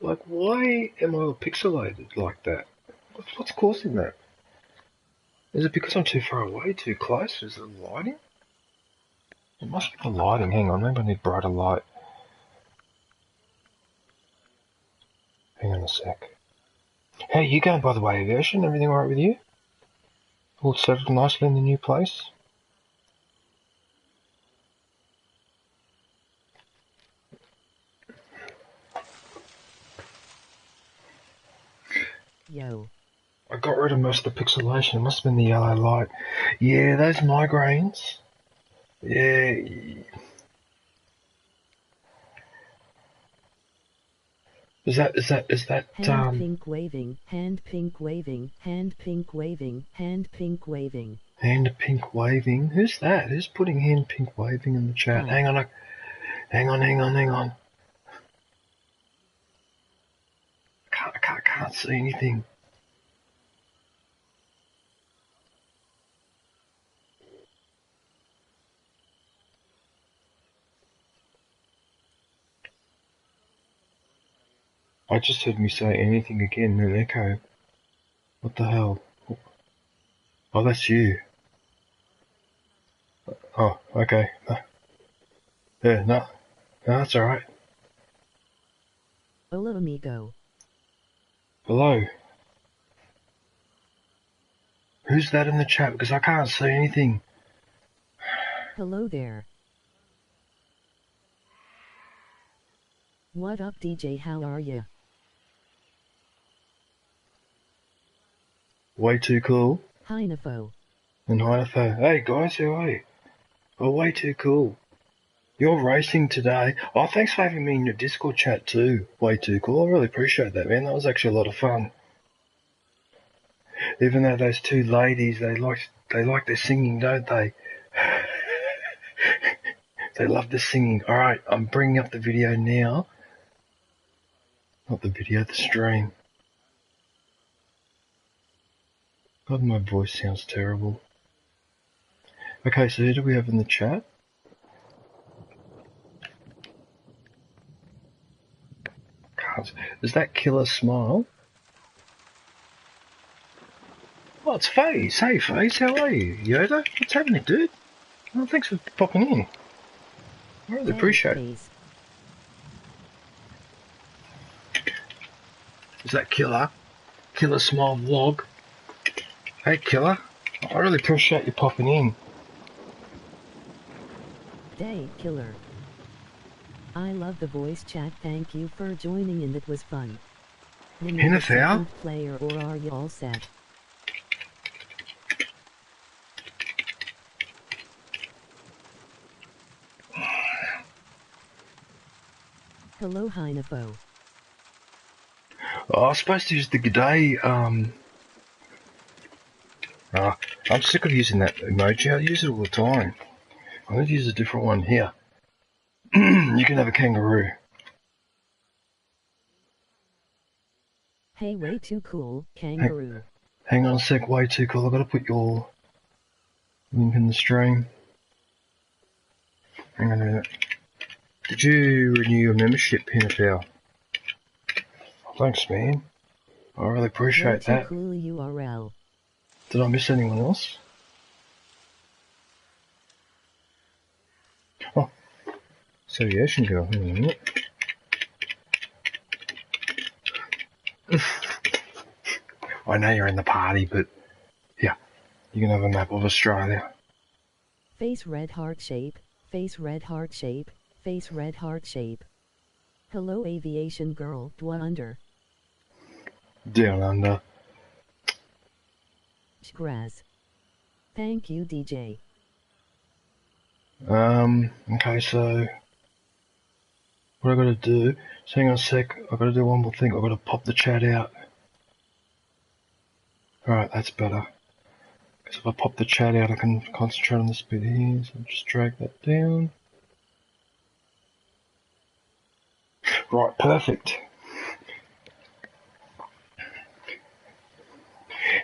Like, why am I all pixelated like that? What's causing that? Is it because I'm too far away, too close? Is it the lighting? It must be the lighting. Hang on, maybe I need brighter light. Hang on a sec. How are you going, by the way, Aviation? Everything alright with you? All settled nicely in the new place? Yo. I got rid of most of the pixelation. It must have been the yellow light. Yeah, those migraines. Yeah. Is that hand pink waving, hand pink waving, hand pink waving, hand pink waving. Hand pink waving? Who's that? Who's putting hand pink waving in the chat? Hang on. I can't see anything. I just heard me say anything again in an echo. What the hell? Oh, that's you. Oh, okay. Yeah, no, that's alright. Hola, amigo. Hello. Who's that in the chat? Because I can't see anything. Hello there. What up, DJ? How are ya? Way too cool. Hi, Nafo. And hi, Nafo. Hey, guys, how are you? Oh, way too cool. You're racing today. Oh, thanks for having me in your Discord chat too. Way too cool. I really appreciate that, man. That was actually a lot of fun. Even though those two ladies, they like their singing, don't they? They love the singing. All right, I'm bringing up the video now. Not the video, the stream. God, my voice sounds terrible. Okay, so who do we have in the chat? Is that Killer Smile? Oh, it's FaZe. Hey, FaZe, how are you? Yoda? What's happening, dude? Oh, thanks for popping in. I really appreciate it. Is that Killer? Killer Smile Vlog? Hey, Killer. I really appreciate you popping in. Day, Killer. I love the voice chat. Thank you for joining in. That was fun. In a second player, or are you all set? Hello, Hinafo. Oh, I was supposed to use the G'day, I'm sick of using that emoji. I use it all the time. I'm going to use a different one here. You can have a kangaroo. Hey, way too cool, kangaroo. Hang on a sec, way too cool. I've got to put your link in the stream. Hang on a minute. Did you renew your membership, NFL? Oh, thanks, man. I really appreciate that. Cool URL. Did I miss anyone else? Oh, Association girl. Hang on a minute. I know you're in the party, but yeah, you can have a map of Australia. Face red heart shape, face red heart shape, face red heart shape. Hello, aviation girl, down under. Down under. Shgraz. Thank you, DJ. Okay, so what I gotta do, so hang on a sec, I gotta do one more thing, I gotta pop the chat out. Alright, that's better. Because if I pop the chat out, I can concentrate on this bit here, so I'll just drag that down. Right, perfect.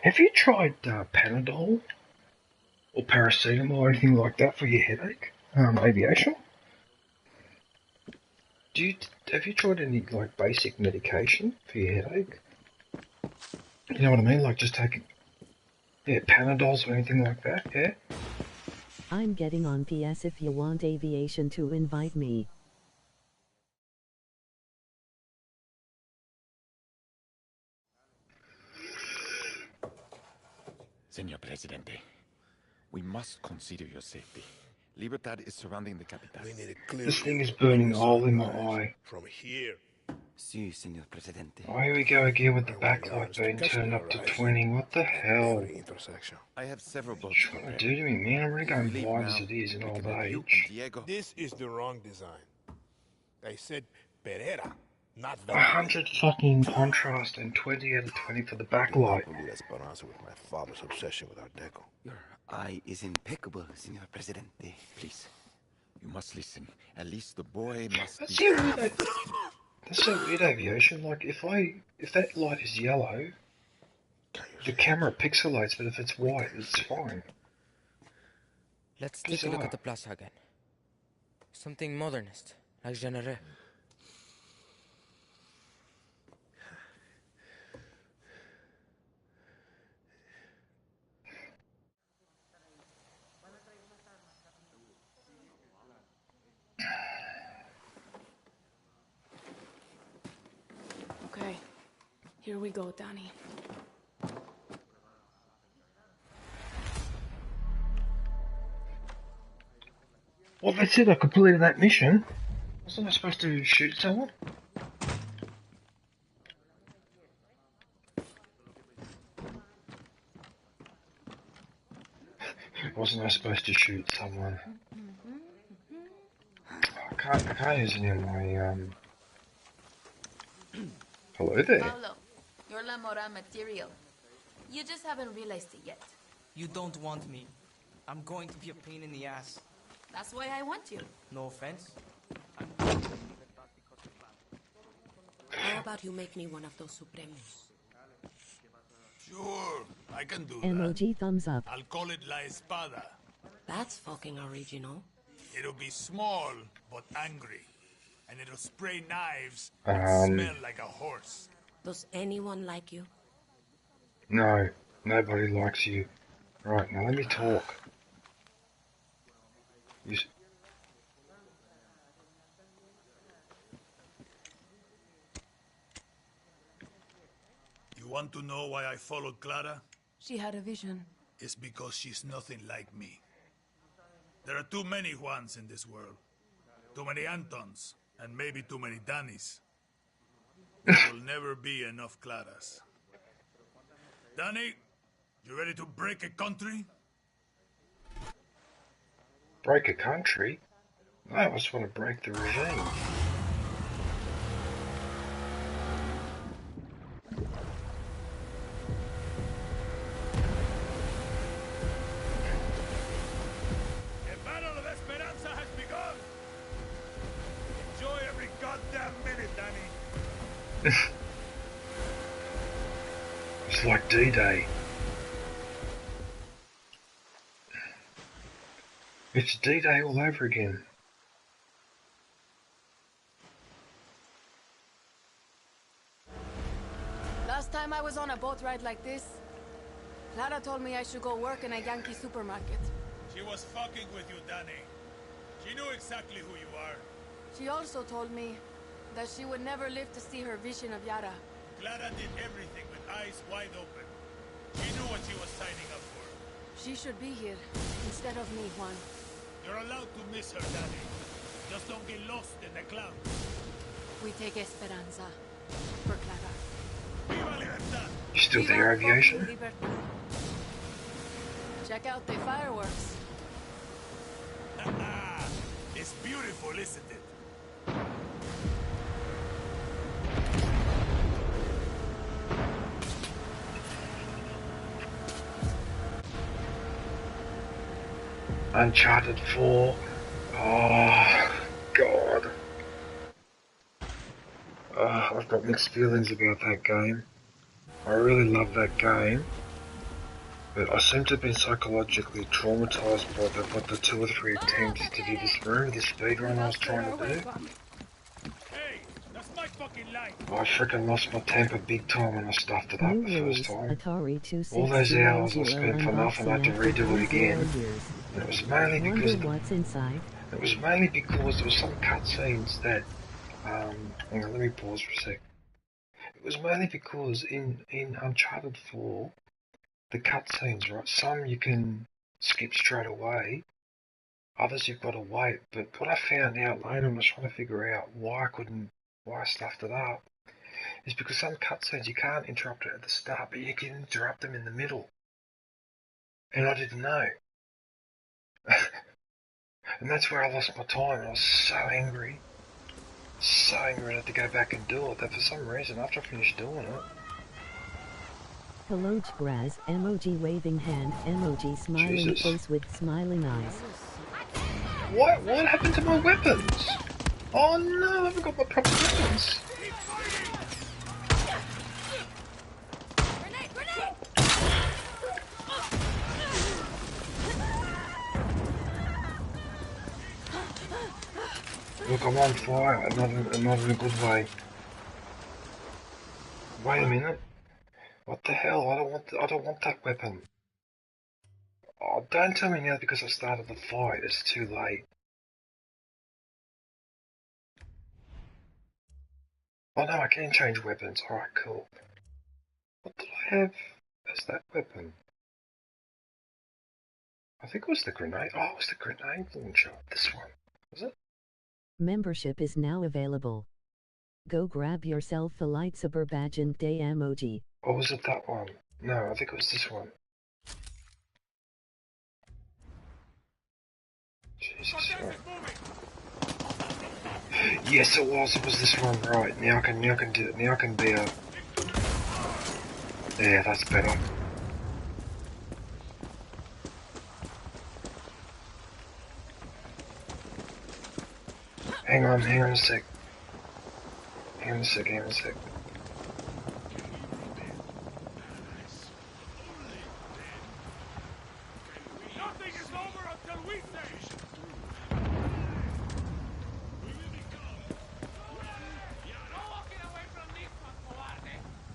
Have you tried Panadol or paracetamol or anything like that for your headache? Aviation? have you tried any like basic medication for your headache? You know what I mean? Like just taking Panadols or anything like that. Yeah. I'm getting on PS if you want aviation to invite me. Señor Presidente, we must consider your safety. Libertad is surrounding the capital. We need a clear This thing is view burning a of hole in my sunrise eye. from here. Sí, señor Presidente. Oh, here we go again with the I want backlight yours to being catch turned the up to horizon 20. What the at hell? every intersection. I have several What boats are you trying prepared. to do to me, man? I'm already If we going leave blind now, as it is in we old can have you age. and Diego. This is the wrong design. I said Pereira, not 100 fucking contrast and 20 out of 20 for the backlight. Probably Esperanza with my father's obsession with Art Deco. Your eye is impeccable, señor Presidente. Please, you must listen. At least the boy must That's be... so weird. That's so weird, aviation. Like if that light is yellow, the camera pixelates, but if it's white, it's fine. Let's take a look Bizarre. at the plaza again. Something modernist, like Genere. Okay, here we go, Danny. Well, that's it. I completed that mission. Wasn't I supposed to shoot someone? Wasn't I supposed to shoot someone? I can't use any of my Hello there. Paulo, you're La Mora material. You just haven't realized it yet. You don't want me. I'm going to be a pain in the ass. That's why I want you. No offense. How about you make me one of those Supremos? Sure, I can do Emoji thumbs up. I'll call it La Espada. That's fucking original. It'll be small, but angry. And it'll spray knives and smell like a horse. Does anyone like you? No, nobody likes you. Right, now let me talk. You want to know why I followed Clara? She had a vision. It's because she's nothing like me. There are too many Juans in this world. Too many Antons, and maybe too many Dannys. There will never be enough Claras. Danny, you ready to break a country? Break a country? No, I just want to break the regime. The Battle of Esperanza has begun! Enjoy every goddamn minute, Danny. It's like D-Day. It's D-Day all over again. Last time I was on a boat ride like this, Clara told me I should go work in a Yankee supermarket. She was fucking with you, Danny. She knew exactly who you are. She also told me that she would never live to see her vision of Yara. Clara did everything with eyes wide open. She knew what she was signing up for. She should be here instead of me, Juan. You're allowed to miss her, Danny. Just don't get lost in the clouds. We take Esperanza for Clara. Viva Libertad! You still Viva there, fucking aviation? Libertad. Check out the fireworks. It's beautiful, isn't it? Uncharted 4. Oh, God. I've got mixed feelings about that game. I really love that game. But I seem to have been psychologically traumatized by the 2 or 3 attempts to do this. Remember the speedrun I was trying to do? I freaking lost my temper big time when I stuffed it up New the first release, time. Atari All those hours I spent for nothing, I had to unboxing redo it again. years. And it was mainly because Wonder what's inside? it was mainly because there was some cutscenes that hang on, let me pause for a sec. It was mainly because in Uncharted 4, the cutscenes, right, some you can skip straight away, others you've got to wait. But what I found out later when I was trying to figure out why I stuffed it up, is because some cutscenes you can't interrupt it at the start, but you can interrupt them in the middle. And I didn't know. And that's where I lost my time. I was so angry I had to go back and do it, that for some reason, after I finished doing it... Hello Graz, emoji waving hand, emoji smiling Jesus. face with smiling eyes. What happened to my weapons? Oh no, I haven't got my proper weapons. Look, I'm on fire, and not in a good way. Wait a minute. What the hell? I don't want that weapon. Oh, don't tell me now because I started the fight. It's too late. Oh no, I can change weapons. Alright, cool. What did I have as that weapon? I think it was the grenade. Oh, it was the grenade launcher. This one. Was it? Membership is now available. Go grab yourself a lightsaber badge and day emoji. Or was it that one? No, I think it was this one. Jesus, right. Yes, it was this one, right. Now I can do it. Now I can be a... Yeah, that's better. Hang on a sec. Hang on a sec. Nothing is over until we say.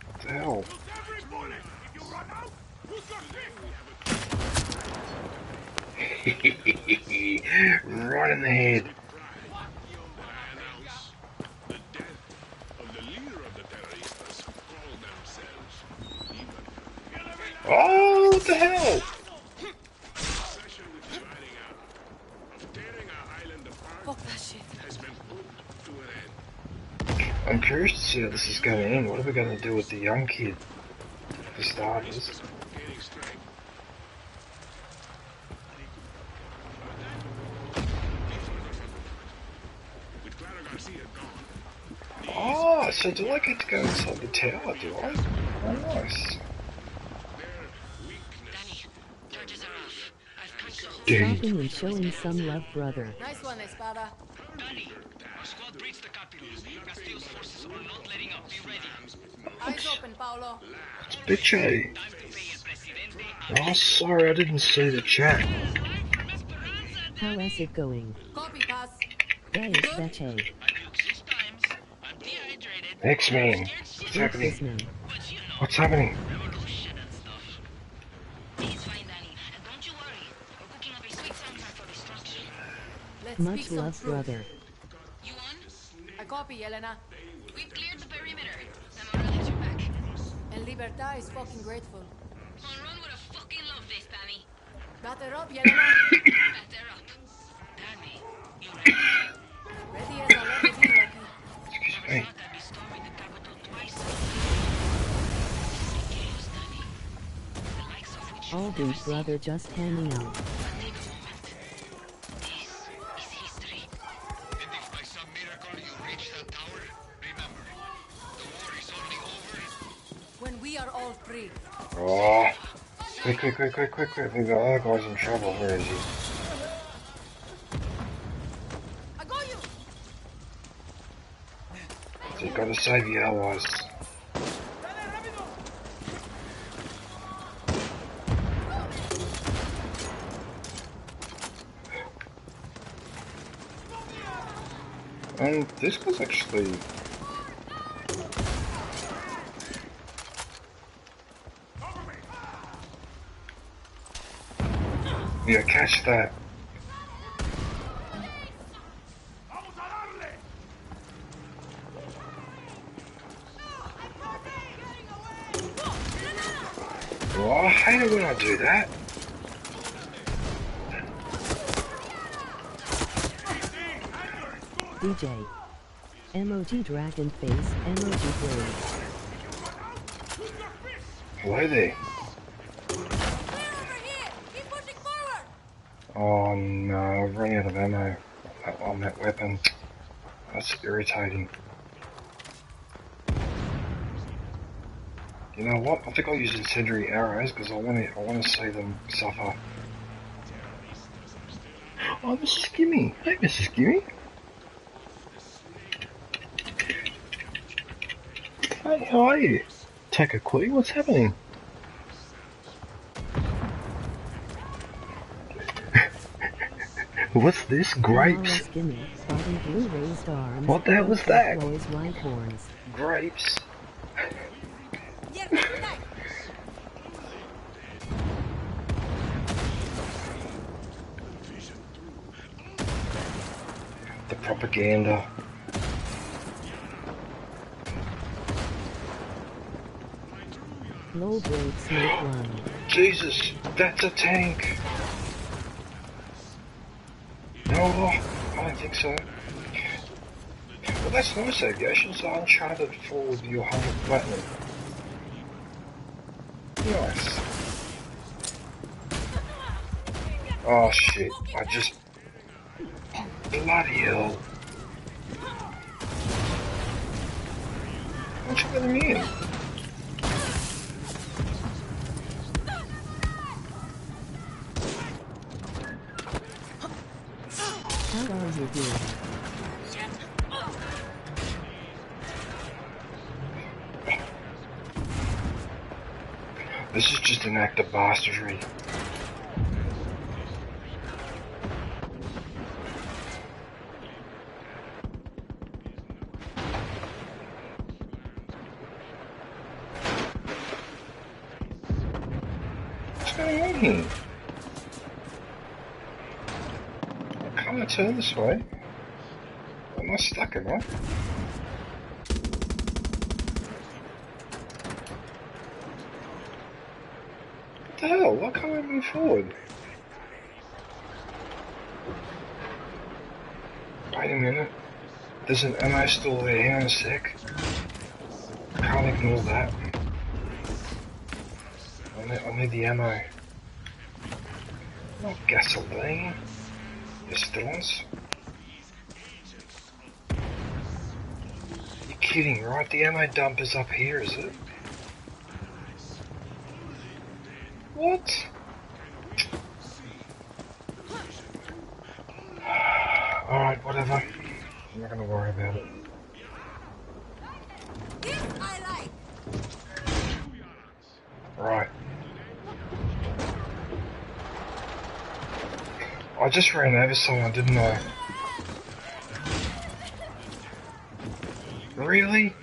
What the hell? Use every bullet. If you run out, use your Right in the head. Oh, what the hell? Fuck that shit. I'm curious to see how this is going to end. What are we going to do with the young kid, for starters? Oh, so do I get to go inside the tower, do I? Oh, nice. Stopping and showing some love, brother. Nice one, Espada. Danny, our squad breached the capital. Castillo's forces are not letting up. Be ready. Eyes open, Paolo. It's bitchy. Oh, sorry, I didn't see the chat. How is it going? Copy, pass. Hey, Betche. X-Men. What's happening? What's happening? Let's Much speak some love, truth. brother. You on? I copy, Elena. We've cleared the perimeter. The moral has your back. And Libertad is fucking grateful. Monroe would have fucking loved this, Danny. Batter up, Yelena. Batter up. Danny, you ready? Ready as I'll ever be, Lucky. Excuse Never me. thought I'd be storming the capital twice. Deus, Danny. The likes of which All you've never dude, brother, just hanging out. seen. Take a moment. This is history. And if by some miracle you reach that tower, remember, the war is only over When we are all free. Oh. Quick. I think the other guy's in trouble. Where is he? I got you! So you've got to save your allies. And this was actually Yeah, catch that. Oh, I hate it when I do that. DJ. Emoji dragon face, emoji blade. Hello there. Oh no, I've run out of ammo on that weapon. That's irritating. You know what? I think I'll use incendiary arrows because I want to see them suffer. Oh, Mrs. Gimme. Hey, Mrs. Gimme. Hey, how are you? Take a clue. What's happening? What's this? Grapes? What the hell was that? Grapes? The propaganda. Low grade smoke one. Jesus, that's a tank. No, I don't think so. Well, that's nice, Aviation. So Uncharted for your 100 platinum. Nice. Oh shit! I just bloody hell! Why don't you let me in? How are you doing? This is just an act of bastardry. What's going on here? Can't I turn this way? Am I stuck, am I? What the hell? Why can't I move forward? Wait a minute. There's an ammo store there. Hang on a sec. Can't ignore that. I need the ammo. Not gasoline. Pistons. You're kidding, right? The ammo dump is up here, is it? What? Alright, whatever. I'm not gonna worry about it. Right. I just ran over someone, didn't I? Really?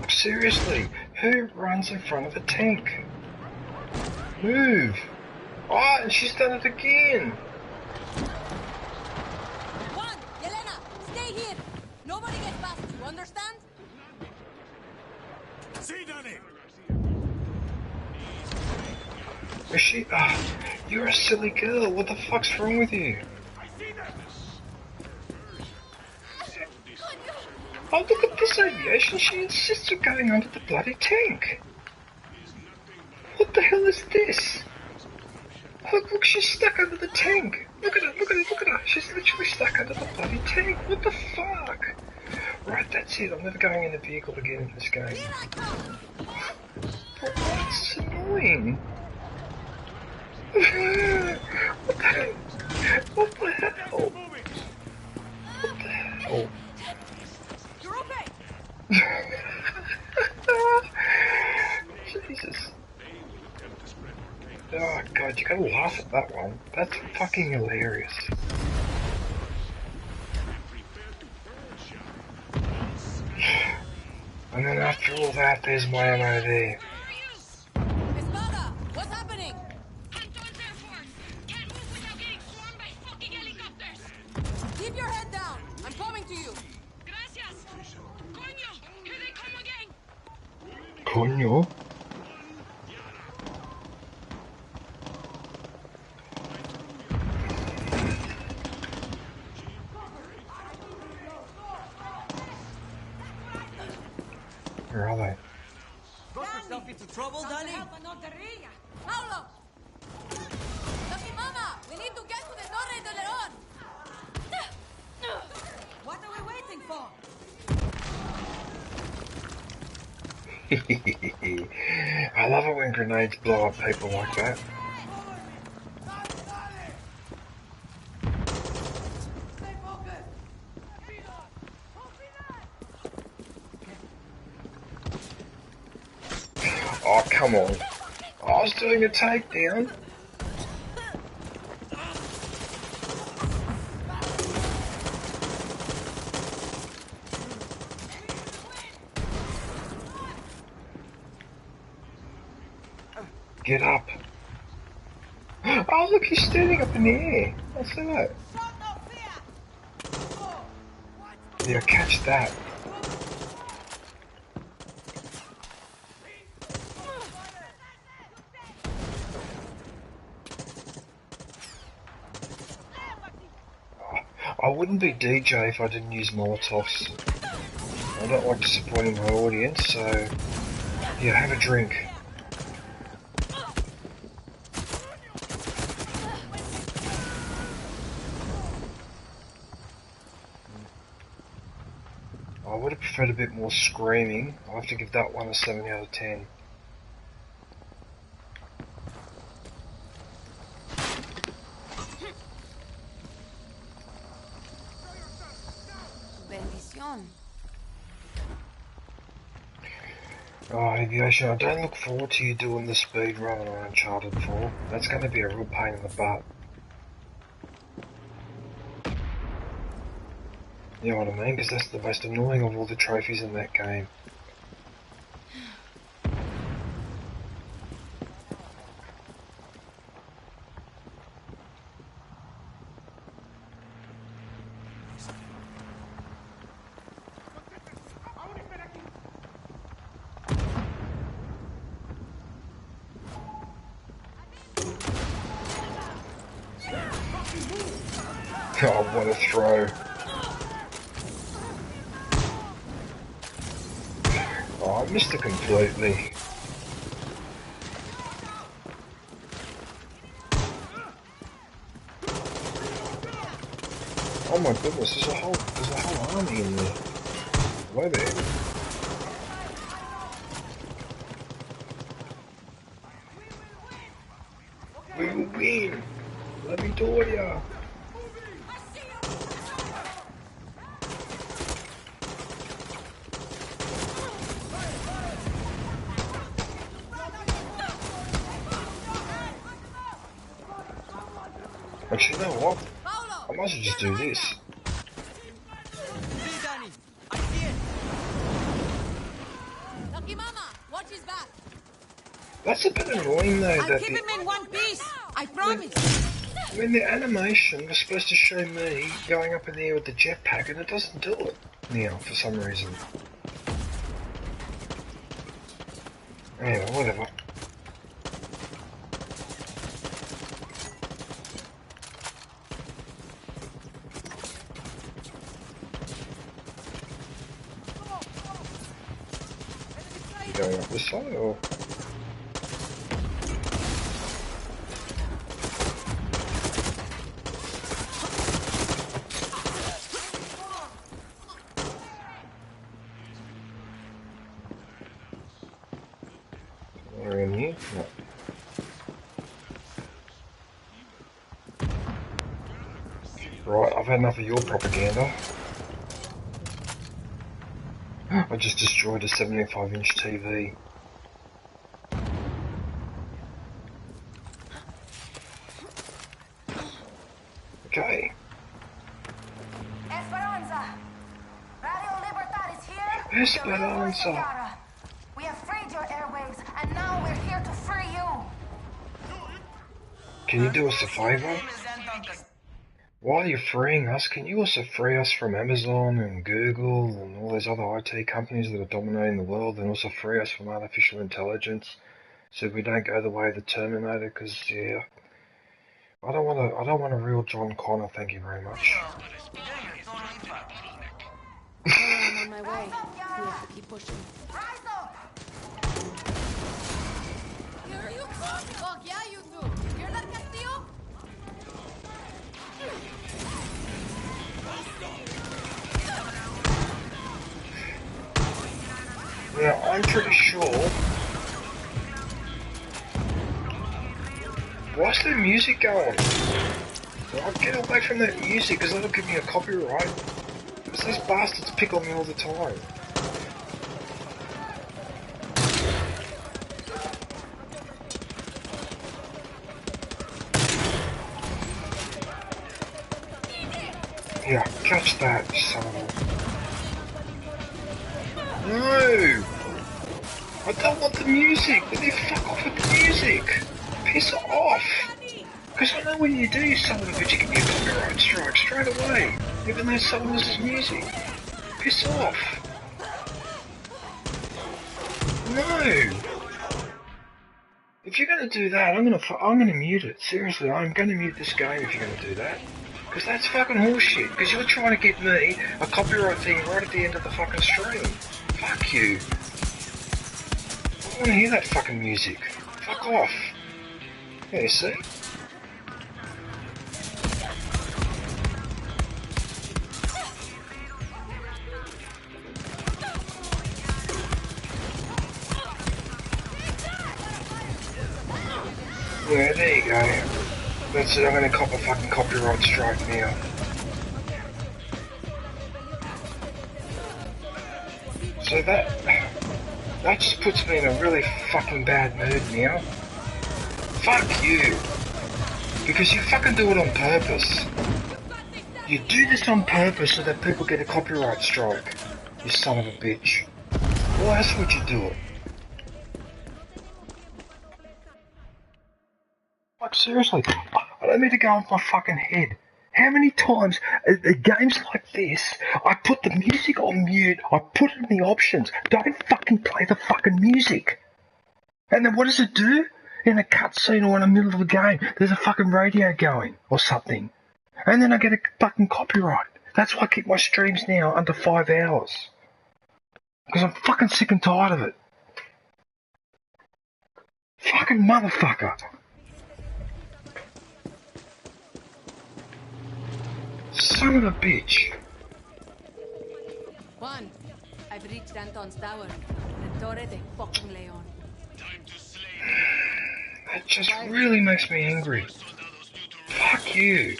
Seriously, who runs in front of a tank? Move! Oh, and she's done it again! Juan, Yelena, stay here! Nobody gets past you, understand? See, Danny! Is she? Ah, you're a silly girl. What the fuck's wrong with you? Oh, look at this Aviation. She insists on going under the bloody tank. What the hell is this? Look, she's stuck under the tank. Look at her, look at her, look at her. She's literally stuck under the bloody tank. What the fuck? Right, that's it. I'm never going in the vehicle again in this game. But that's annoying. What the hell? What the hell? What the hell? You're okay. Jesus. Oh god, you gotta laugh at that one. That's fucking hilarious. And then after all that, there's my ammo there. Espada, what's happening? Anton's Air Force! Can't move without getting swarmed by fucking helicopters! Keep your head down. I'm coming to you. Gracias! Coño! Here they come again! Coño? Where are they? Got yourself into trouble, Danny? Paulo! Lucky Mama, we need to get to the Torre de Leon. What are we waiting for? I love it when grenades blow up people like that. Oh, come on. I was doing a takedown. Get up. Oh, look, he's standing up in the air. What's that? Yeah, catch that. I wouldn't be DJ if I didn't use Molotovs. I don't like disappointing my audience, so yeah, have a drink. I would have preferred a bit more screaming. I have to give that one a 7 out of 10. Bendición. Oh, Aviation, I don't look forward to you doing the speed run on Uncharted 4. That's going to be a real pain in the butt. You know what I mean? Because that's the most annoying of all the trophies in that game. Oh, what a throw. Oh, I missed it completely. Oh my goodness, there's a whole army in there. Where there? We will win! La Victoria! Actually, you know what? I might as well just do this. See, Danny. I see it. Lucky Mama, watch his back. That's a bit annoying though, I'll that keep him in one piece. I promise. when the animation was supposed to show me going up in the air with the jetpack and it doesn't do it now for some reason. Anyway, whatever. Going up this side or? We're in here? No. Right, I've had enough of your propaganda. I just destroyed a 75-inch TV. Okay. Esperanza! Radio Libertad is here. Esperanza. We have freed your airwaves, and now we're here to free you. Can you do us a favor? While you're freeing us, can you also free us from Amazon and Google and all those other IT companies that are dominating the world, and also free us from artificial intelligence, so we don't go the way of the Terminator? Because yeah, I don't want a real John Connor. Thank you very much. I'm on my way. We have to keep pushing. Here you come! Fuck yeah, you do! Hear that, Castillo? Now, I'm pretty sure... Why's the music going? I'll get away from that music, because that'll give me a copyright. Because those bastards pick on me all the time. Yeah, catch that, son of a... No! I don't want the music! Let me fuck off with the music! Piss off! Because I know when you do, son of a bitch, you get me a copyright strike straight away! Even though it's someone else's music! Piss off! No! If you're gonna do that, I'm gonna mute it. Seriously, I'm gonna mute this game if you're gonna do that. Because that's fucking horseshit, because you're trying to get me a copyright thing right at the end of the fucking stream. Fuck you. I don't want to hear that fucking music. Fuck off. Yeah, you see? Yeah, there you go. That's it, I'm gonna cop a fucking copyright strike now. So that just puts me in a really fucking bad mood now. Fuck you! Because you fucking do it on purpose. You do this on purpose so that people get a copyright strike. You son of a bitch. Why else would you do it? Like seriously, I don't mean to go off my fucking head. How many times, at games like this, I put the music on mute, I put it in the options, don't fucking play the fucking music. And then what does it do? In a cutscene or in the middle of a game, there's a fucking radio going, or something. And then I get a fucking copyright. That's why I keep my streams now under 5 hours. Because I'm fucking sick and tired of it. Fucking motherfucker. Son of a bitch. Juan, I've reached Anton's tower. The Torre de fucking Leon. That just really makes me angry. Fuck you.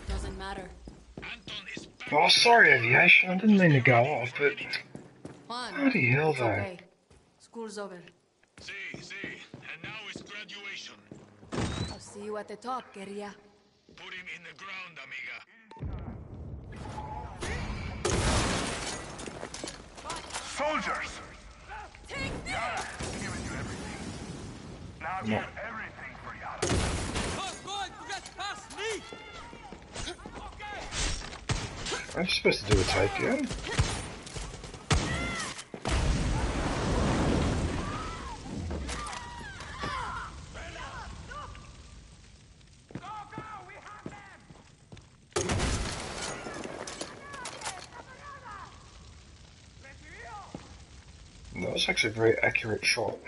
Doesn't matter. Oh, sorry, Aviation. I didn't mean to go off, but... Juan, Bloody hell, it's though. okay. School's over. See, and now it's graduation. I'll see you at the top, quería. Put him in the ground, amiga. Soldiers! Take this! Yara has given you everything. Now No. give everything for Yara. Not going to get past me! I'm supposed to do a takedown. That was actually a very accurate shot.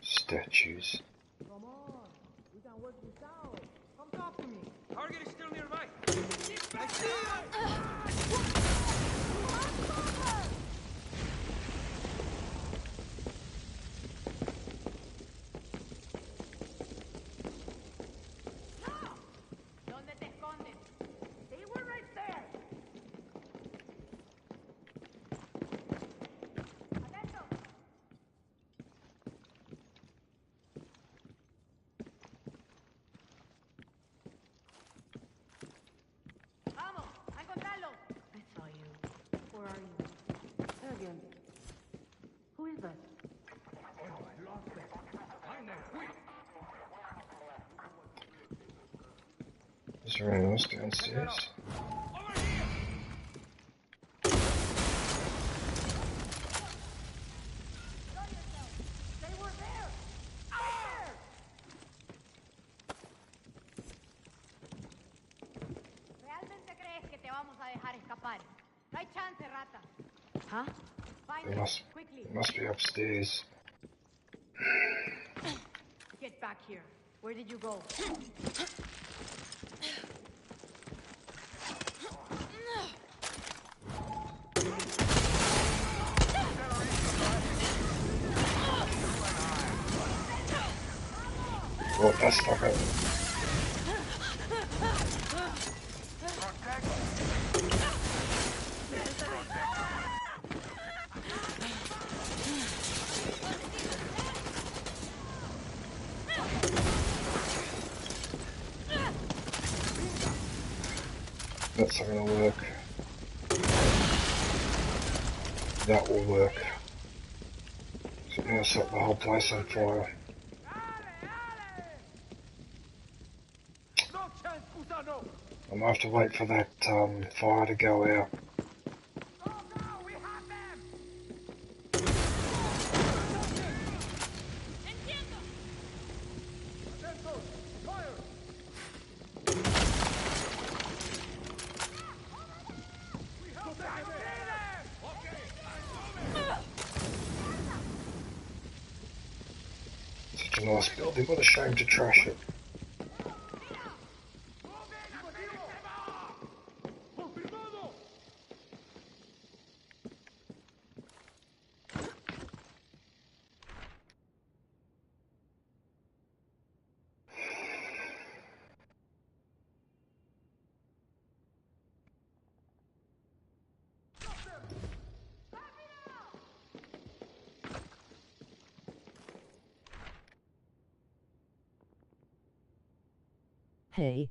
Statues. Come on, we can work this out. Come talk to me. Target is still nearby. I see you! ¿Dónde te escondes? They were right there. Where are you? There again. Who is that? Is there anyone else downstairs? Huh? It must be upstairs. Get back here. Where did you go? Oh, that's stuck out. That's not gonna work. That will work. So I'm gonna set the whole place on fire. I'm gonna have to wait for that fire to go out. Such a nice building, what a shame to trash it. Hey.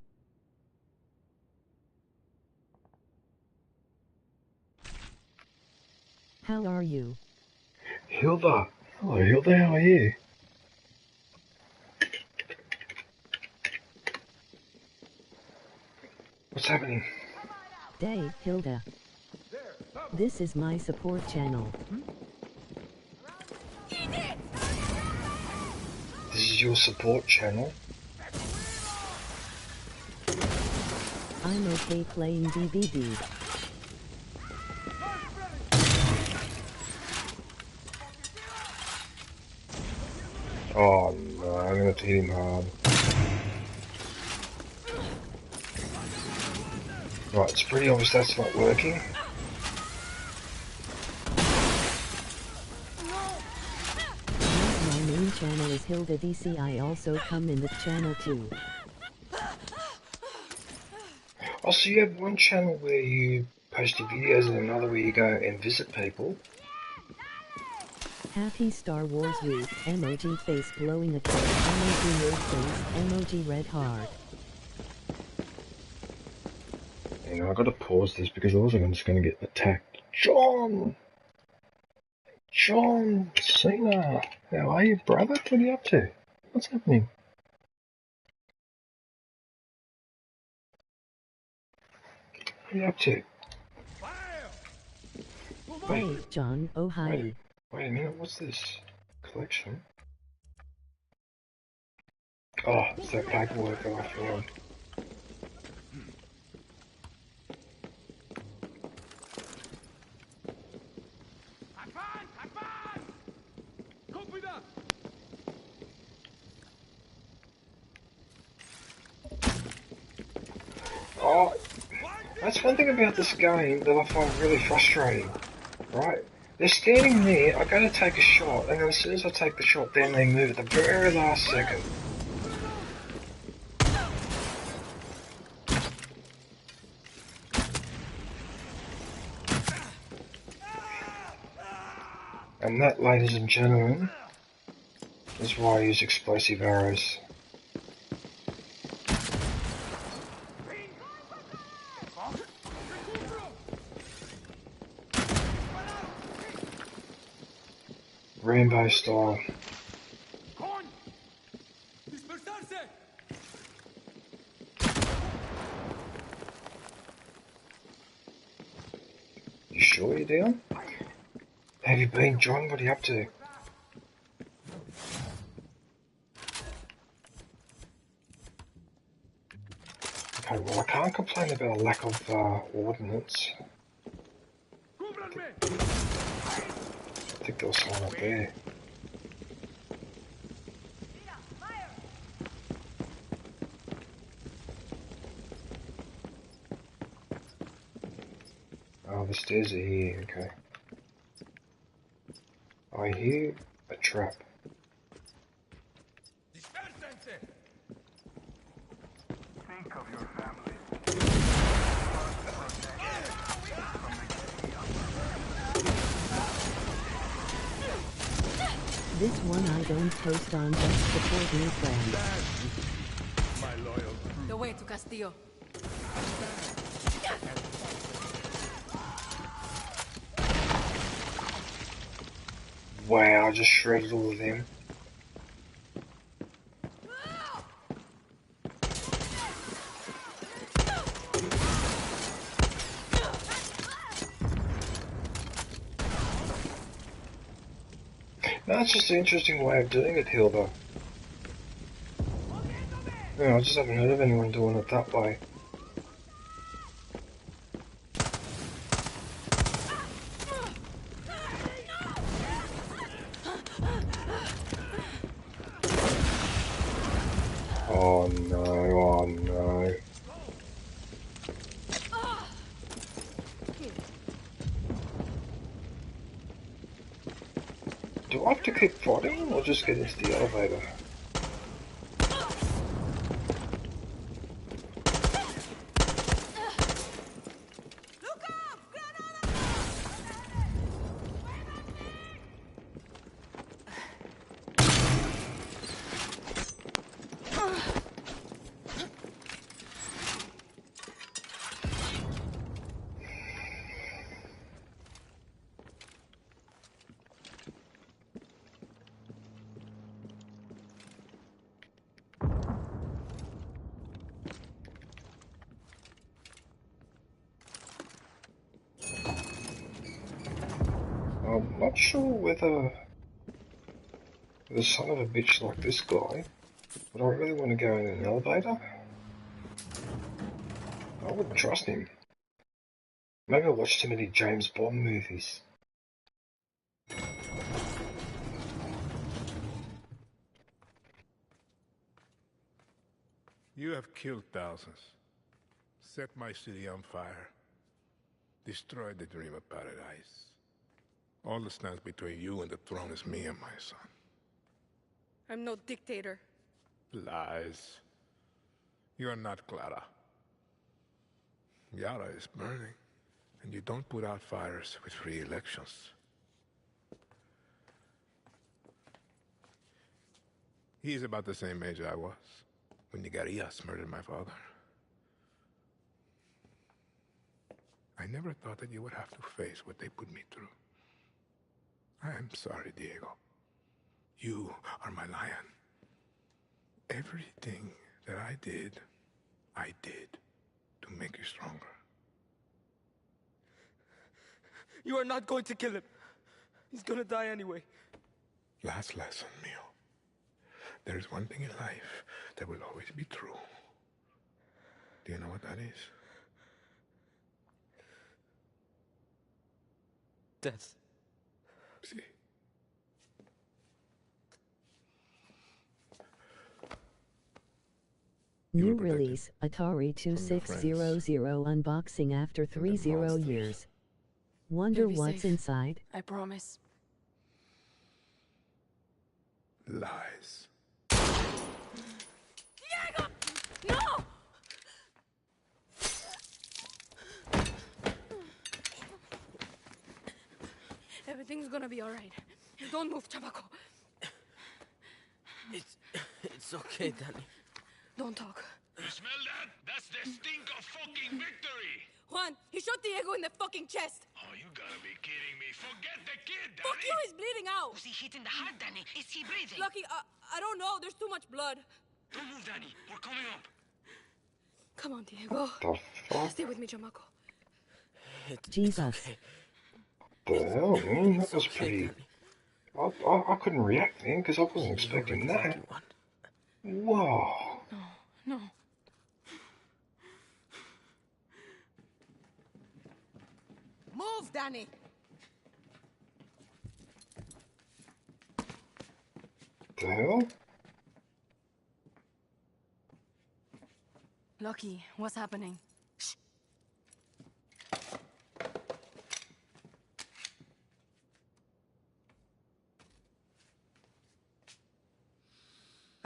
How are you? Hilda! Hello Hilda, how are you? What's happening? Day, Hilda. This is my support channel. This is your support channel? I'm okay playing DVD. Oh no, I'm gonna have to hit him hard. Right, it's pretty obvious that's not working. My main channel is Hilda DC. I also come in the channel too. Oh, so you have one channel where you post your videos and another where you go and visit people? Happy Star Wars Week, emoji face blowing a kiss, emoji nerd face, emoji red heart. You know, I gotta pause this because otherwise I'm just gonna get attacked. John Cena! How are you, brother? What are you up to? What's happening? What are you up to? Hey, John, oh hi. Wait a minute, what's this? Collection? Oh, it's that paperwork that I found. Oh, that's one thing about this game that I find really frustrating, right? They're standing there, I go to take a shot, and then as soon as I take the shot, then they move at the very last second. And that, ladies and gentlemen, is why I use explosive arrows. rainbow style. You sure you're down? Have you been, John? What are you up to? Okay, well I can't complain about a lack of ordnance. I think there was someone up there. Oh, the stairs are here, okay. I hear a trap. Think of your family. This one I don't post on just support new friends. My loyal. The way to Castillo. Wow, I just shredded all of them. No, it's just an interesting way of doing it, Hilda. Yeah, I just haven't heard of anyone doing it that way. Oh no, oh no. Do I have to keep fighting or just get into the elevator? I'm not sure whether the son of a bitch like this guy, would I really want to go in an elevator? I wouldn't trust him. Maybe I watched too many James Bond movies. You have killed thousands, set my city on fire, destroyed the dream of paradise. All that stands between you and the throne is me and my son. I'm no dictator. Lies. You are not Clara. Yara is burning, and you don't put out fires with free elections. He's about the same age I was when Nigarias murdered my father. I never thought that you would have to face what they put me through. I am sorry, Diego. You are my lion. Everything that I did to make you stronger. You are not going to kill him. He's gonna die anyway. Last lesson, Mio. There is one thing in life that will always be true. Do you know what that is? Death. See? New release, Atari 2600 unboxing after 30 years. Wonder You'll be what's safe. inside? I promise. Lies. Diego! No! Everything's gonna be alright. Don't move, Chamaco. It's okay, Danny. Don't talk. You smell that? That's the stink of fucking victory! Juan, he shot Diego in the fucking chest. Oh, you gotta be kidding me. Forget the kid! Fuck you, he's bleeding out. Was he hit in the heart, Danny? Is he breathing? Lucky, I don't know. There's too much blood. Don't move, Danny. We're coming up. Come on, Diego. The fuck? Stay with me, Chamaco. Jesus. The hell, man? That was pretty... I couldn't react then, because I wasn't expecting that. Whoa. No. Move, Danny! The hell? Lucky, what's happening? Shh.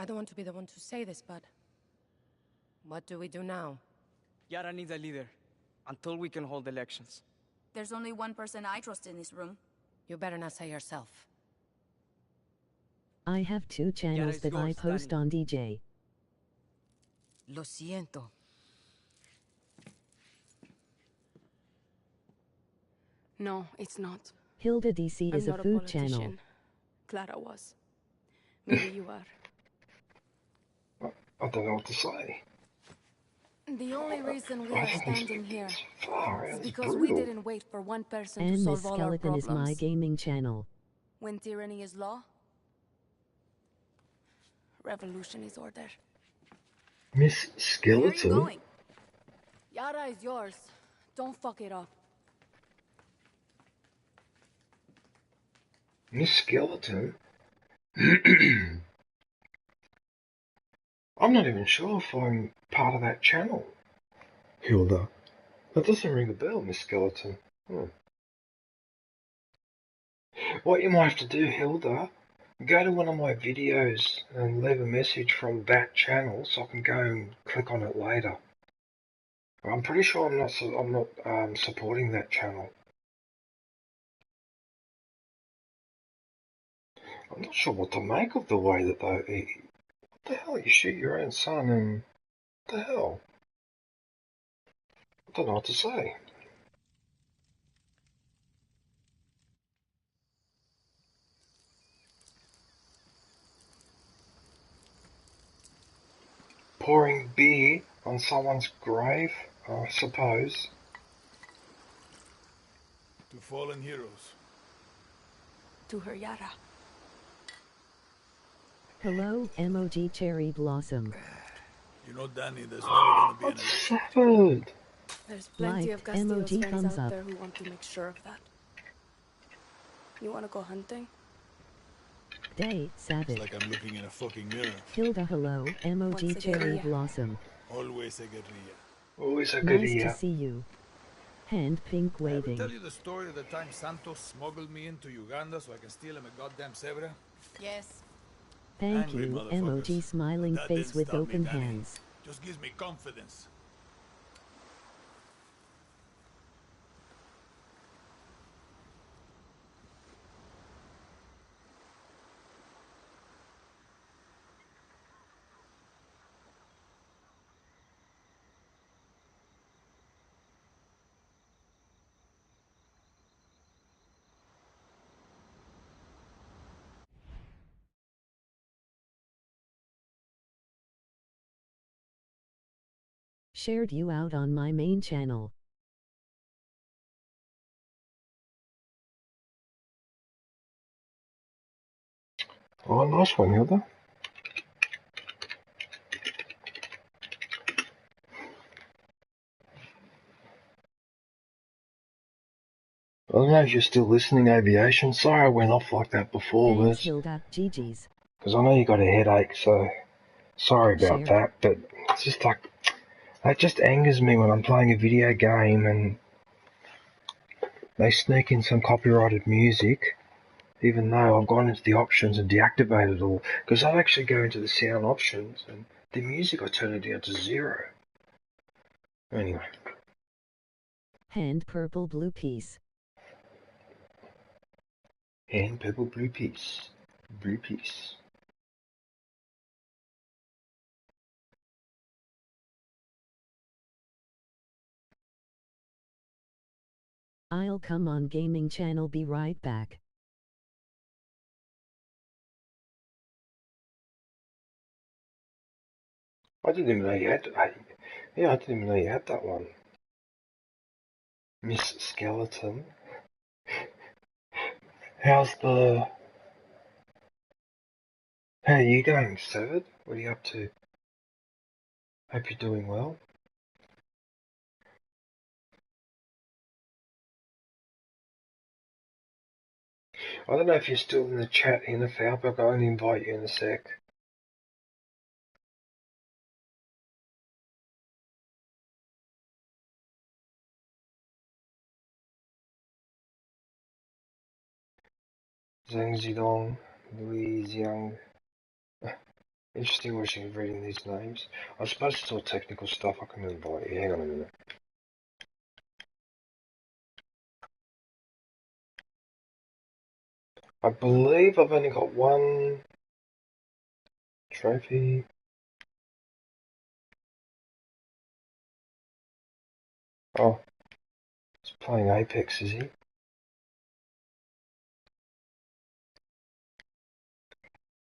I don't want to be the one to say this, but... what do we do now? Yara needs a leader. Until we can hold elections. There's only one person I trust in this room. You better not say yourself. I have 2 channels that I post on DJ. Lo siento. No, it's not. Hilda DC is I'm a not food politician. channel. Clara was. Maybe you are. I don't know what to say. The only reason we are standing here is because brutal. we didn't wait for one person to And Miss solve all our Skeleton problems. is my gaming channel. When tyranny is law, revolution is order. Miss Where are you Skeleton? going? Yara is yours. Don't fuck it up. Miss Skeleton? I'm not even sure if I'm part of that channel. Hilda. That doesn't ring a bell, Miss Skeleton. What you might have to do, Hilda, go to one of my videos and leave a message from that channel so I can go and click on it later. I'm pretty sure I'm not supporting that channel. I'm not sure what to make of the way that they... What the hell? You shoot your own son and... What the hell? I don't know what to say. Pouring beer on someone's grave, I suppose. To fallen heroes. To her Yara. Hello, emoji cherry blossom. You know, Danny, there's never gonna be an election. Savage. There's plenty of Castillo's emoji friends thumbs out up. there who want to make sure of that. You want to go hunting? Day, savage. It's like I'm looking in a fucking mirror. Hilda, hello, emoji Once cherry again. blossom. Always a guerrilla. Always a good Nice ear. to see you. Hand pink Ever waving. tell you the story of the time Santos smuggled me into Uganda so I can steal him a goddamn zebra? Yes. Thank Angry you, motherfuckers. emoji smiling That face didn't with stop me, open Danny. hands. Just gives me confidence. Shared you out on my main channel. Oh, nice one, Hilda. I don't know if you're still listening, Aviation. Sorry I went off like that before, Thanks, Liz. Hilda. GG's. Because I know you got a headache, so sorry about Share. that. But it's just like, that just angers me when I'm playing a video game and they sneak in some copyrighted music, even though I've gone into the options and deactivated it all. Because I actually go into the sound options and the music, I turn it down to 0. Anyway. Hand purple blue piece. And purple blue piece. Blue piece. I'll come on gaming channel, be right back. I didn't even know you had. Yeah, I didn't even know you had that one. Miss Skeleton. How are you going, Severed? What are you up to? Hope you're doing well. I don't know if you're still in the chat, NFL, but I'm going to invite you in a sec. Zhang Zidong, Louis Xiang. Interesting watching reading these names. I suppose it's all technical stuff. I can invite you. Hang on a minute. I believe I've only got one trophy. Oh, he's playing Apex, is he?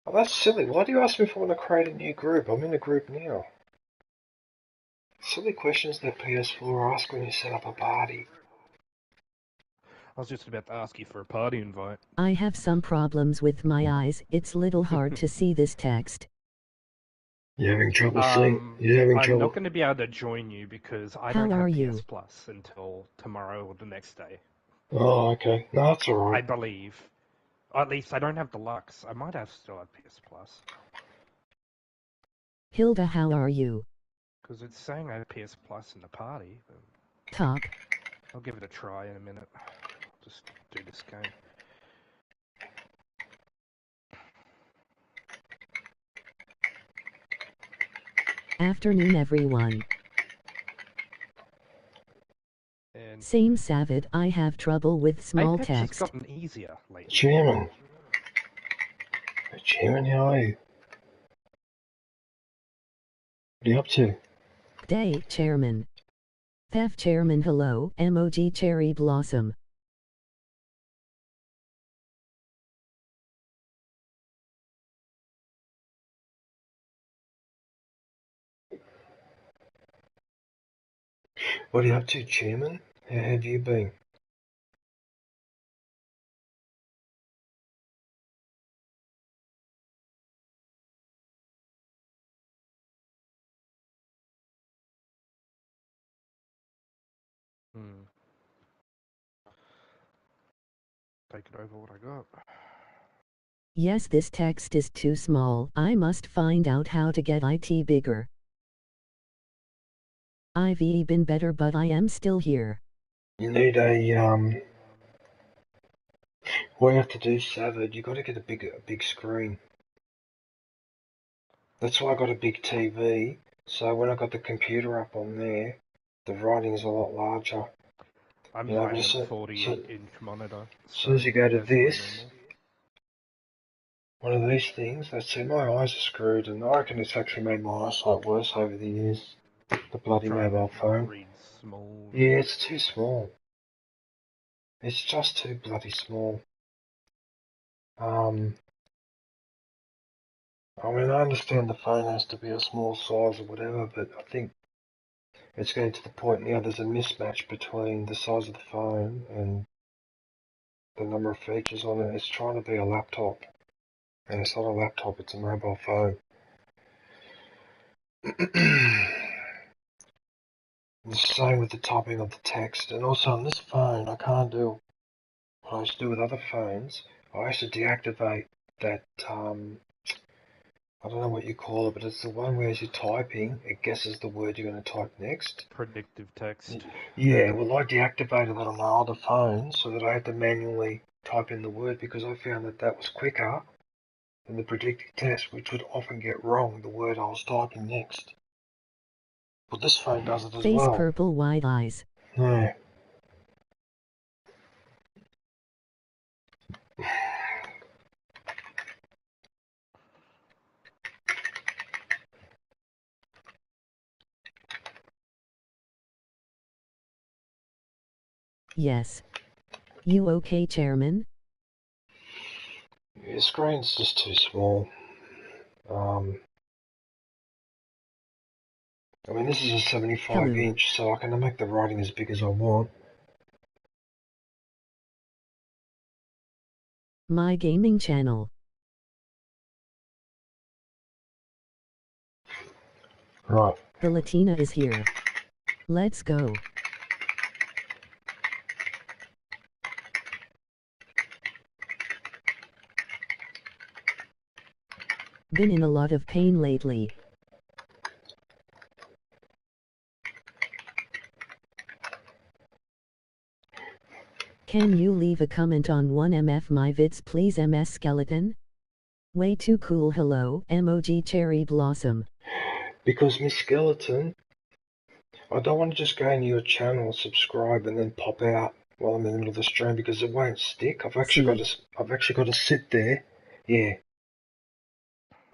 Oh, that's silly. Why do you ask me if I want to create a new group? I'm in a group now. Silly questions that PS4 ask when you set up a party. I was just about to ask you for a party invite. I have some problems with my eyes. It's little hard to see this text. You're having trouble seeing? You're having I'm trouble? not going to be able to join you because I don't have PS Plus until tomorrow or the next day. Oh, okay. No, that's alright. I believe. At least I don't have Deluxe. I might have still have PS Plus. Hilda, how are you? Because it's saying I have PS Plus in the party. Top. I'll give it a try in a minute. Just do this game. Afternoon, everyone. And Same Savid, I have trouble with small Apex text. has gotten easier lately. Chairman. Chairman, how are you? What are you up to? Day, Chairman. Theft Chairman, hello, emoji cherry blossom. What are you up to, Chairman? How have you been? Take it over what I got. Yes, this text is too small. I must find out how to get it bigger. I've been better, but I am still here. You need what you have to do, Savage, you got to get a big screen. That's why I got a big TV, so when I got the computer up on there, the writing is a lot larger. I'm running a 40-inch monitor. As soon as you go to this, one of these things, that's it, my eyes are screwed, and I reckon it's actually made my eyesight worse over the years. The bloody mobile phone. Yeah, it's too small. It's just too bloody small. I mean, I understand the phone has to be a small size or whatever, but I think it's getting to the point now there's a mismatch between the size of the phone and the number of features on it. It's trying to be a laptop, and it's not a laptop, it's a mobile phone. The same with the typing of the text, and also on this phone I can't do what I used to do with other phones. I used to deactivate that, I don't know what you call it, but it's the one where as you're typing, it guesses the word you're going to type next. Predictive text. Yeah, well I deactivated that on my older phone so that I had to manually type in the word because I found that that was quicker than the predictive text, which would often get wrong the word I was typing next. But this phone does it as Face well. purple, wide eyes. No. Yes. You okay, Chairman? The screen's just too small. I mean, this is a 75-inch, so I can make the writing as big as I want. My gaming channel. Right. The Latina is here. Let's go. Been in a lot of pain lately. Can you leave a comment on 1MF my vids please MS Skeleton? Way too cool hello, emoji cherry blossom. Because Miss Skeleton, I don't want to just go into your channel, subscribe, and then pop out while I'm in the middle of the stream because it won't stick. I've actually got to sit there. Yeah.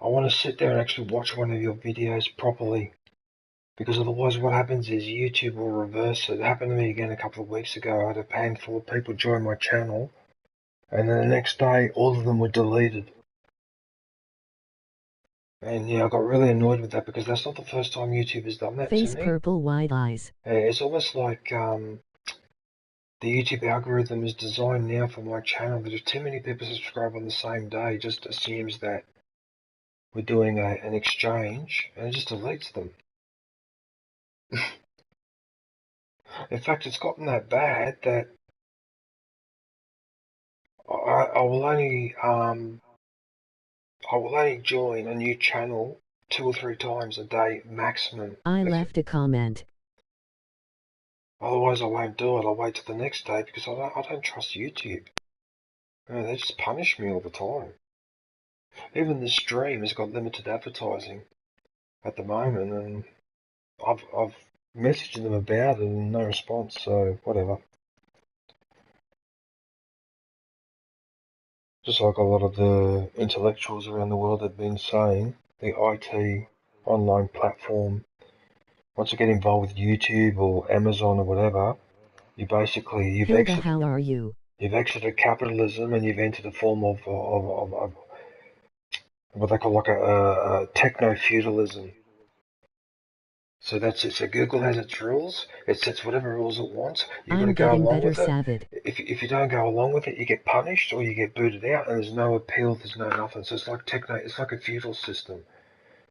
I want to sit there and actually watch one of your videos properly. Because otherwise what happens is YouTube will reverse it. It happened to me again a couple of weeks ago. I had a handful of people join my channel, and then the next day all of them were deleted. And yeah, I got really annoyed with that because that's not the first time YouTube has done that Face to me. purple wide eyes. It's almost like the YouTube algorithm is designed now for my channel that if too many people subscribe on the same day, it just assumes that we're doing an exchange, and it just deletes them. In fact, it's gotten that bad that I will only join a new channel 2 or 3 times a day maximum. I left a comment. Otherwise I won't do it. I'll wait till the next day because I don't trust YouTube. They just punish me all the time. Even this stream has got limited advertising at the moment, and I've messaged them about it and no response, so whatever. Just like a lot of the intellectuals around the world have been saying, the IT online platform, once you get involved with YouTube or Amazon or whatever, you've Hilda, how are you? You've exited capitalism and you've entered a form of what they call like a techno-feudalism. So that's it. So Google has its rules. It sets whatever rules it wants. You've got to go along with it. If you don't go along with it, you get punished or you get booted out, and there's no appeal. There's no nothing. So it's like It's like a feudal system,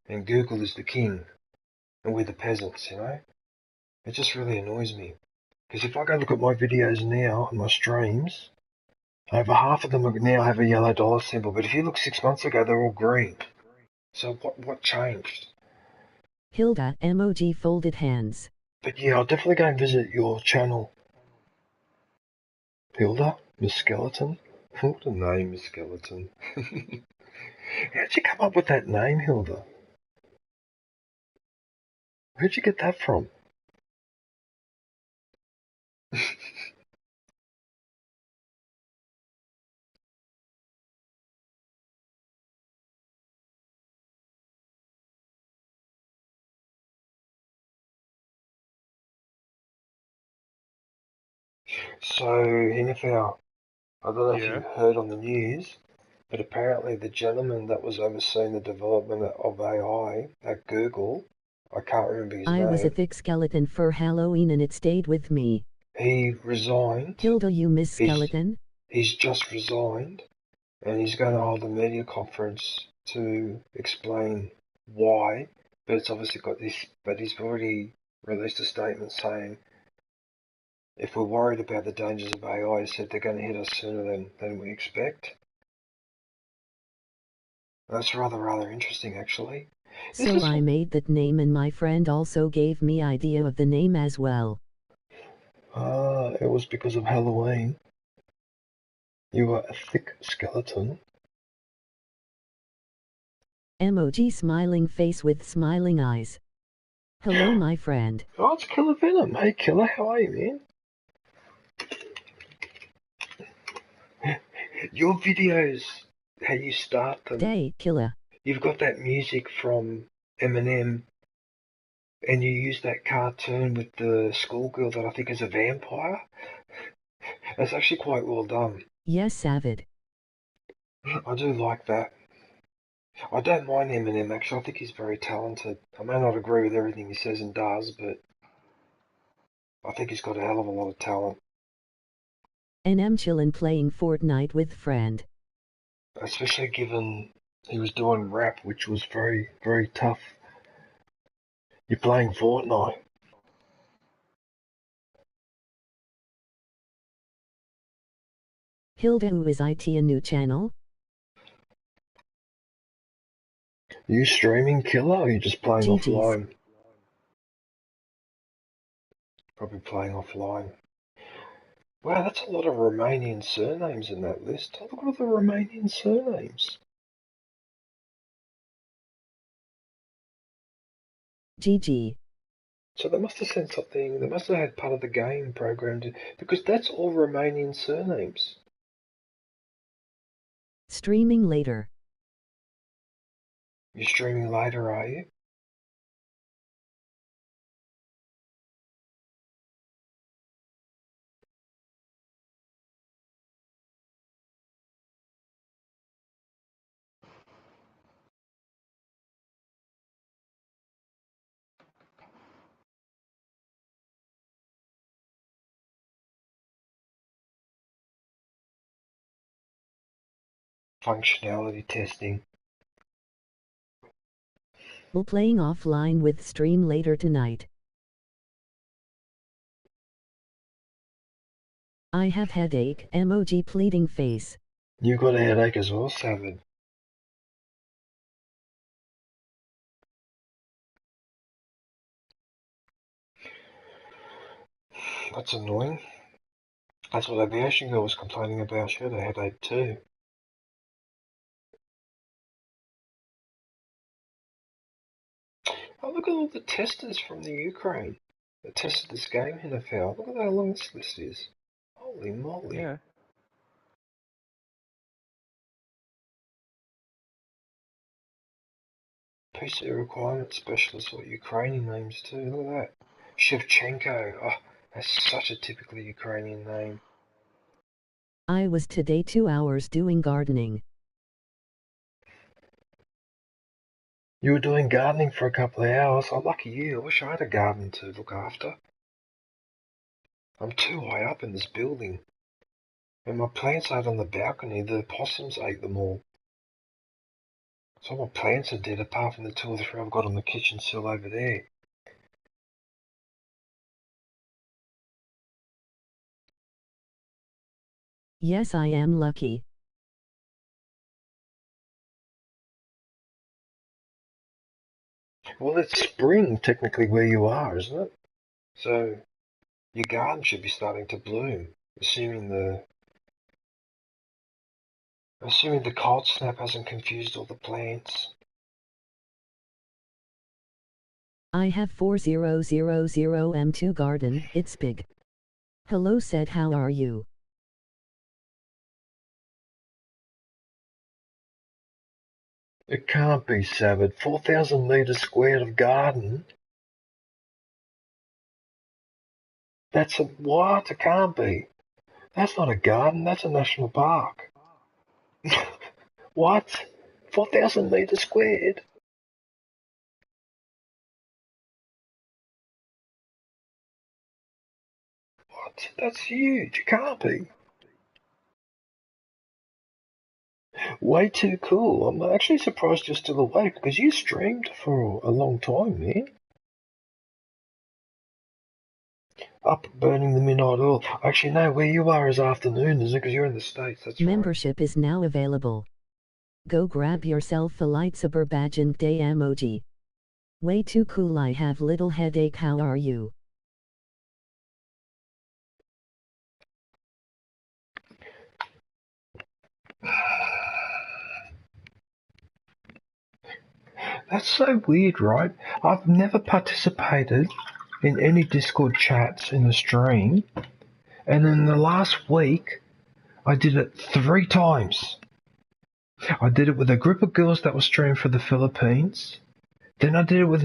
and Google is the king, and we're the peasants. You know, it just really annoys me because if I go look at my videos now and my streams, over half of them now have a yellow dollar symbol. But if you look 6 months ago, they're all green. So what changed? Hilda, emoji folded hands. But yeah, I'll definitely go and visit your channel. Hilda, Miss Skeleton? What a name, Miss Skeleton. How'd you come up with that name, Hilda? Where'd you get that from? So, Hinefau, I don't know if you heard on the news, but apparently the gentleman that was overseeing the development of AI at Google, I can't remember his name. I was a thick skeleton for Halloween and it stayed with me. He resigned. Hilda, you Miss Skeleton? He's just resigned, and he's going to hold a media conference to explain why, but it's obviously got this, but he's already released a statement saying if we're worried about the dangers of AI, he said they're going to hit us sooner than we expect. That's rather interesting, actually. So I made that name and my friend also gave me idea of the name as well. It was because of Halloween. You were a thick skeleton. Emoji smiling face with smiling eyes. Hello, my friend. Oh, it's Killer Venom. Hey, Killer, how are you, man? Your videos, how you start them. Day, Killer. You've got that music from Eminem, and you use that cartoon with the schoolgirl that I think is a vampire. That's actually quite well done. Yes, Savid. I do like that. I don't mind Eminem, actually. I think he's very talented. I may not agree with everything he says and does, but I think he's got a hell of a lot of talent. And I'm chillin' playing Fortnite with friend. Especially given he was doing rap, which was very, very tough. You're playing Fortnite. Hilda, who is IT a new channel? Are you streaming, Killer, or are you just playing GG's. offline? Probably playing offline. Wow, that's a lot of Romanian surnames in that list. Look at all the Romanian surnames. GG. So they must have sent something, they must have had part of the game programmed, because that's all Romanian surnames. Streaming later. You're streaming later, are you? Functionality testing. We'll playing offline with stream later tonight. I have headache, emoji pleading face. You got a headache as well, Savage. That's annoying. That's what Aviation Girl was complaining about. She had a headache too. Oh, look at all the testers from the Ukraine that tested this game in NFL. Look at how long this list is. Holy moly. Yeah. PC requirement specialist or Ukrainian names too. Look at that. Shevchenko. Oh, that's such a typically Ukrainian name. I was today 2 hours doing gardening. You were doing gardening for a couple of hours. Oh, lucky you. I wish I had a garden to look after. I'm too high up in this building. When my plants out on the balcony, the possums ate them all. So my plants are dead apart from the 2 or 3 I've got on the kitchen sill over there. Yes, I am lucky. Well, it's spring technically where you are, isn't it? So your garden should be starting to bloom, assuming the cold snap hasn't confused all the plants. I have 4000M2 garden, it's big. Hello said how are you? It can't be, Savage. 4,000 metres squared of garden? That's a what? It can't be. That's not a garden, that's a national park. What? 4,000 metres squared? What? That's huge. It can't be. Way too cool. I'm actually surprised you're still awake because you streamed for a long time, man. Up burning the midnight oil. Actually, no, where you are is afternoon, isn't it? Because you're in the States, that's Membership is now available. Go grab yourself a lightsaber badge and day emoji. Way too cool, I have little headache, how are you? That's so weird, right? I've never participated in any Discord chats in the stream, and in the last week, I did it 3 times. I did it with a group of girls that was streaming for the Philippines. Then I did it with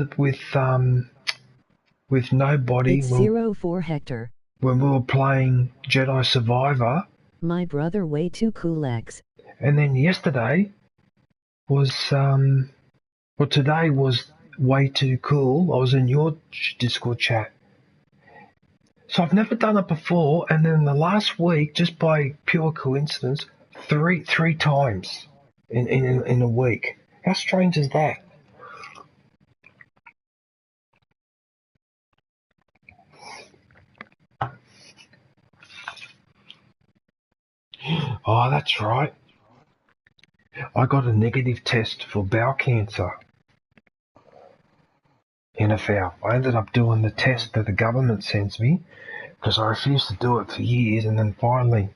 nobody. It's 04 Hector. When we were playing Jedi Survivor. My brother way too cool X. And then yesterday, was, well, today was way too cool. I was in your Discord chat. So I've never done it before, and then the last week, just by pure coincidence, three times in a week. How strange is that? Oh, that's right. I got a negative test for bowel cancer. NFL. I ended up doing the test that the government sends me because I refused to do it for years, and then finally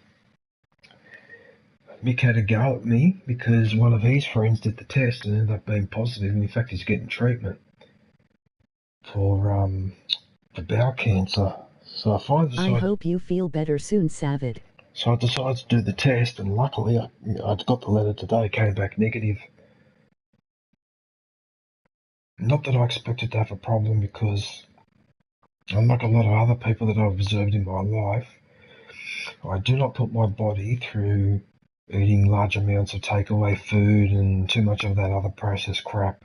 Mick had a go at me because one of his friends did the test and ended up being positive, and in fact he's getting treatment for bowel cancer. So I hope you feel better soon, Savid. So I decided to do the test, and luckily I got the letter today, came back negative. Not that I expected to have a problem, because unlike a lot of other people that I've observed in my life, I do not put my body through eating large amounts of takeaway food and too much of that other processed crap.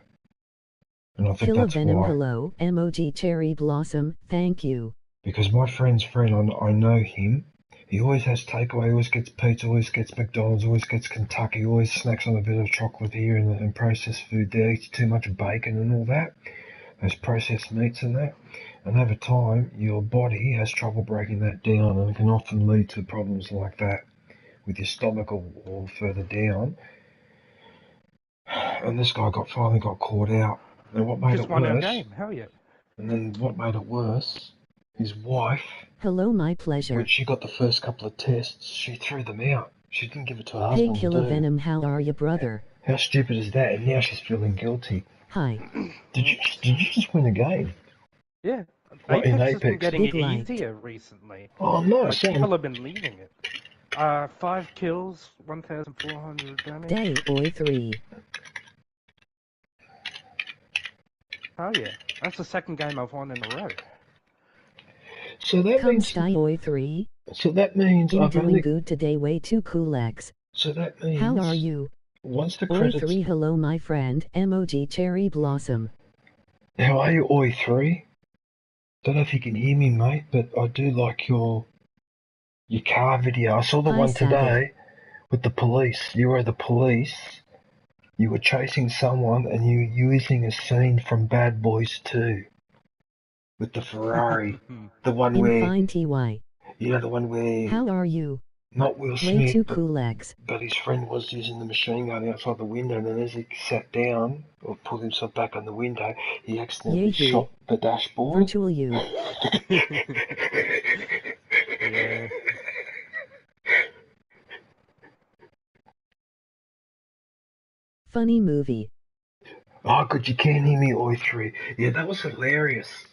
And I think that's Venom, why. hello, emoji cherry blossom, thank you. Because my friend's friend, I know him. He always has takeaway, always gets pizza, always gets McDonald's, always gets Kentucky, always snacks on a bit of chocolate here and processed food there, eats too much bacon and all that, those processed meats and that. And over time, your body has trouble breaking that down, and it can often lead to problems like that with your stomach or further down. And this guy finally got caught out. And what made Just it won our worse? game, hell yeah. And then what made it worse? His wife. Hello, my pleasure. When she got the first couple of tests, she threw them out. She didn't give it to her Hey, husband to Killer do. Venom, how are you, brother? How stupid is that? And now she's feeling guilty. Hi. Did you just win a game? Yeah. What, Apex in has been Apex? getting Big it light. easier recently. Oh, nice. Like, people have been leaving it. 5 kills, 1,400 damage. Day boy 3. Oh yeah, that's the second game I've won in a row. So that Come means. Sky boy 3. So that means I'm I've doing only. good today, way too cool X. So that means. How are you? Once the Oi credits. 3, hello my friend, emoji cherry blossom. How are you, Oi 3? Don't know if you can hear me, mate, but I do like your car video. I saw the Hi, one Savage. today with the police. You were the police. You were chasing someone, and you using a scene from Bad Boys 2 with the Ferrari. The one where, Fine TY. you know, the one where How are you? not Will Way Smith, too cool X. but his friend was using the machine gun outside the window, and then as he sat down or pulled himself back on the window, he accidentally Yee-hoo. shot the dashboard. Virtual you. Yeah. Funny movie. Oh, good, you can hear me, Oi 3. Yeah, that was hilarious.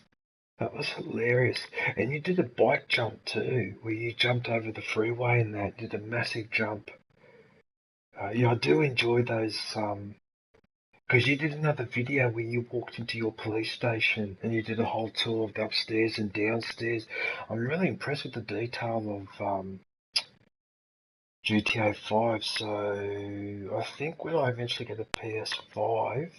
That was hilarious. And you did a bike jump too, where you jumped over the freeway and that, did a massive jump. Yeah, I do enjoy those, because you did another video where you walked into your police station and you did a whole tour of the upstairs and downstairs. I'm really impressed with the detail of GTA 5, so I think when I eventually get a PS5...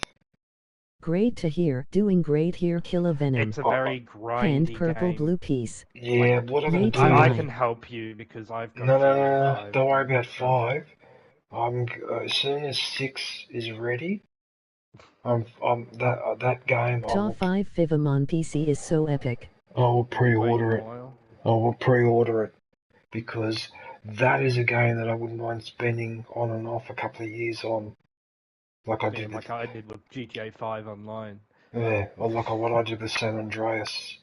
Great to hear. Doing great here, Killer Venom. It's a very grindy And purple game. blue piece. Yeah, what I'm going to do... I can help you because I've got... No. Don't worry about 5. As soon as 6 is ready, that game... Top 5 Fivim on PC is so epic. I will pre-order it. I will pre-order it. Because that is a game that I wouldn't mind spending on and off a couple of years on. Like I did with GTA 5 Online. Yeah, or like what I did with San Andreas.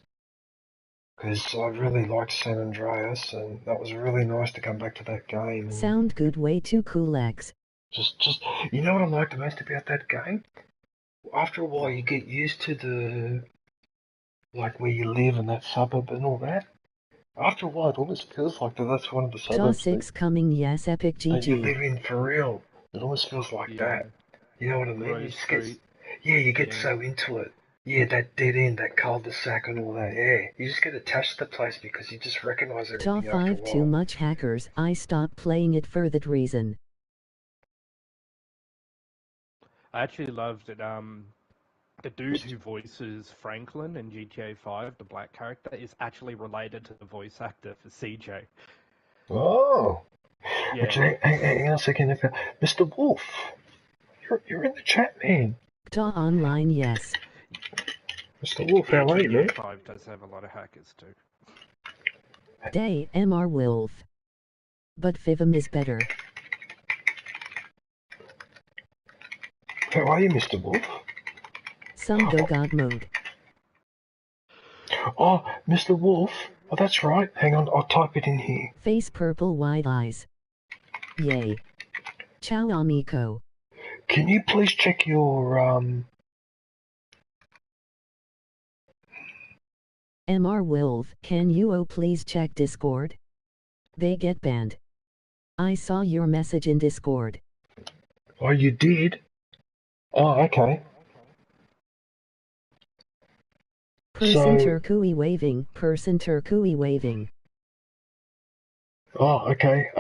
Because I really liked San Andreas, and that was really nice to come back to that game. Sound good, way too cool X. Just, you know what I liked the most about that game? After a while you get used to the, like where you live and that suburb and all that. After a while it almost feels like that's one of the suburbs. Top 6 coming, yes, epic GG. And you live in for real. It almost feels like that. You know what I mean? You get so into it. Yeah, that dead end, that cul-de-sac and all that. Yeah, you just get attached to the place because you just recognize everything. Top 5 too much hackers. I stopped playing it for that reason. I actually loved it. The dude who voices Franklin in GTA 5, the black character, is actually related to the voice actor for CJ. Oh. Yeah. Actually, hang on a second. Mr. Wolf, you're in the chat, man. Online, yes. Mr. Wolf, how are you, man? GTA 5 does have a lot of hackers too. Day Mr. Wolf. But Fivum is better. How are you, Mr. Wolf? Some go God mode. Oh, Mr. Wolf. Oh, that's right. Hang on, I'll type it in here. Face purple wide eyes. Yay. Ciao amico. Can you please check your, Mr. Wolf, can you please check Discord? They get banned. I saw your message in Discord. Oh, you did? Oh, okay. Person Turkui waving, person Turkui waving. Oh, okay.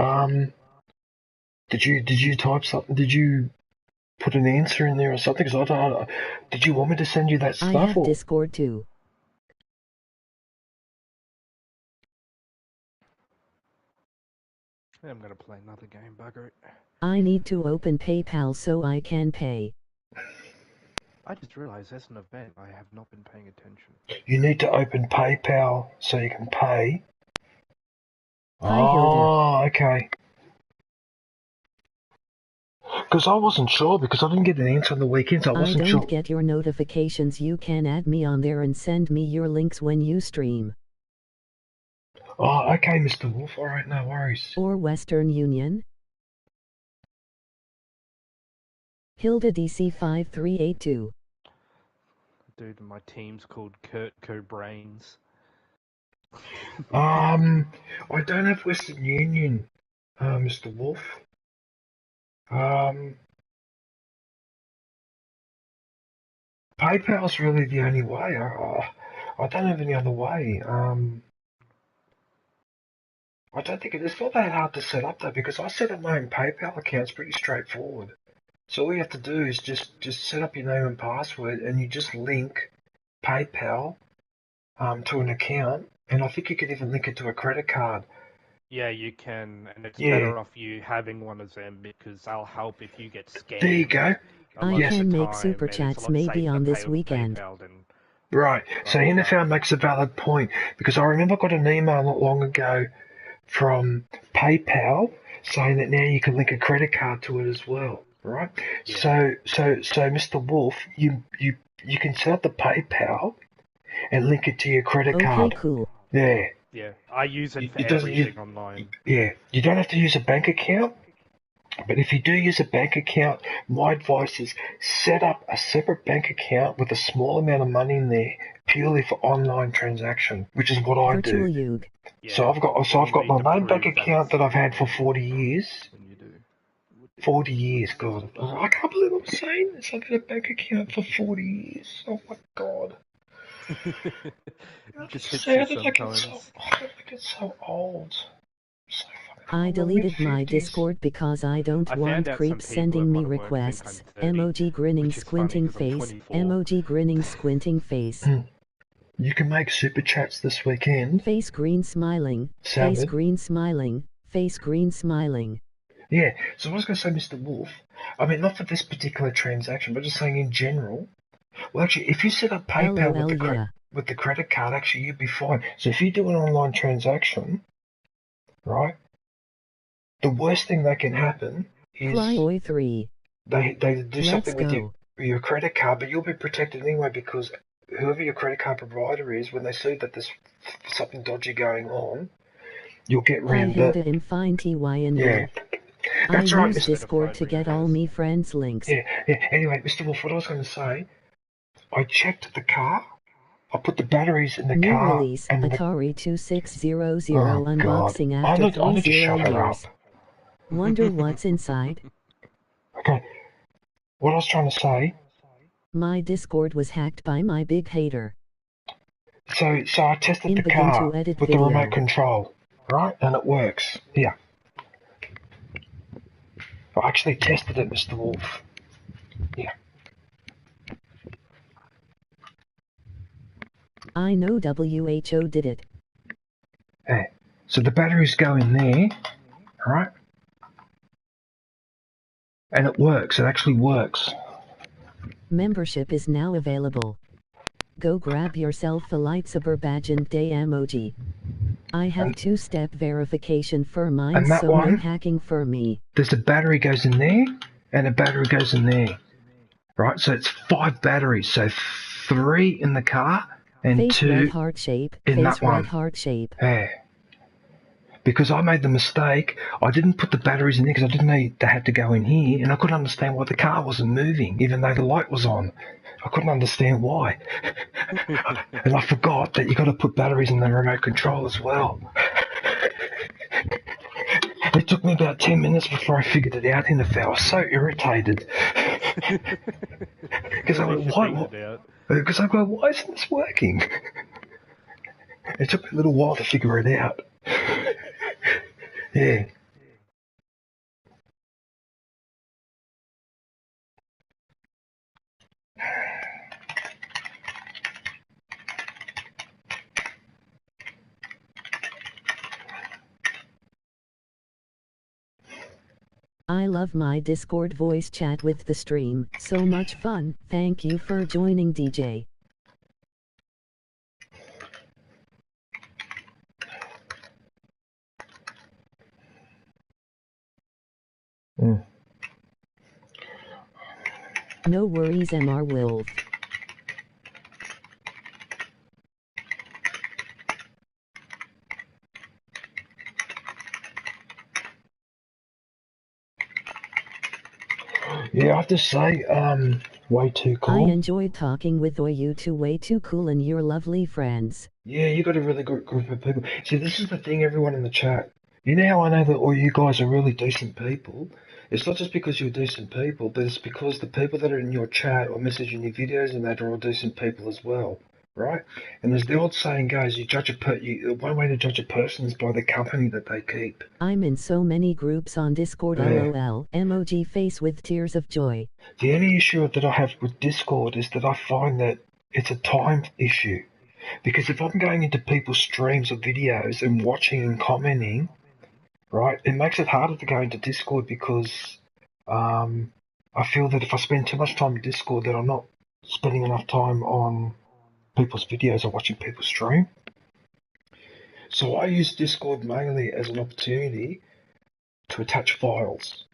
Did you type something? Did you put an answer in there or something? Because I don't. Did you want me to send you that stuff? I have Discord too. I'm gonna play another game, bugger it. I need to open PayPal so I can pay. I just realized that's an event. I have not been paying attention. You need to open PayPal so you can pay. Hi, oh, okay. Because I wasn't sure, because I didn't get an answer on the weekends. I wasn't sure. I don't get your notifications. You can add me on there and send me your links when you stream. Oh, okay, Mr. Wolf. All right, no worries. Or Western Union. Hilda DC 5382. Dude, my team's called Kurt Cobrains. I don't have Western Union, Mr. Wolf. PayPal's really the only way. I don't have any other way. I don't think it's not that hard to set up though, because I set up my own PayPal account. It's pretty straightforward. So all you have to do is just set up your name and password, and you just link PayPal to an account, and I think you can even link it to a credit card. Yeah, you can, and it's better off you having one of them because they'll help if you get scammed. There you go. I can make super chats maybe on this weekend. Right, so NFL makes a valid point, because I remember I got an email not long ago from PayPal saying that now you can link a credit card to it as well, right? Yeah. So Mr. Wolf, you can set up the PayPal and link it to your credit card. Okay, cool. Yeah. Yeah, I use it for everything online. Yeah, you don't have to use a bank account, but if you do use a bank account, my advice is set up a separate bank account with a small amount of money in there, purely for online transaction, which is what I do. Yeah. So I've got my main bank account that I've had for 40 years. 40 years, God. I can't believe I'm saying this. I've had a bank account for 40 years. Oh my God. Just hits you sometimes. I think it's so old. I deleted my Discord because I don't want creeps sending me requests. Emoji grinning squinting face. Emoji grinning squinting face. You can make super chats this weekend. Face green smiling. Face green smiling. Face green smiling. Yeah, so I was going to say, Mr. Wolf, I mean, not for this particular transaction, but just saying in general. Well, actually, if you set up PayPal with the credit card, actually, you'd be fine. So if you do an online transaction, right, the worst thing that can happen is they do something with your credit card, but you'll be protected anyway, because whoever your credit card provider is, when they see that there's something dodgy going on, you'll get reimbursed. Yeah. That's I use Discord to get all me friends' links. Yeah. Anyway, Mr. Wolf, what I was going to say, I checked the car. I put the batteries in the car. New release, Atari 2600 unboxing after 30 years. Wonder what's inside? Okay. What I was trying to say... My Discord was hacked by my big hater. So I tested the car with the remote control, right? And it works. Here. I actually tested it, Mr. Wolf. Yeah. I know WHO did it. Hey, so the batteries go in there, right? And it works. It actually works. Membership is now available. Go grab yourself a lightsaber badge and day emoji. I have two-step verification for mine, and that so one, no hacking for me. There's a battery goes in there, and a battery goes in there. Right, so it's 5 batteries. So 3 in the car, and face 2 red heart shape, in face that one. red heart shape. Yeah. Because I made the mistake, I didn't put the batteries in there because I didn't know they had to go in here, and I couldn't understand why the car wasn't moving, even though the light was on. I couldn't understand why. And I forgot that you got to put batteries in the remote control as well. It took me about 10 minutes before I figured it out, and I was so irritated. Because I went, why isn't this working? It took me a little while to figure it out. Yeah. I love my Discord voice chat with the stream. So much fun. Thank you for joining, DJ. No worries, MR Wolf. Yeah, I have to say, way too cool. I enjoyed talking with you two, way too cool, and your lovely friends. Yeah, you got a really good group of people. See, this is the thing, everyone in the chat. You know how I know that all you guys are really decent people? It's not just because you're decent people, but it's because the people that are in your chat or messaging your videos and that are all decent people as well, right? And as the old saying goes, one way to judge a person is by the company that they keep. I'm in so many groups on Discord, LOL, emoji face with tears of joy. The only issue that I have with Discord is that I find that it's a time issue. Because if I'm going into people's streams or videos and watching and commenting, right, it makes it harder to go into Discord because I feel that if I spend too much time in Discord that I'm not spending enough time on people's videos or watching people stream. So I use Discord mainly as an opportunity to attach files.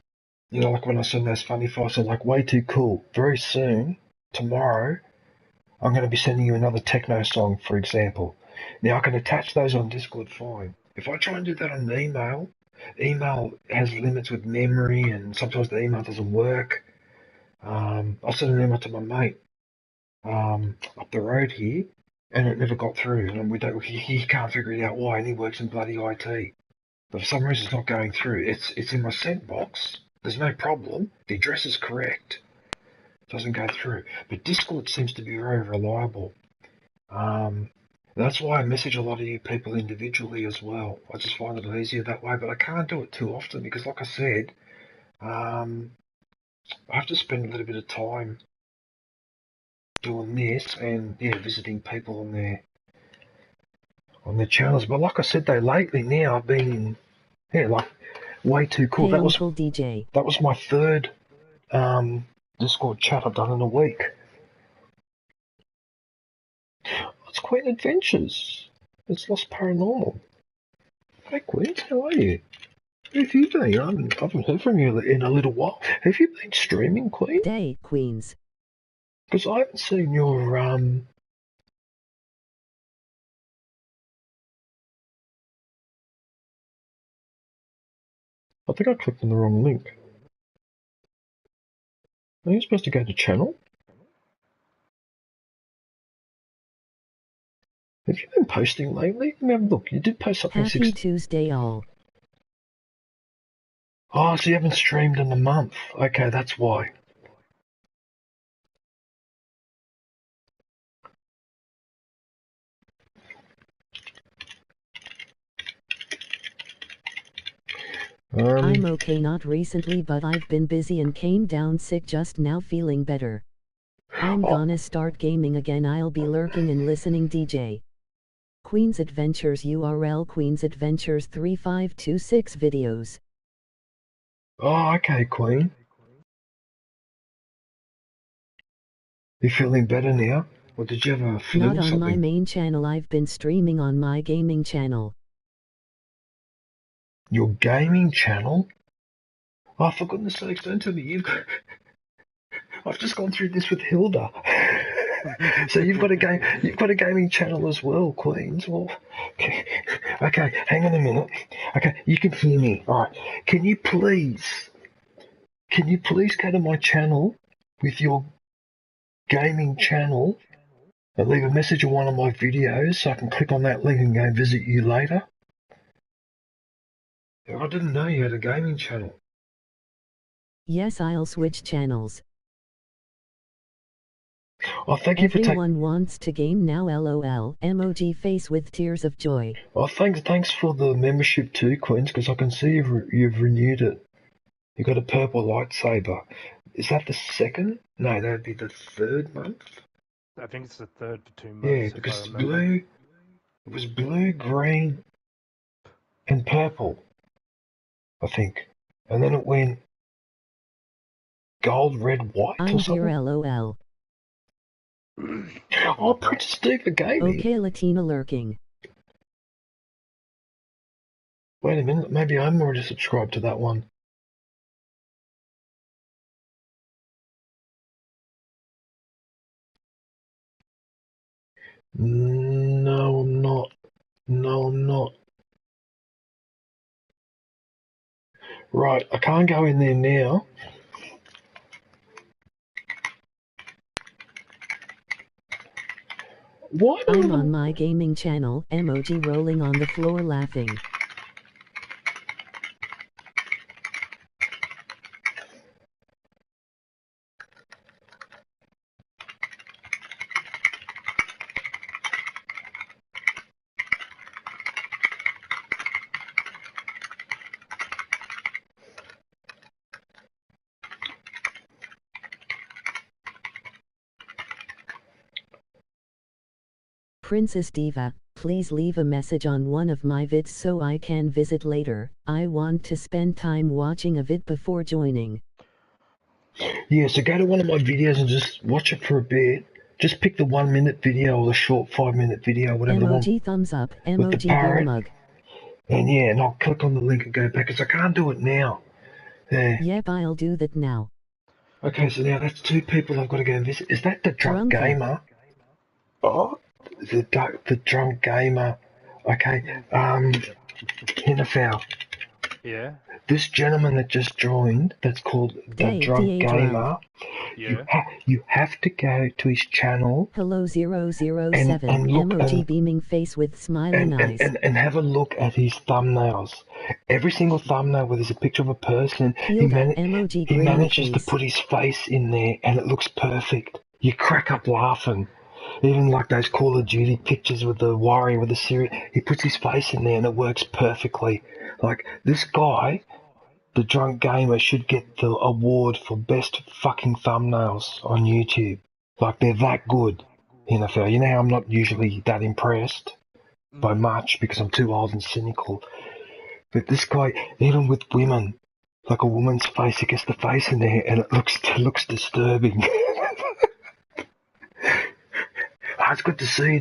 You know, like when I send those funny files, I'm like, way too cool. Very soon, tomorrow, I'm going to be sending you another techno song, for example. Now, I can attach those on Discord fine. If I try and do that on email has limits with memory, and sometimes the email doesn't work. I sent an email to my mate up the road here, and it never got through. And he can't figure it out why, and he works in bloody IT. But for some reason, it's not going through. It's in my sent box. There's no problem. The address is correct. It doesn't go through. But Discord seems to be very reliable. That's why I message a lot of you people individually as well. I just find it easier that way, but I can't do it too often because, like I said, I have to spend a little bit of time doing this and visiting people on their channels. But like I said, though, lately now I've been way too cool. Hey, Uncle DJ. That was my third Discord chat I've done in a week. It's Queen Adventures. It's Lost Paranormal. Hey Queen, how are you? Where have you been? I haven't heard from you in a little while. Have you been streaming, Queen? Day, Queens. Because I haven't seen your I think I clicked on the wrong link. Are you supposed to go to channel? Have you been posting lately? Let me have a look. You did post something. Happy Tuesday, all. Oh, so you haven't streamed in a month. Okay, that's why. I'm okay, not recently, but I've been busy and came down sick just now, feeling better. I'm gonna start gaming again. I'll be lurking and listening. DJ. Queen's Adventures URL Queen's Adventures 3526 videos. Oh, okay, Queen. You feeling better now? Or did you have a flu Not or on something? my main channel. I've been streaming on my gaming channel. Your gaming channel? Oh, for goodness sakes, don't tell me you've got... I've just gone through this with Hilda. So you've got a gaming channel as well, Queens. Well, okay, hang on a minute. Okay, you can hear me. Alright. Can you please go to my channel with your gaming channel and leave a message on one of my videos so I can click on that link and go visit you later? I didn't know you had a gaming channel. Yes, I'll switch channels. Oh, thank you for taking... Everyone wants to game now, LOL. Emoji face with tears of joy. Oh, thanks for the membership too, Queens, because I can see you've renewed it. You got a purple lightsaber. Is that the second? No, that'd be the third month. I think it's the third for 2 months. Yeah, because it's blue. It was blue, green, and purple, I think, and then it went gold, red, white, I'm or something. here, LOL. Oh, Princess Diva Gaming. Okay, Latina lurking. Wait a minute, maybe I'm already subscribed to that one. No, I'm not. No, I'm not. Right, I can't go in there now. What? I'm on my gaming channel. Emoji rolling on the floor laughing. Princess Diva, please leave a message on one of my vids so I can visit later. I want to spend time watching a vid before joining. Yeah, so go to one of my videos and just watch it for a bit. Just pick the 1 minute video or the short 5 minute video, whatever the one. Emoji thumbs up, with the emoji parrot. beer mug. And yeah, and I'll click on the link and go back, because I can't do it now. Yeah. Yep, I'll do that now. Okay, so now that's 2 people I've got to go and visit. Is that the drunk gamer? Oh, the drunk gamer. Okay, Hinterfowl. Yeah? This gentleman that just joined, that's called the drunk gamer. Yeah. You have to go to his channel. Hello 007, and look emoji beaming face with smiling eyes. And have a look at his thumbnails. Every single thumbnail where there's a picture of a person, he manages to put his face in there and it looks perfect. You crack up laughing. Even like those Call of Duty pictures with the wiring with the series, he puts his face in there and it works perfectly. Like, this guy, the drunk gamer, should get the award for best fucking thumbnails on YouTube. Like, they're that good, NFL. You know how I'm not usually that impressed by much because I'm too old and cynical. But this guy, even with women, like a woman's face, he gets the face in there and it looks disturbing. It's good to see you,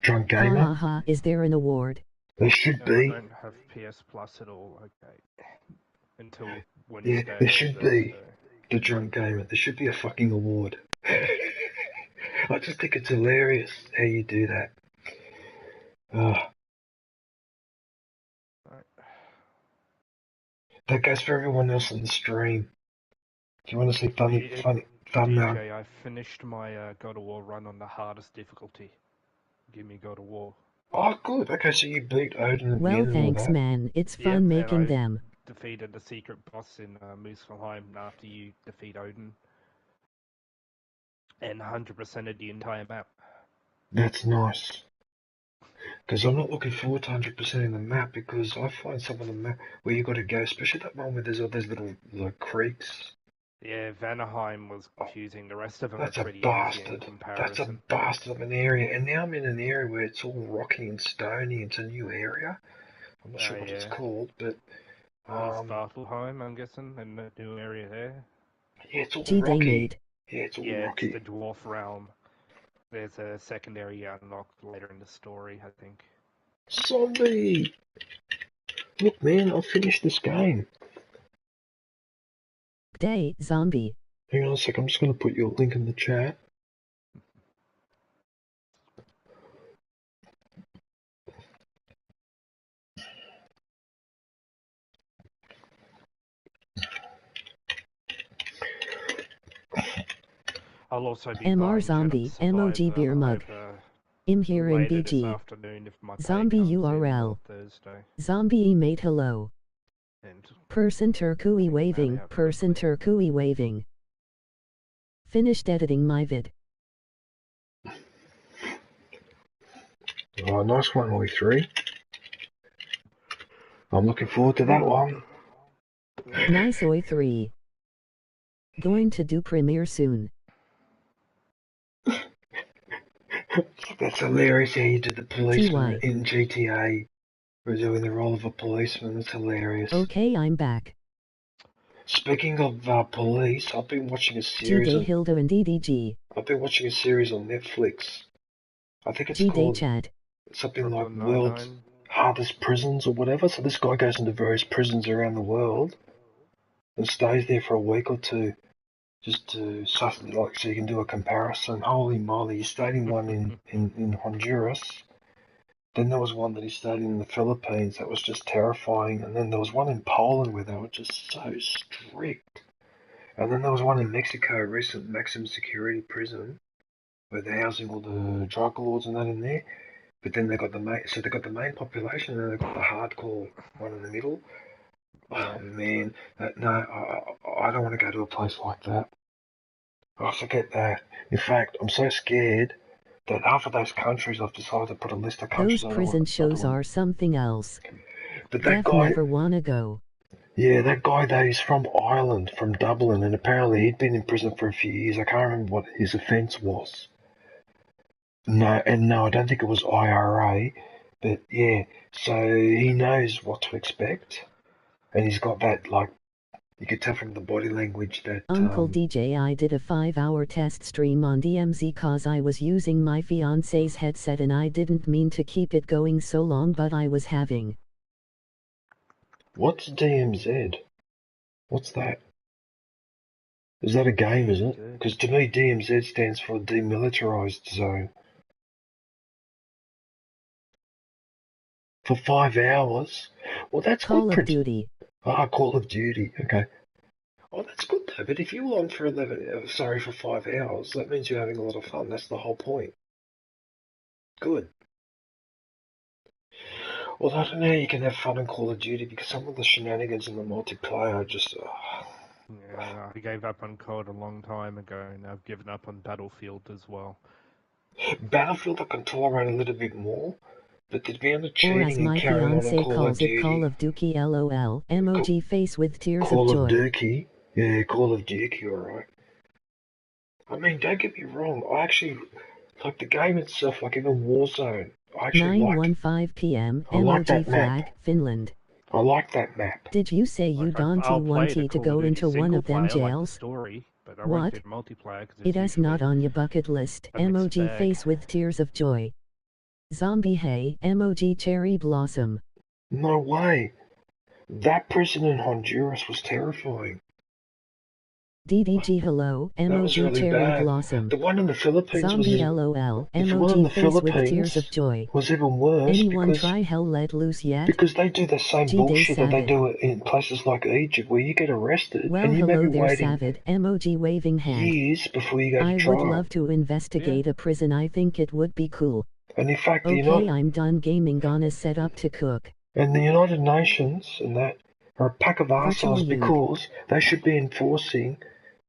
drunk gamer. Is there an award? There should be. I don't have PS Plus at all, okay. Until Wednesday. Yeah, there should be. The drunk gamer. There should be a fucking award. I just think it's hilarious how you do that. That goes for everyone else on the stream. If you want to see funny thumbnail. DJ, I finished my God of War run on the hardest difficulty. Give me God of War. Oh, good. Okay, so you beat Odin. Well, thanks, man. It's fun making them. Defeated the secret boss in Muspelheim after you defeat Odin. And 100%ed the entire map. That's nice. Because I'm not looking forward to 100% in the map, because I find some of the map where you got to go, especially that one where there's all those little like creeks. Yeah, Vanaheim was confusing. The rest of them are That's a pretty easy in bastard. comparison. That's a bastard of an area. And now I'm in an area where it's all rocky and stony. It's a new area. I'm not sure what it's called, but... East Svartalheim, I'm guessing, in the new area there. Yeah, it's all G-Day rocky. mate. Yeah, it's all Yeah, rocky. it's the Dwarf Realm. There's a secondary unlocked later in the story, I think. Zombie! Look, man, I've finished this game. Day, zombie. Hang on a sec, I'm just going to put your link in the chat. I'll also be MR zombie, MOG beer mug. I'm here in BG. Zombie URL. Zombie mate hello. Person Turkui waving, person Turkui waving. Finished editing my vid. Oh, nice one, Oi3. I'm looking forward to that one. Nice Oi3. Going to do premiere soon. That's hilarious how you did the policeman in GTA. We're doing the role of a policeman. That's hilarious. Okay, I'm back. Speaking of police, I've been watching a series. G-Day Hilda and DDG. I've been watching a series on Netflix. I think it's G-Day called Chad. something like World's Hardest Prisons or whatever. So this guy goes into various prisons around the world and stays there for a week or two, just to so you can do a comparison. Holy moly! He stayed in one in Honduras. Then there was one that he stayed in the Philippines that was just terrifying. And then there was one in Poland where they were just so strict. And then there was one in Mexico, a recent maximum security prison, where they're housing all the drug lords and that in there. But then they got the main population, and then they got the hardcore one in the middle. Oh man, no, I don't want to go to a place like that. I forget that. In fact, I'm so scared that half of those countries I've decided to put a list of countries. Those prison shows are something else. But that guy never wanna go. Yeah, that guy though, he's from Ireland, from Dublin, and apparently he'd been in prison for a few years. I can't remember what his offence was. No, I don't think it was IRA, but yeah, so he knows what to expect, and he's got that, like, you could tell from the body language that... Uncle DJ, I did a 5-hour test stream on DMZ cause I was using my fiance's headset and I didn't mean to keep it going so long, but I was having... What's DMZ? What's that? Is that a game, is it? Because to me DMZ stands for Demilitarized Zone. For 5 hours? Well, that's Call of Duty. Ah, Call of Duty, okay. Oh, that's good though, but if you're on for 5 hours, that means you're having a lot of fun. That's the whole point. Good. Well, I don't know how you can have fun in Call of Duty because some of the shenanigans in the multiplayer are just... Yeah, I gave up on COD a long time ago, and I've given up on Battlefield as well. Battlefield I can tolerate a little bit more, but did we end up cheating or as my and carrying on fiance Call calls of Duty? it, Call of Duty LOL, emoji face with tears Call of of joy. Duty? Yeah, Call of Duty, alright. I mean, don't get me wrong, I actually like the game itself, like even Warzone. I actually 9:15 p.m. I like emoji that flag, map. Finland. I like that map. Did you say you don't want to go into one of them jails? Story, but I what? Multiplayer It is not on your bucket list. Emoji face with tears of joy. Zombie hey, emoji cherry blossom. No way. That prison in Honduras was terrifying. DDG hello, emoji really cherry bad. blossom. The one in the Philippines Zombie was LOL, the one in the emoji face with Philippines tears of joy. was even worse. Anyone because, try hell let loose yet? Because they do the same G-Day bullshit that they Savid. do in places like Egypt where you get arrested Well, and you may hello be there, waiting Savid. Emoji waving hand. years before you go to I trial. would love to investigate a prison. I think it would be cool. And in fact, okay, I'm done gaming. Gonna set up to cook. And the United Nations and that are a pack of arseholes because they should be enforcing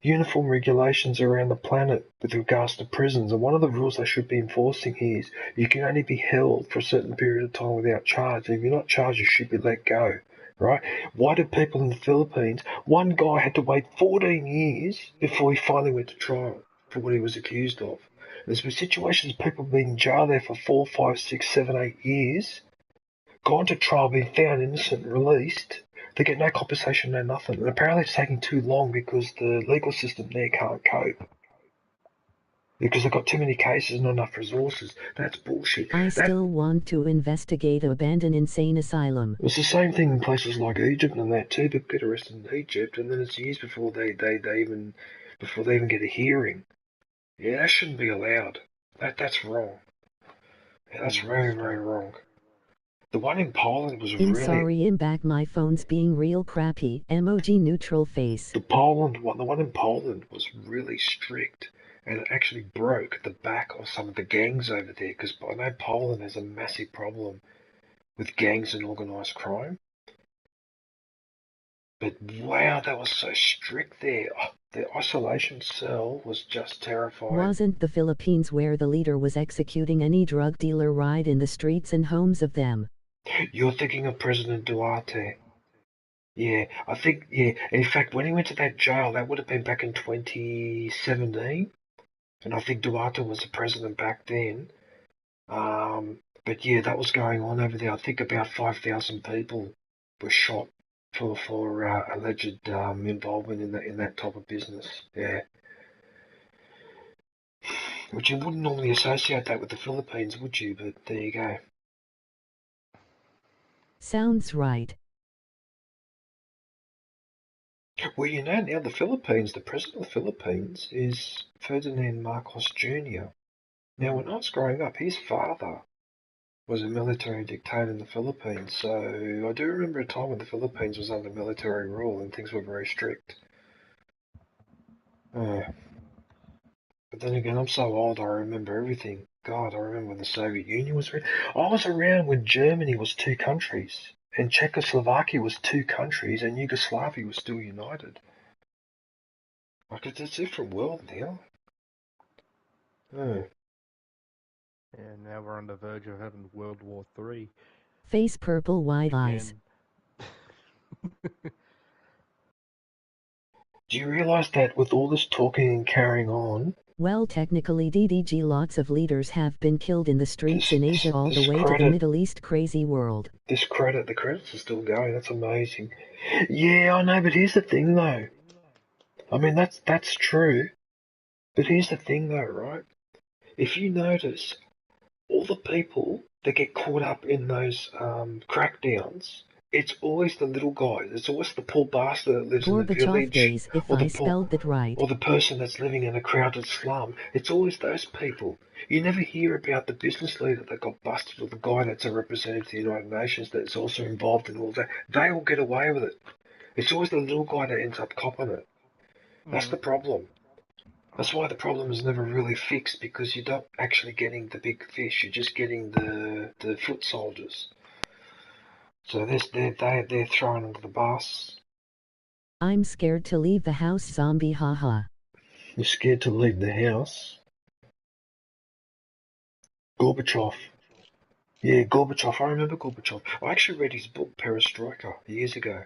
uniform regulations around the planet with regards to prisons. And one of the rules they should be enforcing here is you can only be held for a certain period of time without charge. And if you're not charged, you should be let go. right? Why did people in the Philippines, one guy had to wait 14 years before he finally went to trial for what he was accused of. There's been situations of people being in jail there for 4, 5, 6, 7, 8 years, gone to trial, been found innocent, released. They get no compensation, no nothing. And apparently it's taking too long because the legal system there can't cope. Because they've got too many cases and not enough resources. That's bullshit. I still want to investigate abandoned insane asylum. It's the same thing in places like Egypt and that too. People get arrested in Egypt and then it's years before they even get a hearing. Yeah, that shouldn't be allowed. That's wrong. Yeah, that's very, very wrong. The one in Poland was really... Sorry, I'm back. My phone's being real crappy. Emoji neutral face. The one in Poland was really strict. And it actually broke the back of some of the gangs over there, because I know Poland has a massive problem with gangs and organised crime. But wow, that was so strict there. Oh, the isolation cell was just terrifying. Wasn't the Philippines where the leader was executing any drug dealer right in the streets and homes of them? You're thinking of President Duarte. Yeah, I think, yeah. In fact, when he went to that jail, that would have been back in 2017. And I think Duarte was the president back then. But yeah, that was going on over there. I think about 5,000 people were shot for alleged involvement in that type of business. Yeah. Which you wouldn't normally associate that with the Philippines, would you? But there you go. Sounds right. Well, you know now the Philippines, the president of the Philippines is Ferdinand Marcos Jr. Now, when I was growing up, his father was a military dictator in the Philippines, so I do remember a time when the Philippines was under military rule and things were very strict. But then again, I'm so old, I remember everything. God, I remember when the Soviet Union was... I was around when Germany was 2 countries. And Czechoslovakia was 2 countries, and Yugoslavia was still united. Like, it's a different world now. Oh. Yeah, now we're on the verge of having World War III. Face purple, wide eyes. Do you realise that with all this talking and carrying on... Well, technically DDG, lots of leaders have been killed in the streets in Asia all the way to the Middle East crazy world. The credits are still going, that's amazing. Yeah, I know, but here's the thing though. I mean, that's true. But here's the thing though, right? If you notice, all the people that get caught up in those crackdowns, it's always the little guys. It's always the poor bastard that lives in the village. Days, if I spelled that right. Or the person that's living in a crowded slum. It's always those people. You never hear about the business leader that got busted or the guy that's a representative of the United Nations that's also involved in all that. They all get away with it. It's always the little guy that ends up copping it. That's the problem. That's why the problem is never really fixed, because you're not actually getting the big fish. You're just getting the foot soldiers. So they're thrown under the bus. I'm scared to leave the house, zombie, haha. You're scared to leave the house? Gorbachev. Yeah, Gorbachev. I remember Gorbachev. I actually read his book, Perestroika, years ago.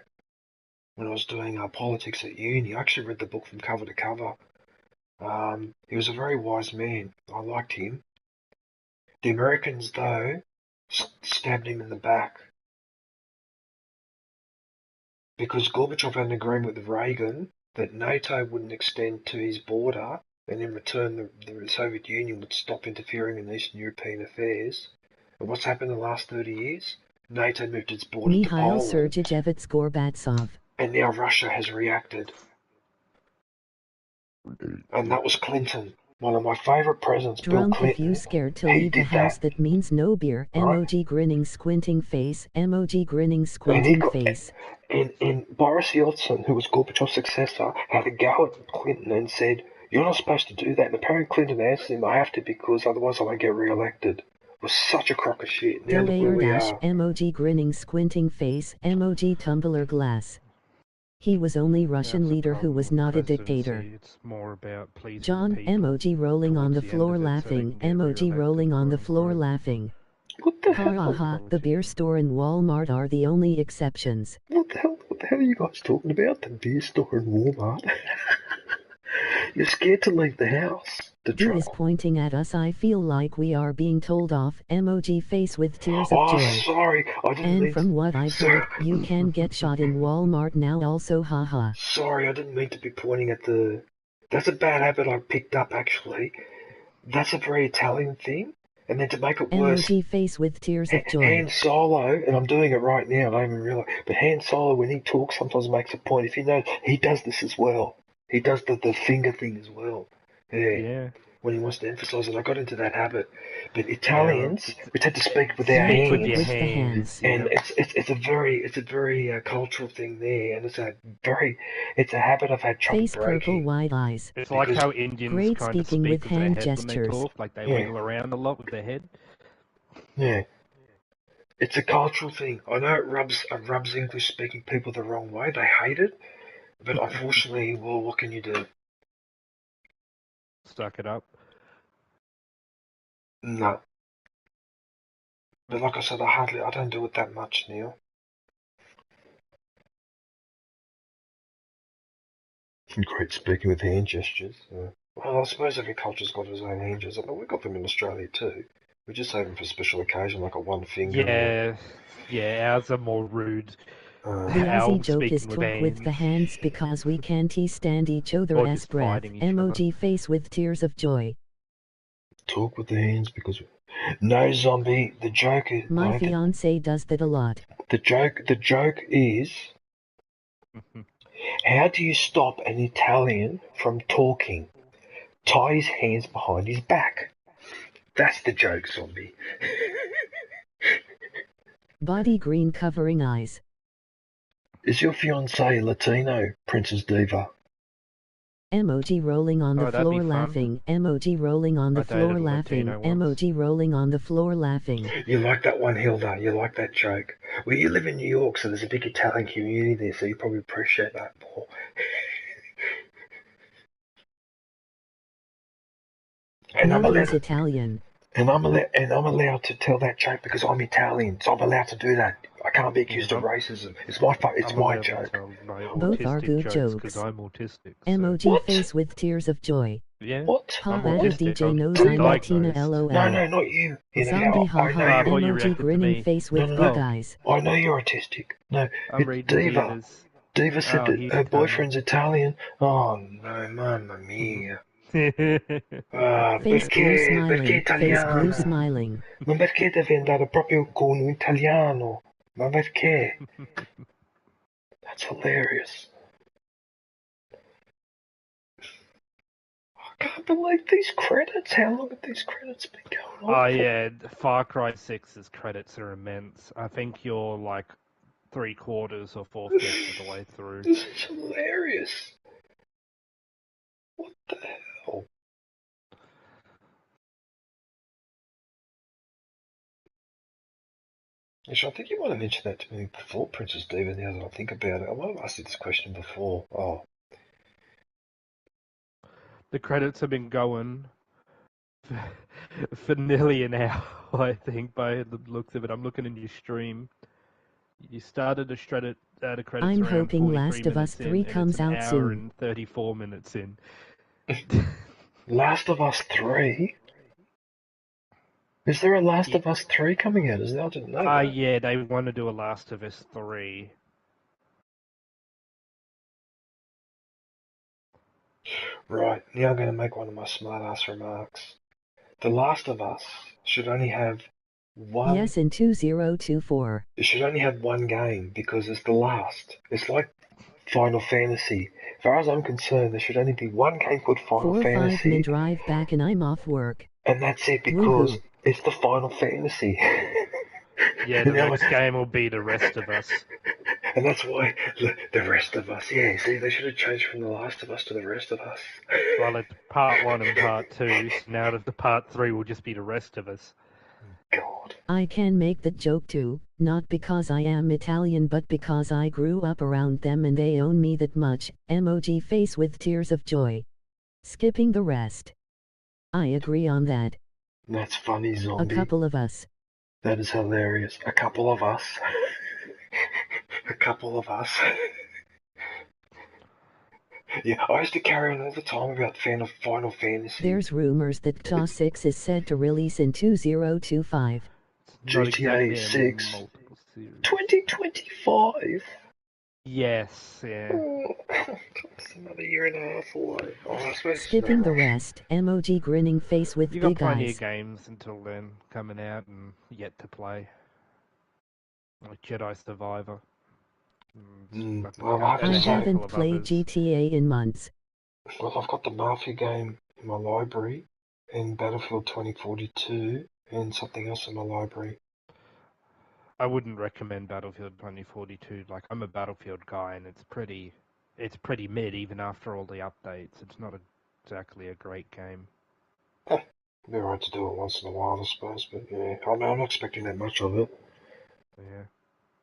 When I was doing politics at uni. I actually read the book from cover to cover. He was a very wise man. I liked him. The Americans, though, stabbed him in the back. Because Gorbachev had an agreement with Reagan that NATO wouldn't extend to his border, and in return the Soviet Union would stop interfering in Eastern European affairs. And what's happened in the last 30 years? NATO moved its border to Poland. Mikhail Sergeyevich Gorbatsov. And now Russia has reacted. And that was Clinton. One of my favourite presidents, Drunk Bill Clinton. If you scared to leave the house, that means no beer. Right. Emoji grinning squinting face. Emoji grinning squinting face. And Boris Yeltsin, who was Gorbachev's successor, had a go at Clinton and said, "You're not supposed to do that." And apparently Clinton answered him, "I have to, because otherwise I won't get re-elected." It was such a crock of shit. Now look where we are. Emoji grinning squinting face. Emoji tumbler glass. He was only Russian leader who was not a dictator. It's more about John, emoji rolling on the floor laughing. Emoji rolling on the floor laughing. What the Ha ha ha, the beer store and Walmart are the only exceptions. What the hell are you guys talking about? The beer store and Walmart? You're scared to leave the house. Dude is pointing at us. I feel like we are being told off. Emoji face with tears of joy. Sorry. I didn't mean And from what I've heard, you can get shot in Walmart now also, haha. Sorry, I didn't mean to be pointing at the... That's a bad habit I picked up, actually. That's a very Italian thing. And then to make it worse... Emoji face with tears of joy. Han Solo, and I'm doing it right now, I don't even realise, but Han Solo, when he talks, sometimes makes a point. If you know, he does this as well. He does the finger thing as well. Yeah. When he wants to emphasise it, I got into that habit. But Italians, we tend to speak with our hands, with your hands. And it's a very cultural thing there, and it's a habit I've had trouble Face breaking. purple wide eyes. It's like how Indians great kind of speaking speak with hand their head gestures. when they talk, like they wiggle around a lot with their head. Yeah. It's a cultural thing. I know it rubs English-speaking people the wrong way. They hate it. But unfortunately, well, what can you do? Stuck it up. No. But like I said, I don't do it that much, Neil. Great speaking with hand gestures. Well, I suppose every culture's got its own hand gestures. I mean, we've got them in Australia too. We just save them for special occasion, like a one finger. Yeah, ours are more rude. The Aussie joke is talk with the hands because we can't stand each other's breath. Emoji face with tears of joy. Talk with the hands because... No, zombie, the joke is... My fiancé does that a lot. The joke is... How do you stop an Italian from talking? Tie his hands behind his back. That's the joke, zombie. Body green covering eyes. Is your fiancé Latino, Princess Diva? Emoji rolling on the floor laughing. Emoji rolling on the floor laughing. Emoji rolling on the floor laughing. You like that one, Hilda? You like that joke? Well, you live in New York, so there's a big Italian community there, so you probably appreciate that more. And I'm Italian. And I'm allowed to tell that joke because I'm Italian, so I'm allowed to do that. I can't be accused of racism. It's my joke. Both are good jokes. Because I'm autistic. Emoji face with tears of joy. Yeah. What? Ha battle DJ knows I'm Latina LOL. No, not you. Zombie haha emoji grinning face with big eyes. I know you're autistic. No, Diva. Diva said that her boyfriend's Italian. Oh no, mamma mia. Face blue smiling. Ma perché devi andare proprio con un italiano? Ma perché? That's hilarious. I can't believe these credits. How long have these credits been going on? Oh yeah, FARCRY6's credits are immense. I think you're like 3/4 or 4/5 of the way through. This is hilarious. What the hell? Actually, I think you might have mentioned that to me before, Princess Diva, now that I think about it. I might have asked you this question before. Oh. The credits have been going for nearly an hour, I think, by the looks of it. I'm looking in your stream. You started the credits I'm hoping Last of Us 3 comes out soon. An hour and 34 minutes in. Last of Us 3? Is there a Last of Us 3 coming out? I didn't know that. Yeah, they want to do a Last of Us 3. Right, now I'm going to make one of my smart-ass remarks. The Last of Us should only have one... Yes, in 2024. It should only have one game, because it's the last. It's like Final Fantasy. As far as I'm concerned, there should only be one game called Final Fantasy. 4 5 drive back and I'm off work. And that's it, because it's the Final Fantasy. Yeah, the next game will be The Rest of Us. And that's why The Rest of Us. Yeah, see, they should have changed from The Last of Us to The Rest of Us. Well, it's part 1 and part 2, so now the part 3 will just be The Rest of Us. God. I can make that joke too, not because I am Italian but because I grew up around them and they own me that much. Emoji face with tears of joy. Skipping the rest. I agree on that. That's funny, zombie. A couple of us. That is hilarious. A couple of us. A couple of us. Yeah, I used to carry on all the time about Final Fantasy. There's rumors that GTA 6 is set to release in 2025. GTA 6. 2025? Yes, yeah. It's another year and a half away. Oh, Skipping the rest, emoji grinning face with you big got plenty eyes. of games until then coming out and yet to play. Like Jedi Survivor. I haven't played GTA in months. Well, I've got the Mafia game in my library, and Battlefield 2042, and something else in my library. I wouldn't recommend Battlefield 2042. Like, I'm a Battlefield guy, and it's pretty mid even after all the updates. It's not exactly a great game. It'd be alright to do it once in a while, I suppose, but yeah, I'm not expecting that much of it. Yeah.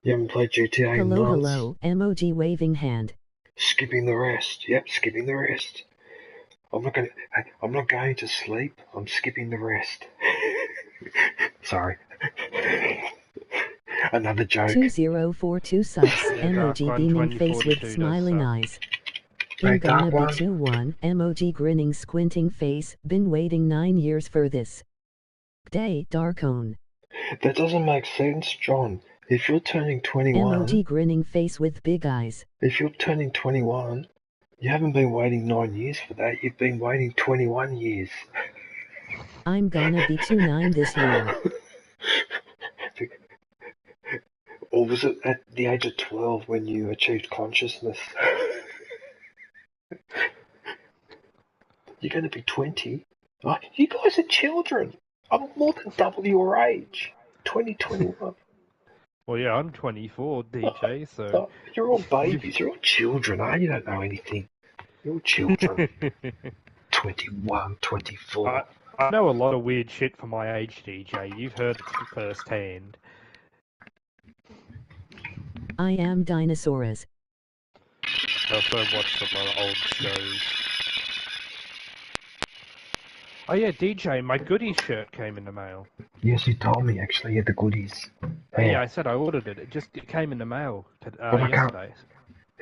You haven't played GTA in months? Hello, emoji waving hand. Skipping the rest. Yep, skipping the rest. I'm not going to sleep. I'm skipping the rest. Sorry. Another joke. 2042 subs, emoji beaming face with smiling eyes. Hey, Gonna be Dark 2-1, emoji grinning squinting face, been waiting 9 years for this. Day, Darkone. That doesn't make sense, John. If you're turning 21... Emoji grinning face with big eyes. If you're turning 21, you haven't been waiting 9 years for that. You've been waiting 21 years. I'm gonna be 29 this year. Or was it at the age of 12 when you achieved consciousness? You're going to be 20. Oh, you guys are children. I'm more than double your age. 2021. Well, yeah, I'm 24, DJ, so... Oh, you're all babies. You're all children, eh? You don't know anything. You're all children. 21, 24. I know a lot of weird shit for my age, DJ. You've heard it firsthand. I am dinosaurs. I also watched a lot of old shows. Oh yeah, DJ, my goodies shirt came in the mail. Yes, you told me, actually, you had the goodies. Yeah, I said I ordered it. It came in the mail yesterday.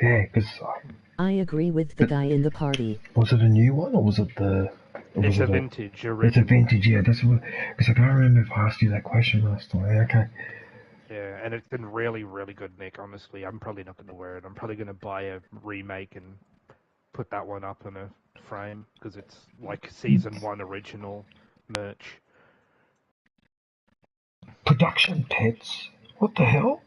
Yeah, because... I agree with the guy in the party. Was it a new one, or was it the... It's a vintage, original. It's a vintage, yeah. That's what... Because I can't remember if I asked you that question last time. Okay. Yeah, and it's been really, really good, Nick, honestly. I'm probably not going to wear it. I'm probably going to buy a remake and put that one up in a frame, because it's like Season 1 original merch. Production pets? What the hell?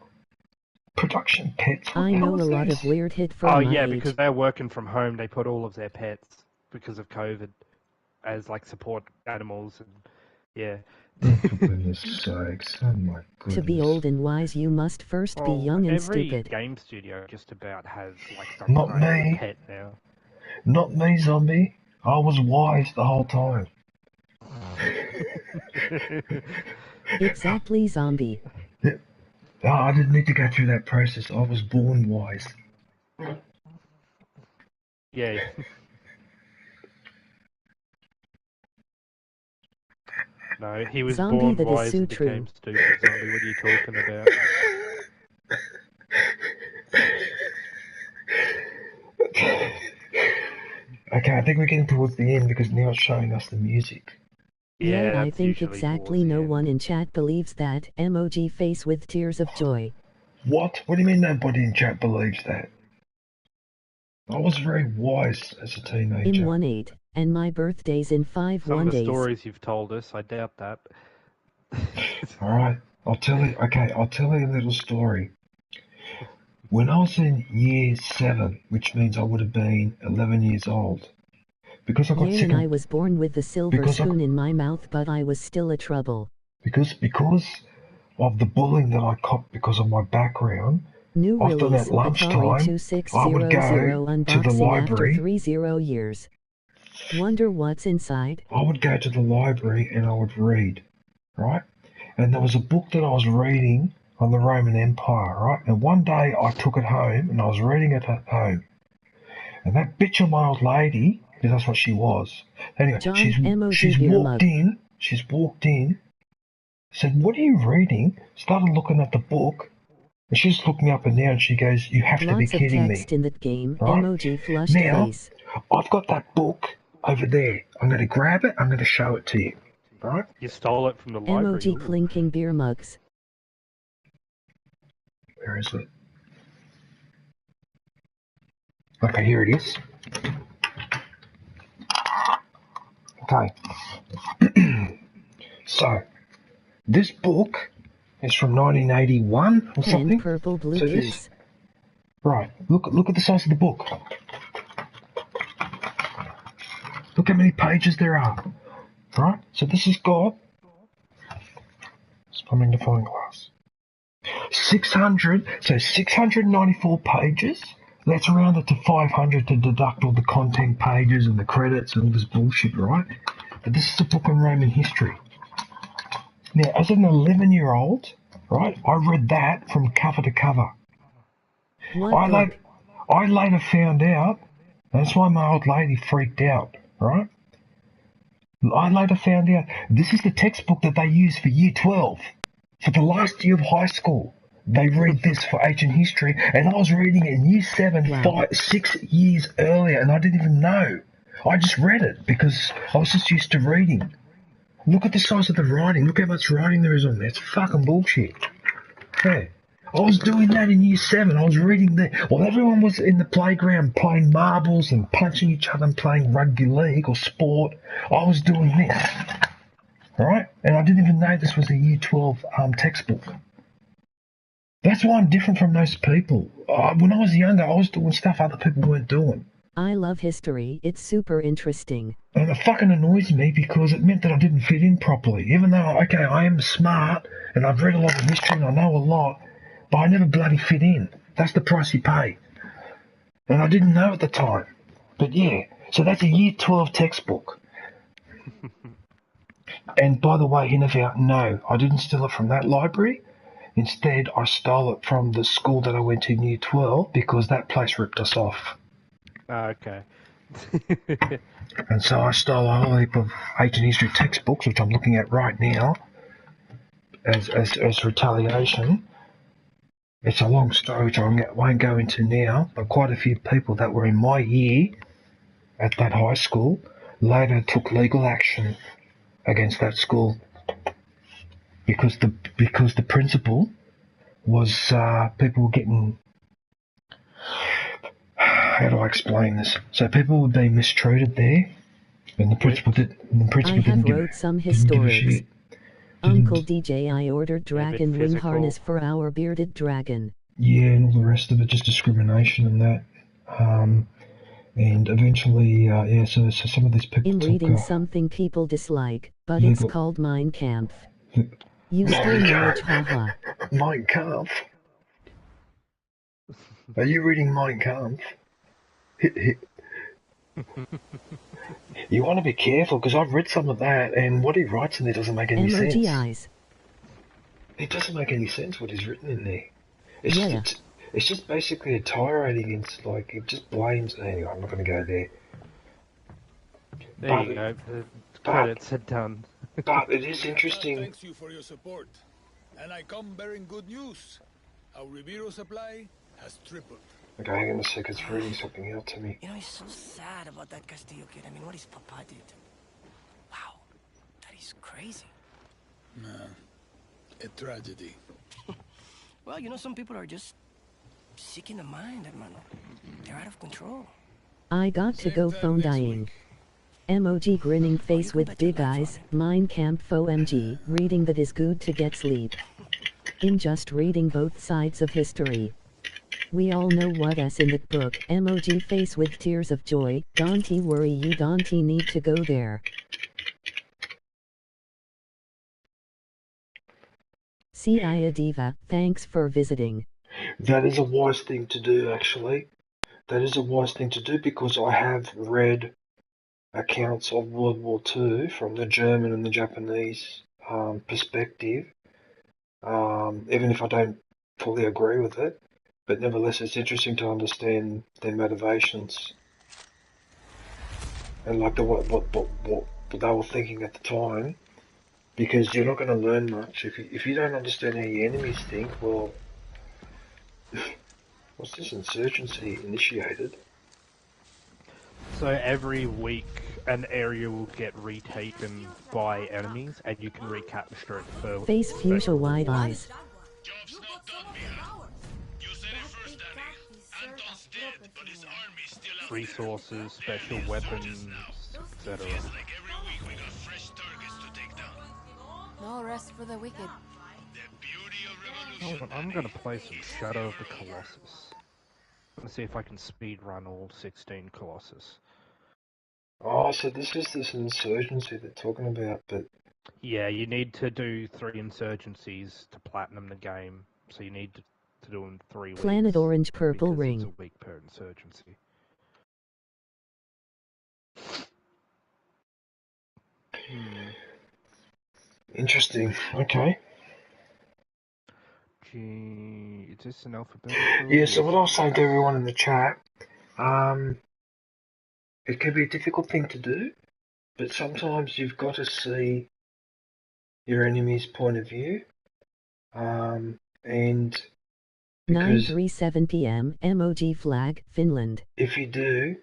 Production pets? What I know a lot of weird hit from Oh my yeah, age. because they're working from home, they put all of their pets, because of COVID, as like support animals, and yeah. Oh, for goodness sakes, oh my goodness. To be old and wise you must first be young and stupid. Every game studio just about has like some kind of pet now. Not me, zombie. I was wise the whole time. Exactly, zombie. Yeah. Oh, I didn't need to go through that process. I was born wise. Yeah. No, he was Zombie, born that wise is so and true. became stupid. Zombie, what are you talking about? Okay, I think we're getting towards the end because now it's showing us the music. Yeah, I think exactly no one in chat believes that. Emoji face with tears of joy. What? What do you mean nobody in chat believes that? I was very wise as a teenager. In 1/8, and my birthday's in 5 Some 1 of the days. stories you've told us, I doubt that. Alright, I'll tell you a little story. When I was in year 7, which means I would have been 11 years old, because I got sick and I was born with the silver spoon in my mouth, but I was still a trouble. Because of the bullying that I copped because of my background, New often release, at lunchtime, Atari I would go 2600 to the unboxing library. after 30 years. Wonder what's inside? I would go to the library and I would read, right? And there was a book that I was reading on the Roman Empire, right? And one day I took it home and I was reading it at home. And that bitch of my old lady, because that's what she was. Anyway, John, she's walked in, said, "What are you reading?" Started looking at the book, and she just looked me up and down. And she goes, "You have to be kidding me!" Lots of text in that game. Right? Emoji flushed Now, face. I've got that book over there. I'm going to grab it. I'm going to show it to you. Right? You stole it from the library. Emoji clinking beer mugs. Where is it? Okay, here it is. Okay. So, this book is from 1981 or something. And purple blue keys. Right. Look at the size of the book. Look how many pages there are. Right? So this has got, it's coming to fine glass. 694 pages. Let's round it to 500 to deduct all the content pages and the credits and all this bullshit, right? But this is a book on Roman history. Now, as an 11-year-old, right, I read that from cover to cover. I later found out, that's why my old lady freaked out, right? I later found out this is the textbook that they use for Year 12. For the last year of high school, they read this for ancient history, and I was reading it in Year 7, 6 years earlier, and I didn't even know. I just read it because I was just used to reading. Look at the size of the writing. Look how much writing there is on there. It's fucking bullshit. Hey, I was doing that in Year 7. I was reading there. While everyone was in the playground playing marbles and punching each other and playing rugby league or sport, I was doing this. Right? And I didn't even know this was a Year 12 textbook. That's why I'm different from most people. When I was younger, I was doing stuff other people weren't doing. I love history. It's super interesting. And it fucking annoys me because it meant that I didn't fit in properly. Even though, okay, I am smart and I've read a lot of history and I know a lot, but I never bloody fit in. That's the price you pay. And I didn't know at the time. But yeah, so that's a Year 12 textbook. And by the way, Hinavia, no, I didn't steal it from that library. Instead, I stole it from the school that I went to in Year 12 because that place ripped us off. Okay. And so I stole a whole heap of ancient history textbooks, which I'm looking at right now, as retaliation. It's a long story which I won't go into now, but quite a few people that were in my year at that high school later took legal action against that school because the principal was people were getting. How do I explain this? So people were being mistreated there, and the principal didn't wrote some historics. Uncle DJ, I ordered dragon ring harness for our bearded dragon. Yeah, and all the rest of it, just discrimination and that. And eventually, so some of these people in reading something people dislike, but it's called Mein Kampf. You still knowledge, haha. Mein Kampf? Are you reading Mein Kampf? You want to be careful because I've read some of that, and what he writes in there doesn't make any sense. Eyes. It doesn't make any sense what he's written in there. It's just basically a tirade against, like, it just blames. Anyway, I'm not going to go there. There you go. The credits are done. But it is interesting. Thanks you for your support, and I come bearing good news. Our Ribiro supply has tripled. Okay, hang on a second, it's reading something out to me. You know, he's so sad about that Castillo kid. I mean, what his papa did. Wow, that is crazy. A tragedy. Well, you know, some people are just sick in the mind, hermano. They're out of control. I got to go phone dying. Emoji grinning face with big eyes, Mein Kampf OMG, reading that is good to get sleep. In just reading both sides of history. We all know what's in that book. Emoji face with tears of joy. Don't worry, you don't need to go there. Cia Diva, thanks for visiting. That is a wise thing to do, actually. That is a wise thing to do because I have read accounts of World War II from the German and the Japanese perspective, even if I don't fully agree with it. But nevertheless, it's interesting to understand their motivations and like what they were thinking at the time. Because you're not going to learn much. If you don't understand how your enemies think, well... What's this insurgency initiated? So every week an area will get retaken by enemies and you can recapture it for... Face fuchsia wide eyes. Job's not done, Mia. You said it first, Danny. Anton's dead, but his army's still out resources, special weapons, etc. Like every week we got fresh targets to take down. No rest for the wicked. The beauty of revolution. I'm gonna play some Shadow of the Colossus. I'm gonna see if I can speed run all 16 Colossus. Oh, so this is this insurgency they're talking about, but... Yeah, you need to do 3 insurgencies to platinum the game, so you need to do them 3 weeks. Planet Orange Purple Ring. It's a week per insurgency. Interesting. Okay. Gee, is this an alphabetical? Yeah, so what I'll say to everyone in the chat, it can be a difficult thing to do, but sometimes you've got to see your enemy's point of view, and 9:37 p.m. MOG flag, Finland. If you do,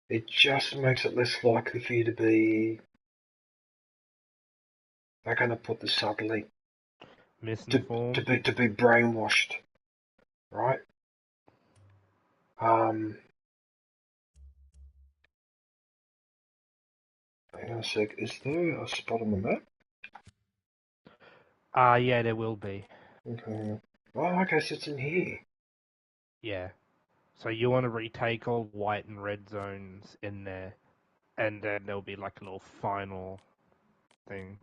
it just makes it less likely for you to be, I'm going to put this subtly, misinformed, to be brainwashed, right? Hang on a sec, is there a spot on the map? Yeah, there will be. Okay. Oh, okay, so it's in here. Yeah. So you want to retake all white and red zones in there, and then there'll be like a little final thing.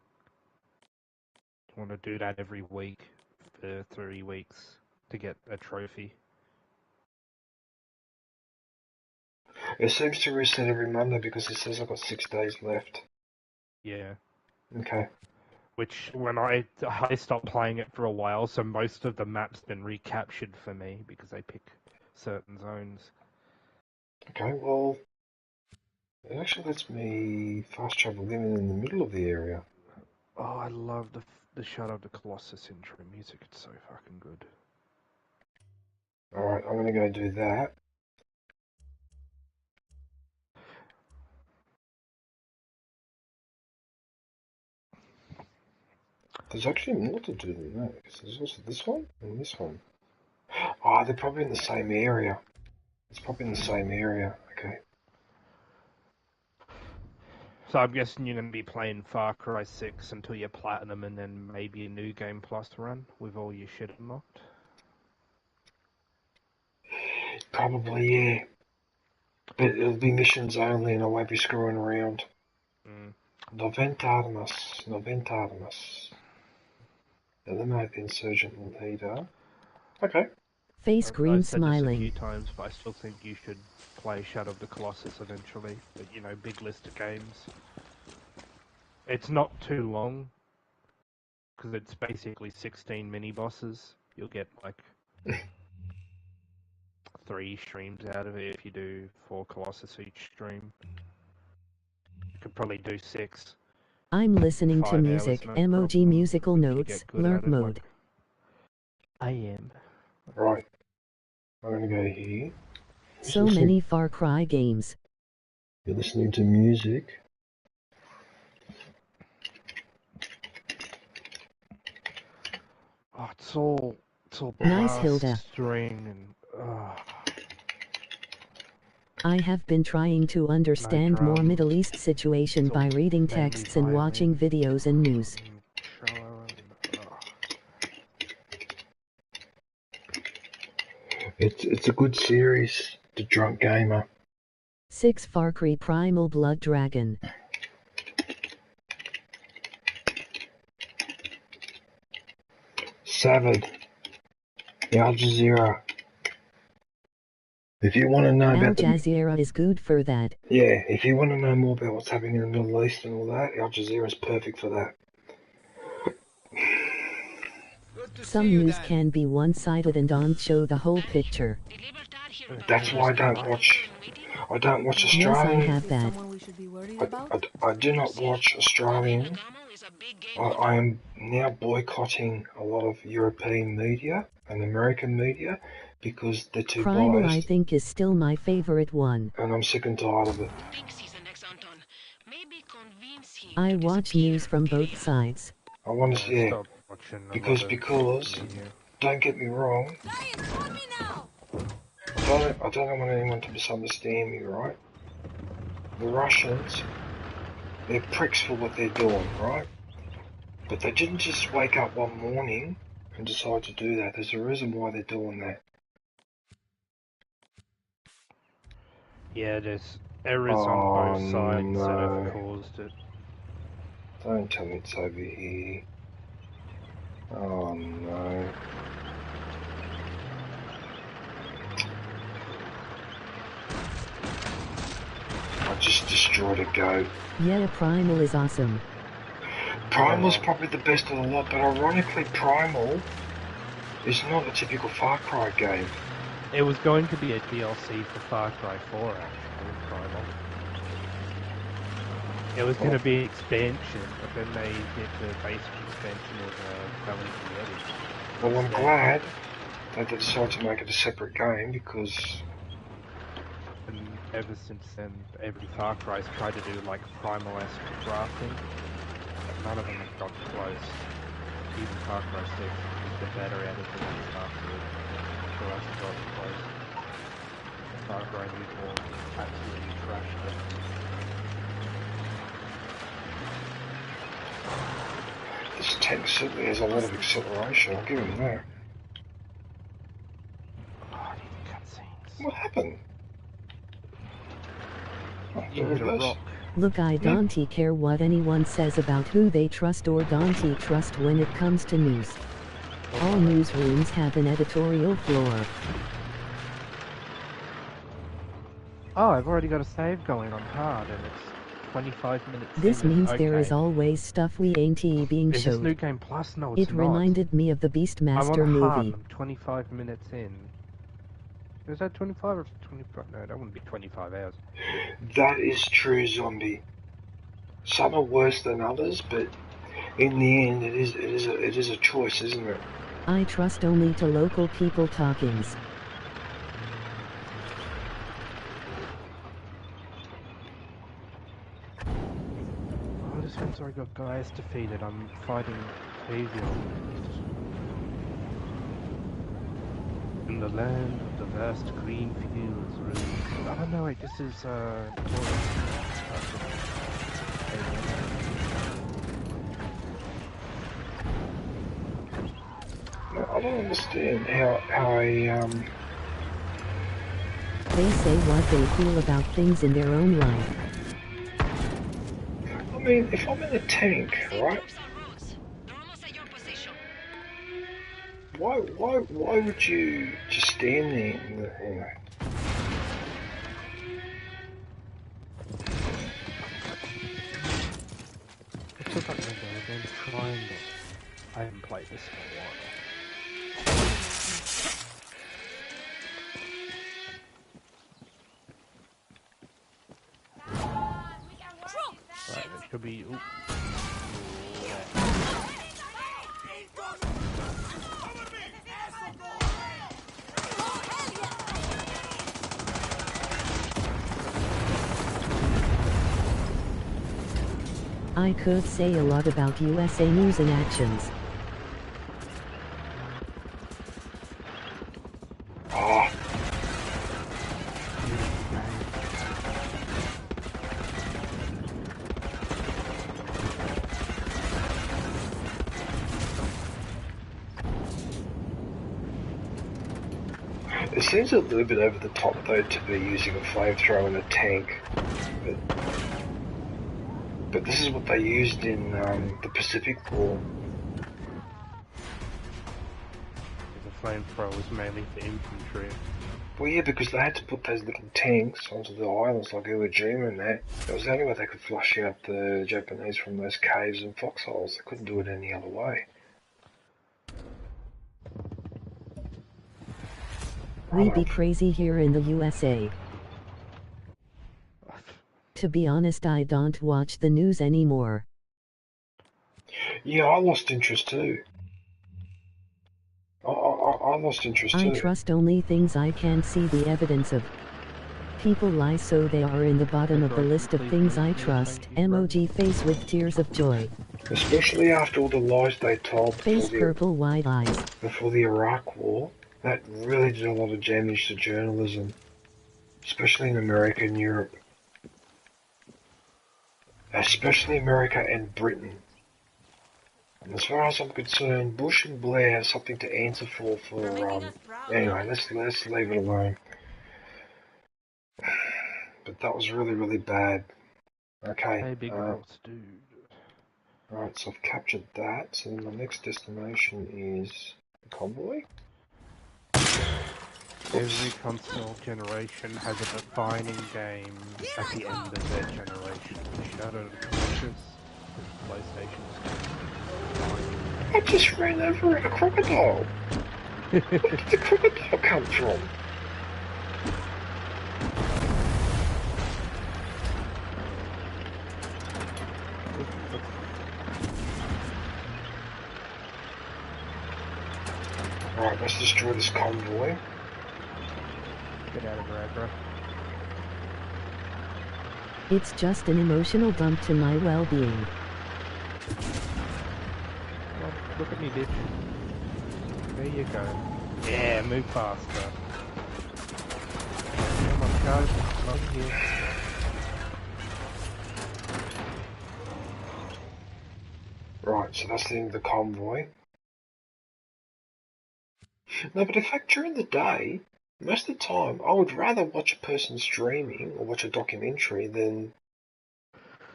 You want to do that every week for 3 weeks to get a trophy. It seems to reset every Monday because it says I've got 6 days left. Yeah. Okay. Which, when I stopped playing it for a while, so most of the map's been recaptured for me because they pick certain zones. Okay, well, it actually lets me fast travel even in the middle of the area. Oh, I love the Shadow of the Colossus intro music. It's so fucking good. Alright, I'm gonna go do that. There's actually more to do than that, because there's also this one and this one. Oh, they're probably in the same area. It's probably in the same area, okay. So I'm guessing you're going to be playing FARCRY6 until you're platinum and then maybe a new game plus run with all your shit unlocked? Probably, yeah. But it'll be missions only and I won't be screwing around. Noventamus. Eliminate the insurgent leader. Okay. Face green I've said smiling. this a few times, but I still think you should play Shadow of the Colossus eventually. But, you know, big list of games. It's not too long, because it's basically 16 mini-bosses. You'll get, like, 3 streams out of it if you do 4 Colossus each stream. You could probably do 6. I'm listening to 5 music, hours, no MOG problem. musical You notes, get good lurk at it, mode. like I am. Right. I'm gonna go here. So many Far Cry games. You're listening to music. Oh, it's all Nice, Hilda. string and I have been trying to understand more Middle East situation by reading texts and watching videos and news. It's a good series, The Drunk Gamer. 6 Farcry Primal Blood Dragon. Savage. Al Jazeera. If you want to know Al about Jazeera is good for that. Yeah, if you want to know more about what's happening in the Middle East and all that, Al Jazeera is perfect for that. Some news can be one-sided and don't show the whole picture. That's why I don't watch Yes, I Australian. have that. I do not watch Australian I am now boycotting a lot of European media and American media because they're too Primal biased. I think is still my favorite one. And I'm sick and tired of it. I watch news from both sides. I want to see it. Because, don't get me wrong, I don't want anyone to misunderstand me, right? The Russians, they're pricks for what they're doing, right? But they didn't just wake up one morning and decide to do that. There's a reason why they're doing that. Yeah, there's errors on both sides that have caused it. Don't tell me it's over here. Oh no. I just destroyed a goat. Yeah, Primal is awesome. Primal's probably the best of the lot, but ironically Primal is not a typical Far Cry game. It was going to be a DLC for Far Cry 4 actually, Primal. It was going to be expansion, but then they did the basic expansion of Challenge the Yeti. Well, I'm glad that they decided to make it a separate game because... And ever since then, every Far Cry's tried to do like Primal-esque drafting, but none of them have got close. Even Far Cry 6 is the better at it than the afterwards. So that's got close. Far Cry New absolutely trashed it. This tank certainly has a lot of acceleration, I'll give him that. Oh, these cutscenes. What happened? Oh, You hit a rock. Look, I don't care what anyone says about who they trust or don't trust when it comes to news. All newsrooms have an editorial floor. Oh, I've already got a save going on hard, and it's 25 minutes. This means there is always stuff we ain't being Is showed. this New Game Plus? No, it's It not. reminded me of the Beastmaster I'm on hard. movie. I'm 25 minutes in. Is that 25 or 25? No, that wouldn't be 25 hours. That is true, Zombie. Some are worse than others, but in the end, it is a choice, isn't it? I trust only to local people talkings. Oh, this one's already got guys defeated. I'm fighting Avion. In the land of the vast green fields room. Oh no, wait, this is I don't understand how They say what they feel about things in their own life. I mean, if I'm in a tank, right? Why would you just stand there and, you know? It's just like the game Triangle. I haven't played this in a while. Right, it could be. Ooh. I could say a lot about USA news and actions. It seems a little bit over the top though to be using a flamethrower in a tank, but this is what they used in the Pacific War. The flamethrower was mainly for infantry. Well, yeah, because they had to put those little tanks onto the islands like Iwo Jima and that. That was the only way they could flush out the Japanese from those caves and foxholes. They couldn't do it any other way. We be crazy here in the USA. To be honest, I don't watch the news anymore. Yeah, I lost interest too. I lost interest too. I trust only things I can see the evidence of. People lie so they are in the bottom of the list of things I trust. Emoji face with tears of joy. Especially after all the lies they told Face purple wide eyes. Before the Iraq War. That really did a lot of damage to journalism. Especially in America and Europe. Especially America and Britain. And as far as I'm concerned, Bush and Blair have something to answer for anyway, let's leave it alone. But that was really, really bad. Okay. Hey, big boss dude. Right, so I've captured that. So then the next destination is the convoy. Every console generation has a defining game at the end of their generation. Shadow of the Colossus, PlayStation's I just ran over a crocodile. Where did the crocodile come from? Right, let's destroy this convoy. Get out of here, bro. It's just an emotional dump to my well-being. Well, look at me, bitch. There you go. Yeah, move faster. Come on, guys. Come on here. Right, so that's the end of the convoy. No, but in fact, during the day, most of the time, I would rather watch a person streaming or watch a documentary than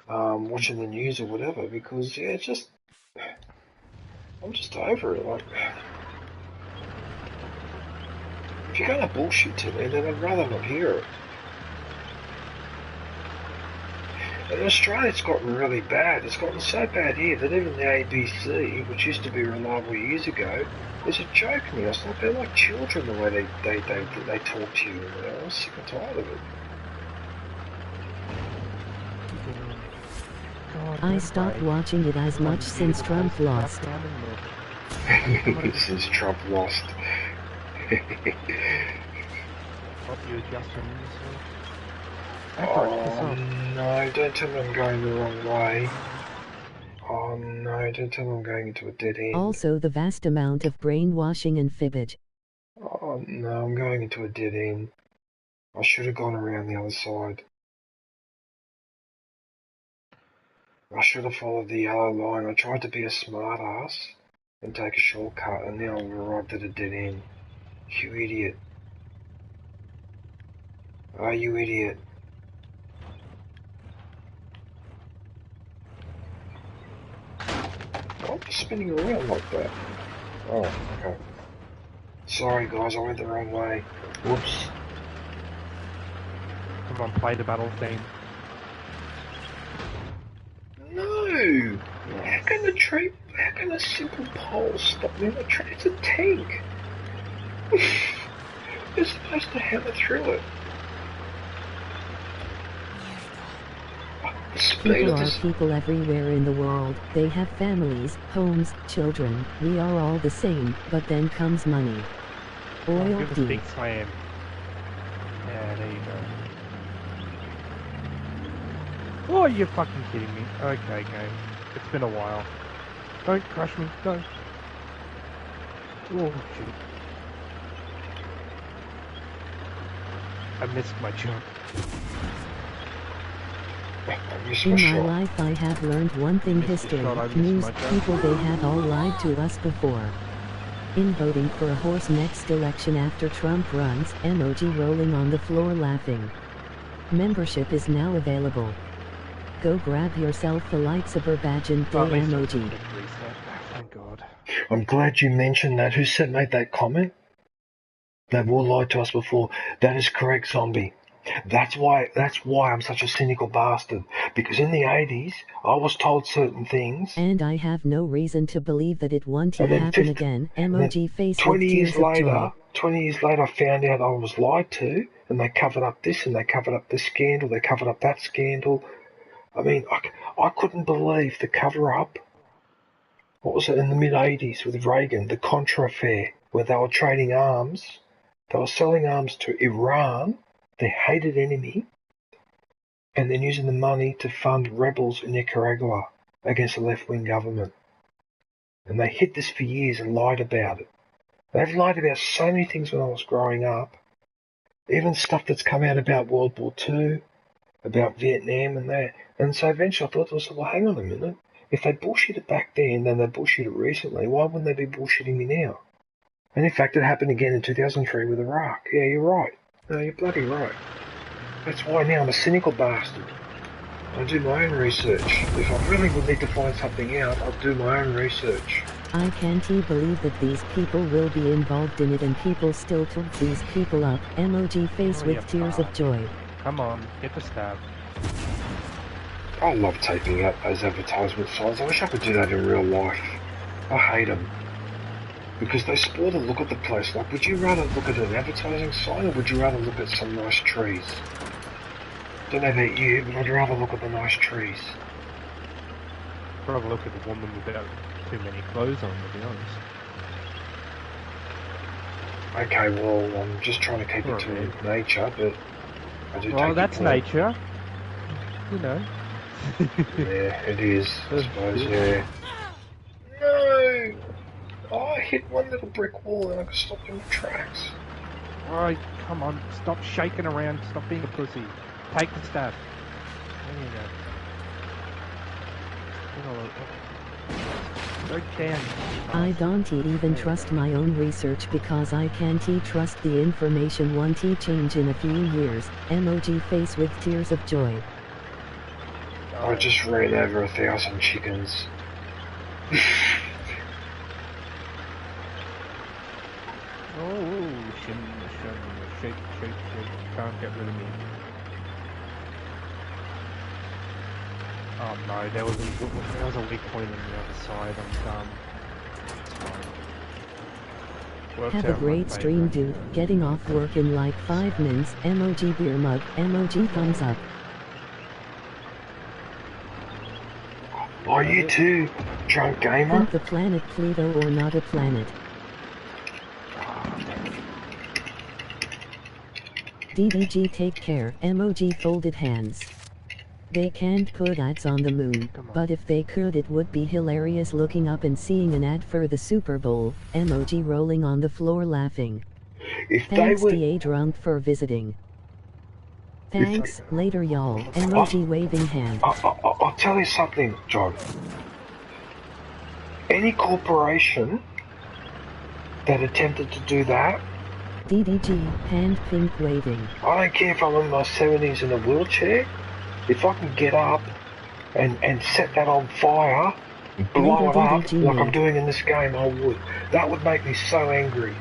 watching the news or whatever, because, yeah, it's just... I'm just over it, like... If you're going to bullshit to me, then I'd rather not hear it. And in Australia, it's gotten really bad. It's gotten so bad here that even the ABC, which used to be reliable years ago, is a joke now. It's like they're like children the way they talk to you. I'm sick and tired of it. I stopped watching it as much since Trump lost. Since Trump lost. Oh no, don't tell me I'm going the wrong way. Oh no, don't tell me I'm going into a dead end. Also the vast amount of brainwashing and fibbage. Oh no, I'm going into a dead end. I should have gone around the other side. I should have followed the yellow line. I tried to be a smart ass and take a shortcut, and now I've arrived at a dead end. You idiot. Oh, you idiot. I'm just spinning around like that. Oh, okay. Sorry guys, I went the wrong way. Whoops. Come on, play the battle theme. No! How can a simple pole stop me on a train? It's a tank! You're supposed to hammer through it. People are people everywhere in the world. They have families, homes, children. We are all the same, but then comes money. Oil give us a big slam. Yeah, there you go. Oh, you're fucking kidding me. Okay, game. It's been a while. Don't crush me. Don't. Oh, shit. I missed my jump. In my life I have learned one thing: history, news, people, they have all lied to us before. In voting for a horse next election after Trump runs, emoji rolling on the floor laughing. Membership is now available. Go grab yourself a lightsaber badge and day emoji. Thank God. I'm glad you mentioned that. Who made that comment? They've all lied to us before. That is correct, Zombie. That's why I'm such a cynical bastard. Because in the 80s, I was told certain things. And I have no reason to believe that it won't happen again. Emoji face with tears of joy. 20 years later, I found out I was lied to, and they covered up this, and they covered up this scandal, they covered up that scandal. I mean, I couldn't believe the cover-up what was it, in the mid-80s with Reagan, the Contra affair, where they were trading arms. They were selling arms to Iran, their hated enemy, and then using the money to fund rebels in Nicaragua against the left-wing government. And they hid this for years and lied about it. They've lied about so many things when I was growing up. Even stuff that's come out about World War II, about Vietnam and that. And so eventually I thought to myself, well, hang on a minute. If they bullshitted back then and they bullshitted recently, why wouldn't they be bullshitting me now? And in fact, it happened again in 2003 with Iraq. Yeah, you're right. No, you're bloody right. That's why now I'm a cynical bastard. I do my own research. If I really would need to find something out, I'll do my own research. I can't believe that these people will be involved in it and people still took these people up. Emoji face with tears of joy. Come on, get the stab. I love taping out those advertisement signs. I wish I could do that in real life. I hate them. Because they spoil the look of the place. Like, would you rather look at an advertising sign or would you rather look at some nice trees? Don't know about you, but I'd rather look at the nice trees. I'd rather look at the woman without too many clothes on, to be honest. Okay, well, I'm just trying to keep it to nature, but I do take well, that's nature. You know. Yeah, it is, I suppose, yeah. No! Oh, I hit one little brick wall and I got stopped in my tracks. Alright, come on, stop shaking around, stop being a pussy. Take the stab. There you go. Go down. I don't even trust my own research because I can't trust the information won't change in a few years. Emoji face with tears of joy. I just ran over 1,000 chickens. Shake, can't get rid of me. Oh no, there was a weak point on the other side. I'm Have a great stream, dude. Getting off work in like 5 minutes. Emoji beer mug. Emoji thumbs up. Are you too, drunk gamer? Think the planet Pluto or not a planet? DDG take care. Emoji folded hands. They can't put ads on the moon, but if they could it would be hilarious looking up and seeing an ad for the Super Bowl. Emoji rolling on the floor laughing. Thanks DA drunk for visiting. Thanks, later y'all. Emoji waving hand. I'll tell you something, John. Any corporation that attempted to do that, DDG, hand pink waving. I don't care if I'm in my 70s in a wheelchair. If I can get up and set that on fire, blow it up like I'm doing in this game, I would. That would make me so angry.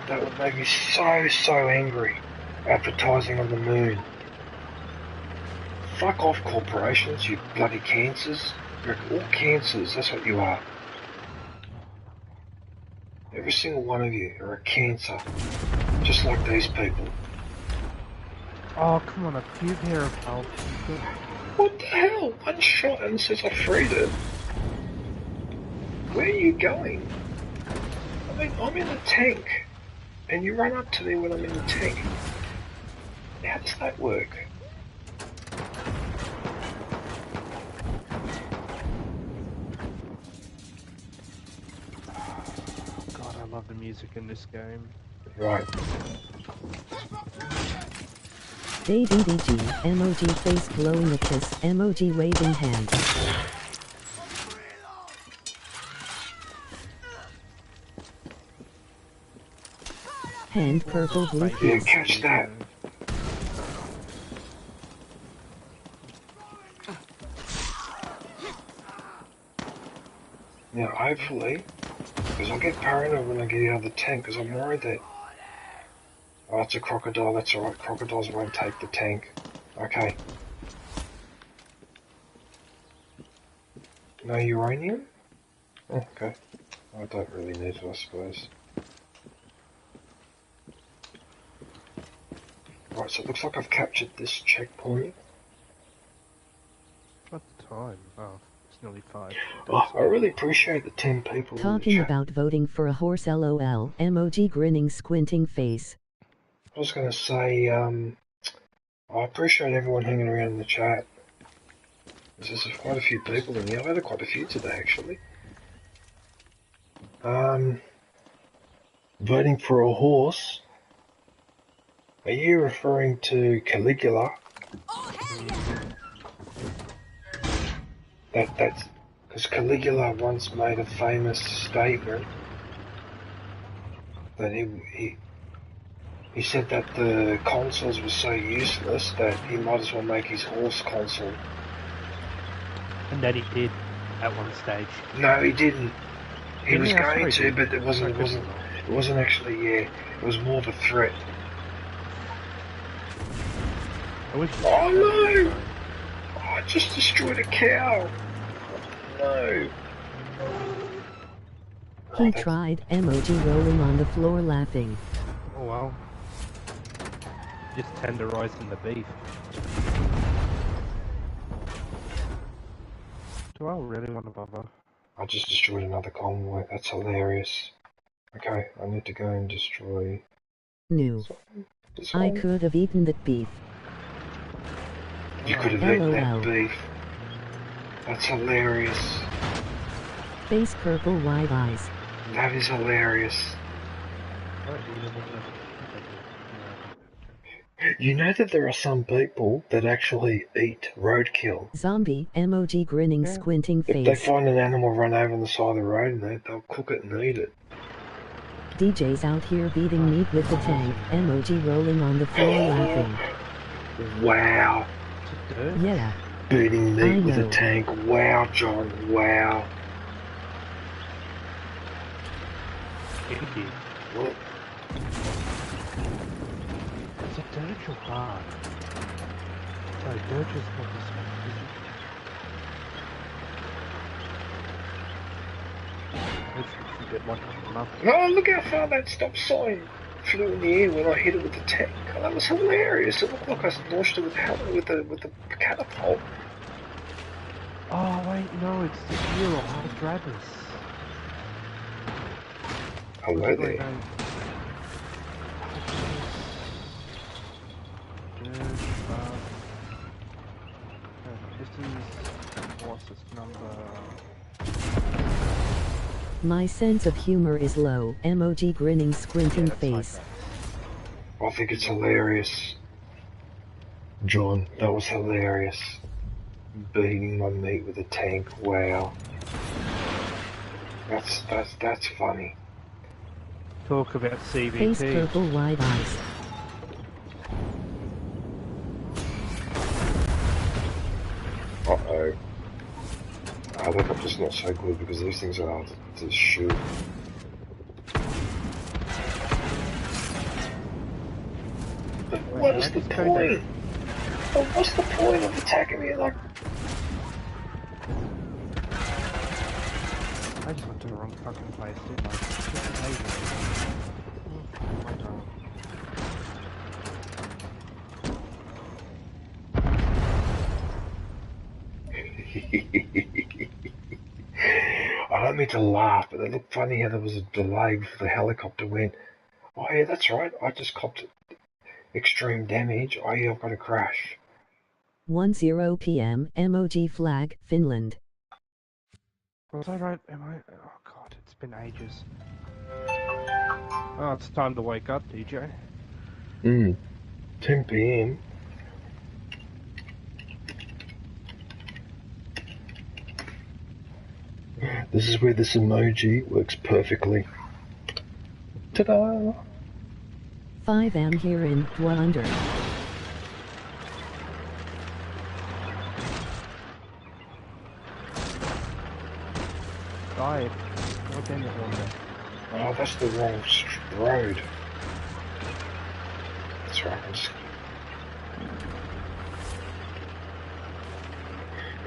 That would make me so angry. Advertising on the moon. Fuck off, corporations, you bloody cancers. You're all cancers, that's what you are. Every single one of you are a cancer. Just like these people. Oh, come on, a few pair of health. What the hell? One shot and says I freed it. Where are you going? I mean, I'm in the tank. And you run up to me when I'm in the tank. How does that work? God, I love the music in this game. Right. DDG, emoji face blowing a kiss, emoji waving hand. Hand purple blue kiss. Yeah, catch that. Now, hopefully, because I get paranoid when I get out of the tank, because I'm worried that... Oh, it's a crocodile, that's alright, crocodiles won't take the tank. Okay. No uranium? Oh, okay. I don't really need it, I suppose. Right, so it looks like I've captured this checkpoint. What time? Oh, it's nearly 5. Oh, I really appreciate the 10 people in the Talking chat. about voting for a horse LOL, emoji grinning squinting face. I was going to say, I appreciate everyone hanging around in the chat. There's quite a few people in here. I've had quite a few today, actually. Voting for a horse? Are you referring to Caligula? Oh, hell yeah! That's because Caligula once made a famous statement that he said that the consoles were so useless that he might as well make his horse console. And then he did at one stage. No, he didn't. He was Yeah, going sorry, to, but it wasn't actually. Yeah, it was more of a threat. Oh no! Oh, I just destroyed a cow. No. He tried, emoji rolling on the floor laughing. Oh well. Just tenderizing the beef. Do I really want to bother? I just destroyed another convoy. That's hilarious. Okay, I need to go and destroy. No. I could have eaten that beef. You could have eaten that beef. That's hilarious. Face purple wide eyes. That is hilarious. You know that there are some people that actually eat roadkill. Zombie, emoji grinning squinting face. If they find an animal run over on the side of the road, and they'll cook it and eat it. DJ's out here beating meat with the tank, emoji rolling on the floor laughing. Wow. Yeah. Beating meat with a tank. Wow, John. Wow. What? Is it dirt or hard? Sorry, dirt is what this one is. Oh, look how far that stop sign flew in the air when I hit it with the tank. Oh, that was hilarious. It looked like I launched it with the catapult. Oh wait, no, it's the hero out of drivers. Hello there. My sense of humor is low, emoji grinning squinting face. I think it's hilarious. John, that was hilarious. Beating my meat with a tank, wow. That's funny. Talk about CVT. Face purple wide eyes. Uh-oh. The helicopter's not so good because these things are hard to shoot. But what is the point? But what's the point of attacking me like... I just went to the wrong fucking place, didn't I? This is I don't mean to laugh, but it looked funny how there was a delay before the helicopter went. Oh yeah, that's right, I just copped extreme damage. Oh yeah, I've got a crash. 10 p.m. emoji flag, Finland. Was I right? Am I? Oh god, it's been ages. Oh, it's time to wake up, DJ. 10 p.m. This is where this emoji works perfectly. Ta-da! 5 am here in Wonder. Died. What in the Wonder? Oh, that's the wrong road. That's right.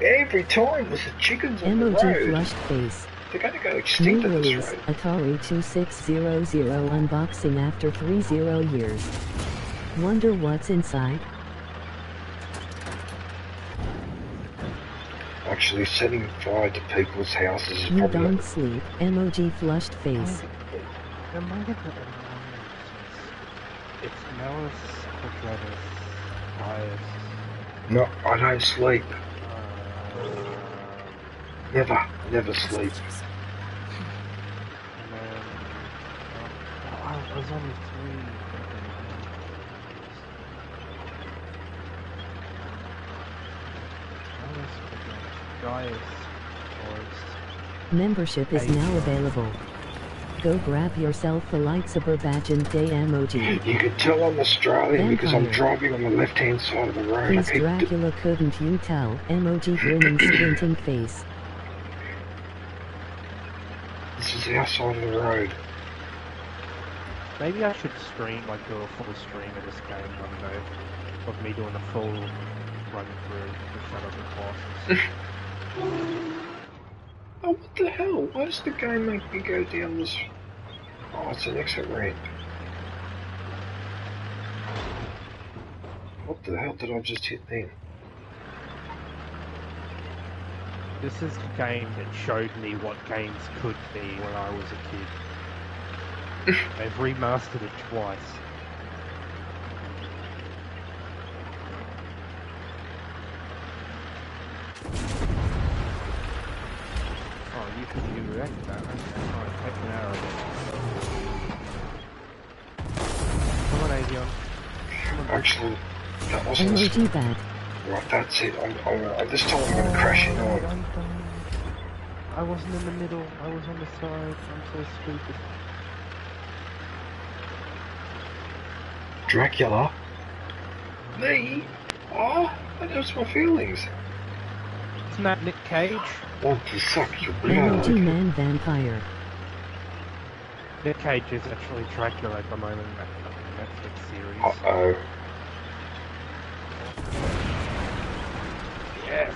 Every time there's a chickens on the road. Emoji flushed face. They're going to go extinct at this release, rate. Atari 2600 unboxing after 30 years. Wonder what's inside? actually setting fire to people's houses is You probably don't not... sleep. Emoji flushed face. It might have been annoying. It's Malice, Quadratus, Bias. No, I don't sleep. Never sleep. There's only 3. Gaius, Membership is now available. Go grab yourself a lightsaber badge and day emoji. You can tell I'm Australian because I'm driving on the left-hand side of the road. He's Dracula, couldn't you tell? Emoji grinning squinting face. This is our side of the road. Maybe I should stream, like do a full stream of this game one day. Of me doing a full run through the Shadow of the Colossus. Oh, what the hell? Why does the game make me go down this... Oh, it's an exit ramp. What the hell did I just hit then? This is the game that showed me what games could be when I was a kid. They've remastered it twice. Oh, you can react that. Okay, take an arrow. Come on, Avion. Actually, that wasn't... Emoji bad. Right, that's it. This time I'm going to crash in on. I wasn't in the middle. I was on the side. I'm so stupid. Dracula? Me? Oh, that hurts my feelings. Isn't that Nick Cage? Want to suck your blood. Emoji man vampire. Nick Cage is actually Dracula at the moment in that Netflix series. Uh-oh. Yes.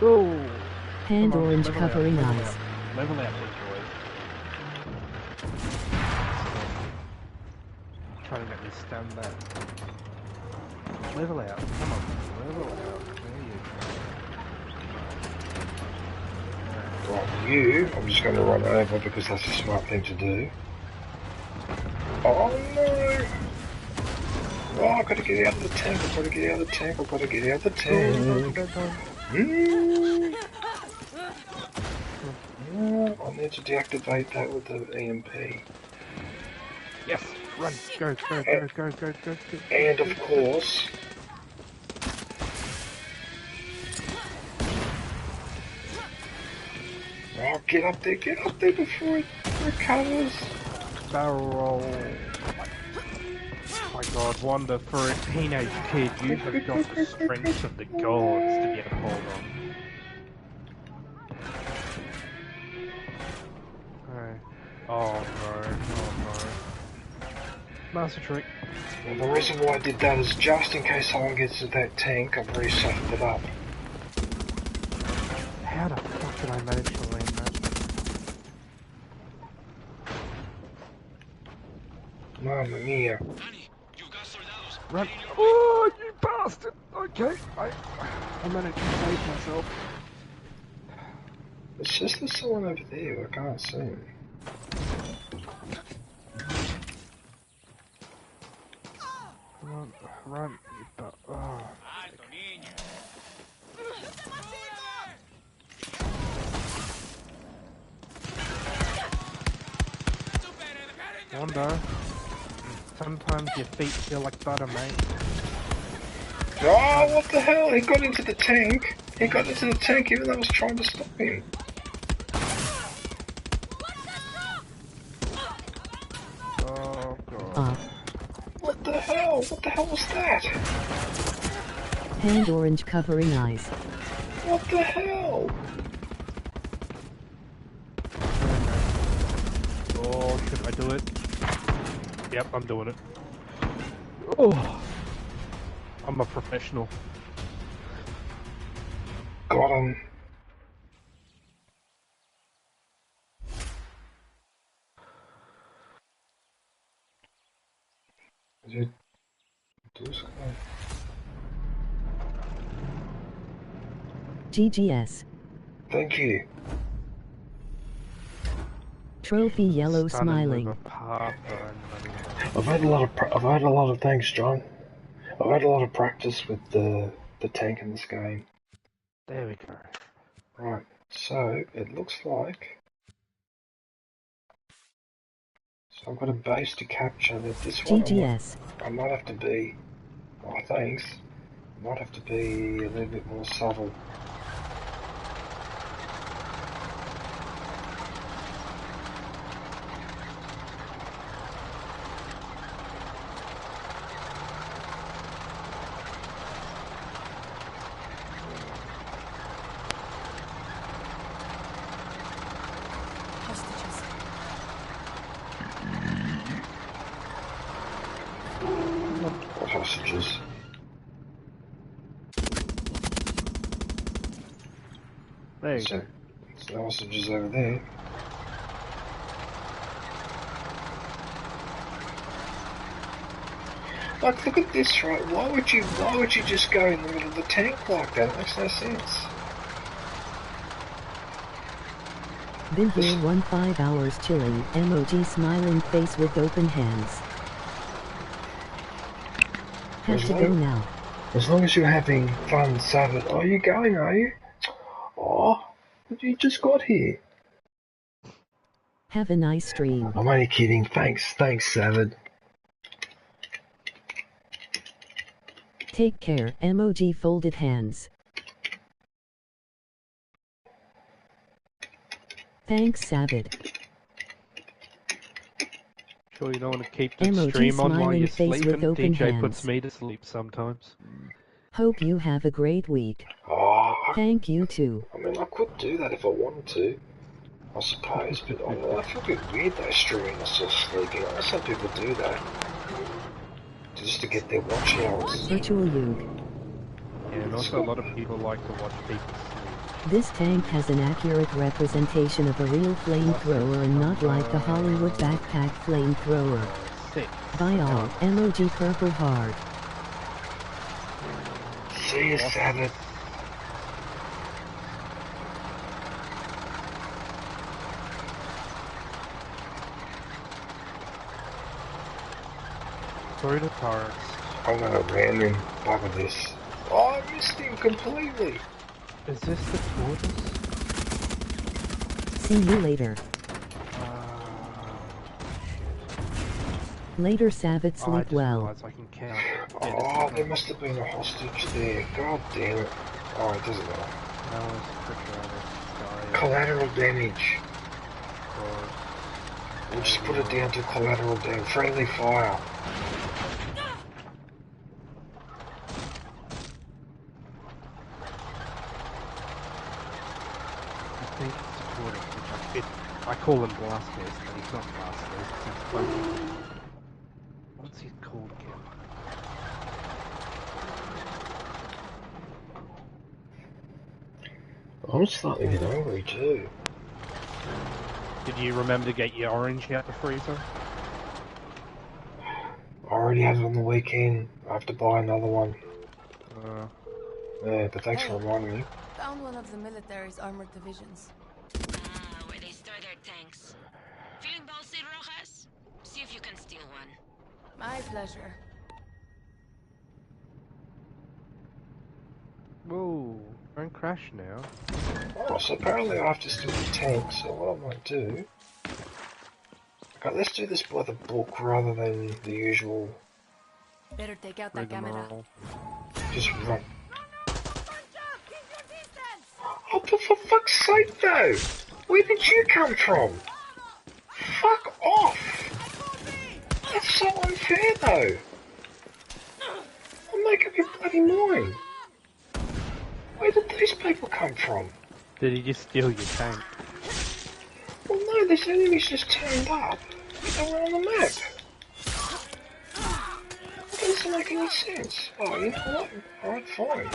Ooh. Hand orange covering eyes. Level out, big boy. Trying to make me stand back. Level out. Come on. Level out. There you go. Right, you, I'm just going to run over because that's a smart thing to do. Oh no! Oh, I've got to get out of the tank, I've got to get out of the tank, I've got to get out of the tank. I need to deactivate that with the EMP. Yes! Run! Go, go, go, go, go, go, go. And of course... Oh, get up there before it recovers. Barrel roll. Oh my god, Wanda, for a teenage kid, you have got the strength of the gods to get a hold on. Okay. Oh no, oh no. Master trick. Well, the reason why I did that is just in case someone gets to that tank, I've already softened it up. How the fuck did I manage to land that? Mamma mia. Run! Oh, you bastard! Okay, I managed to save myself. It's just there's someone over there, I can't see him. Run, run, you oh. Wanda, sometimes your feet feel like butter, mate. Oh, what the hell? He got into the tank. He got into the tank even though I was trying to stop him. Oh, God. What the hell? What the hell was that? Hand orange covering eyes. What the hell? Oh, should I do it? Yep, I'm doing it. Oh, I'm a professional. Got him. Is it this guy? GGS. Thank you. Trophy yellow smiling. I've had a lot of thanks, John. I've had a lot of practice with the tank in this game. There we go. Right, so it looks like I've got a base to capture. That this one GGS. I might have to be. Oh, thanks. I might have to be a little bit more subtle. Hostages. There you So, go. the hostages over there. Like, look at this, right? Why would you just go in the middle of the tank like that? It makes no sense. Been here 5 hours chilling, emoji smiling face with open hands. Have to go now. As long as you're having fun, Savage. Oh, you going, are you? Oh, you just got here. Have a nice stream. I'm only kidding. Thanks, Savage. Take care, emoji folded hands. Thanks, Savage. Sure you don't want to keep the emoji stream on while you're face sleeping? with open DJ hands. puts me to sleep sometimes. Hope you have a great week. Oh, thank you too. I mean, I could do that if I wanted to, I suppose, but I feel a bit weird though streaming myself sleeping. I know some people do that. Just to get their watch hours. Virtual Yug. Yeah, and also a lot of people like to watch people sleep. This tank has an accurate representation of a real flamethrower and not like the Hollywood backpack flamethrower. By all, emoji purple heart. See you, Savage. Sorry to Taurus. I'm gonna ram him. Bugger this. Oh, I missed him completely. Is this the tortoise? See you later. Later, Savage, sleep well. I can count. Oh, there must have been a hostage there. God damn it. Oh, it doesn't matter. That was pretty Collateral damage. We'll just put it down to collateral damage. Friendly fire. I call him Blasters, but he's not Blasters, he's Blasters. What's he called again? I'm starting to get hungry too. Did you remember to get your orange out the freezer? I already had it on the weekend. I have to buy another one. Yeah, but thanks for reminding me. Found one of the military's armored divisions. Where they store their tanks. Feeling ballsy, Rojas? See if you can steal one. My pleasure. Whoa, don't crash now. Oh, so apparently I have to steal the tank, so what I might do... Okay, let's do this by the book rather than the usual... Better take out that camera. Just run. Oh, but for fuck's sake though! Where did you come from? Fuck off! That's so unfair though! I'll make up your bloody mind! Where did these people come from? Did he just steal your tank? Well no, this enemy's just turned up. They were on the map. That doesn't make any sense. Oh, you know what? Alright, fine.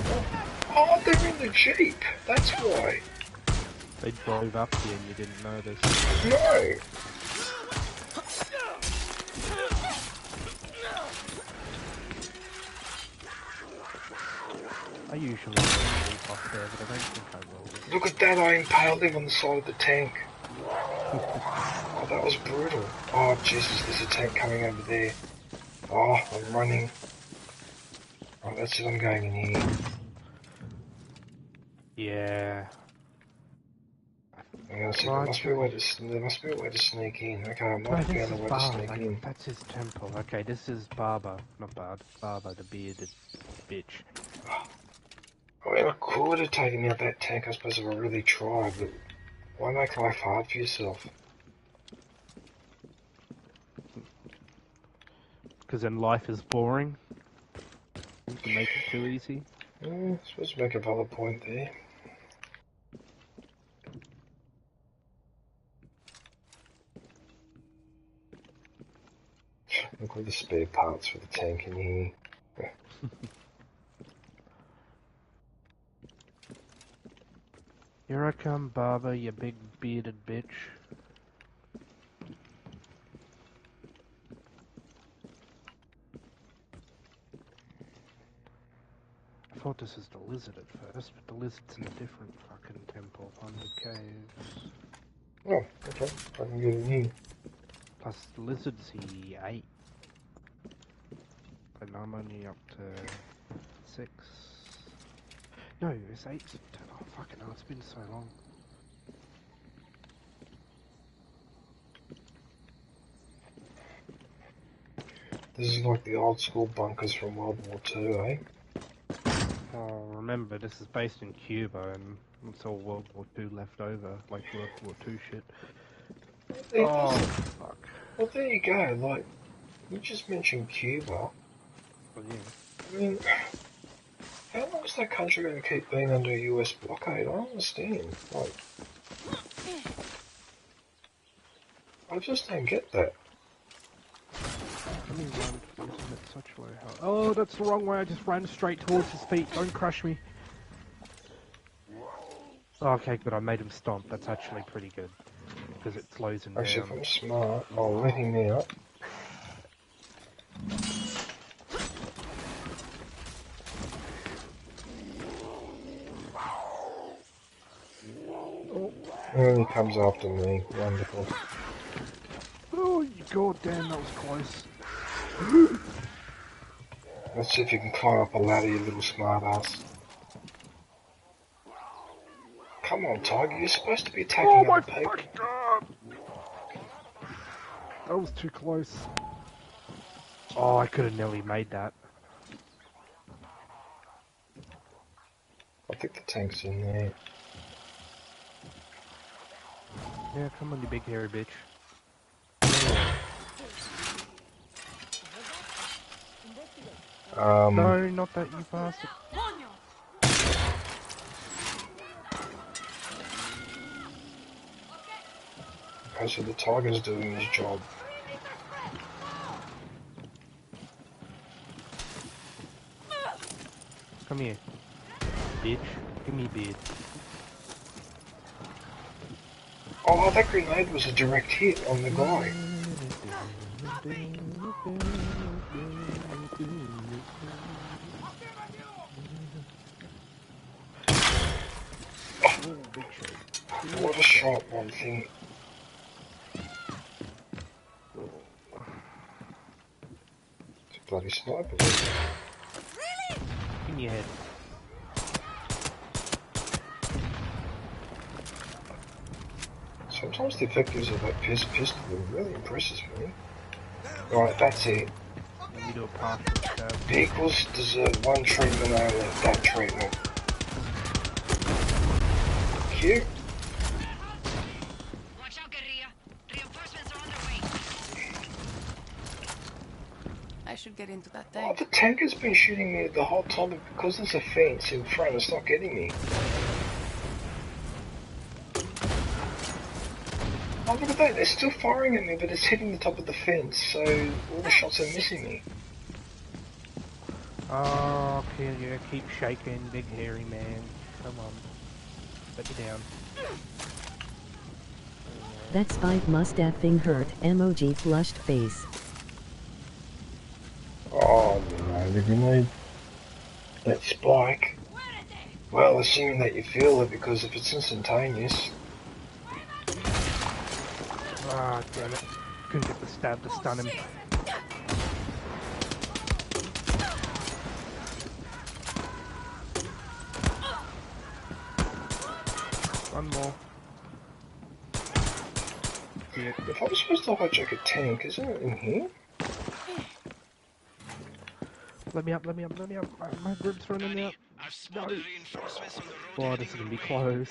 Oh, they're in the Jeep. That's why. They drove up here and you didn't notice. No. I usually leap off there, but I don't think I will. Look at that, I impaled him on the side of the tank. Oh, that was brutal. Oh, Jesus, there's a tank coming over there. Oh, I'm running. Oh, that's it, I'm going in here. Yeah. There must be a way to sneak in. Okay, I might have found a way to sneak in. That's his temple. Okay, this is Barber. Not bad. Barber, the bearded bitch. I mean, I could have taken out that tank, I suppose, if I really tried, but why make life hard for yourself? Because then life is boring. You can make it too easy. I suppose you make a valid point there. Look at the spare parts for the tank in here. Here I come, Barber, you big bearded bitch. I thought this was the lizard at first, but the lizard's in a different fucking temple on the caves. Oh, okay. I can get in here. Plus, the lizard's the 8. And I'm only up to 6. No, it's 8. Oh, fucking hell, it's been so long. This is like the old school bunkers from World War II, eh? Oh, remember, this is based in Cuba, and it's all World War II left over, like World War II shit. Oh, fuck. Well, there you go, like, you just mentioned Cuba. Well, yeah. I mean, how long is that country going to keep being under a US blockade? I don't understand. Like, I just don't get that. Let me run to the internet such way. Oh, that's the wrong way. I just ran straight towards his feet. Don't crush me. Oh, okay, but I made him stomp. That's actually pretty good. Because it slows him Actually, down. if I'm smart, I'll let him out. And he comes after me. Wonderful. Oh, you goddamn, that was close. Let's see if you can climb up a ladder, you little smartass. Come on, Tiger, you're supposed to be attacking other people. Oh my god! That was too close. Oh, I could have nearly made that. I think the tank's in there. Yeah, come on, you big hairy bitch. No, not that, you bastard. Okay, so the Tiger's doing his job. Come here, bitch. Give me a beard. Oh, that grenade was a direct hit on the guy. Oh, what a shot, one thing. It's a bloody sniper. Really? In your head. Sometimes the effectiveness of that pistol really impresses me. Right, that's it. You do a partial stab. Vehicles deserve one treatment only, that treatment. Cute. Watch out, guerrilla. Reinforcements are on their way. I should get into that Oh, tank. the tank has been shooting me the whole time, but because there's a fence in front, it's not getting me. Oh, look at that, they're still firing at me, but it's hitting the top of the fence, so all the shots are missing me. Oh, okay, yeah, keep shaking, big hairy man. Come on. Put you down. That spike must effing hurt. Emoji flushed face. Oh no, the grenade. That spike. Well, assuming that you feel it, because if it's instantaneous... Ah, damn it. Couldn't get the stab to stun him. One more. Yeah. If I'm supposed to hijack a tank, isn't it in here? Let me up, let me up, let me up. My grip's running out. No. Oh, this is gonna be close.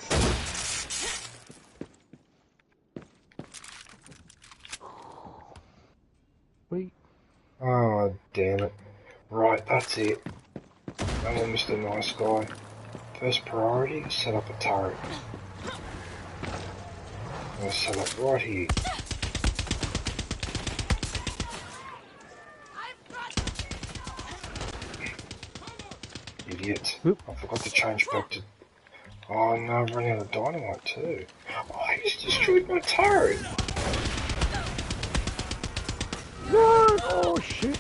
Wait. Oh, damn it. Right, that's it. I'm Mr. Nice Guy. First priority, set up a turret. I'm going to set up right here. Idiot. I forgot to change back to... Oh no, I'm running out of dynamite too. Oh, he's destroyed my turret! No! Oh shit!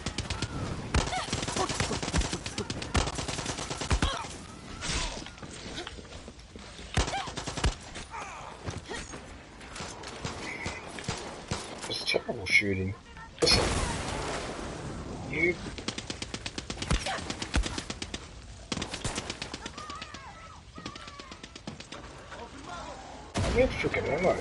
It's terrible shooting. Listen. You... I need freaking ammo.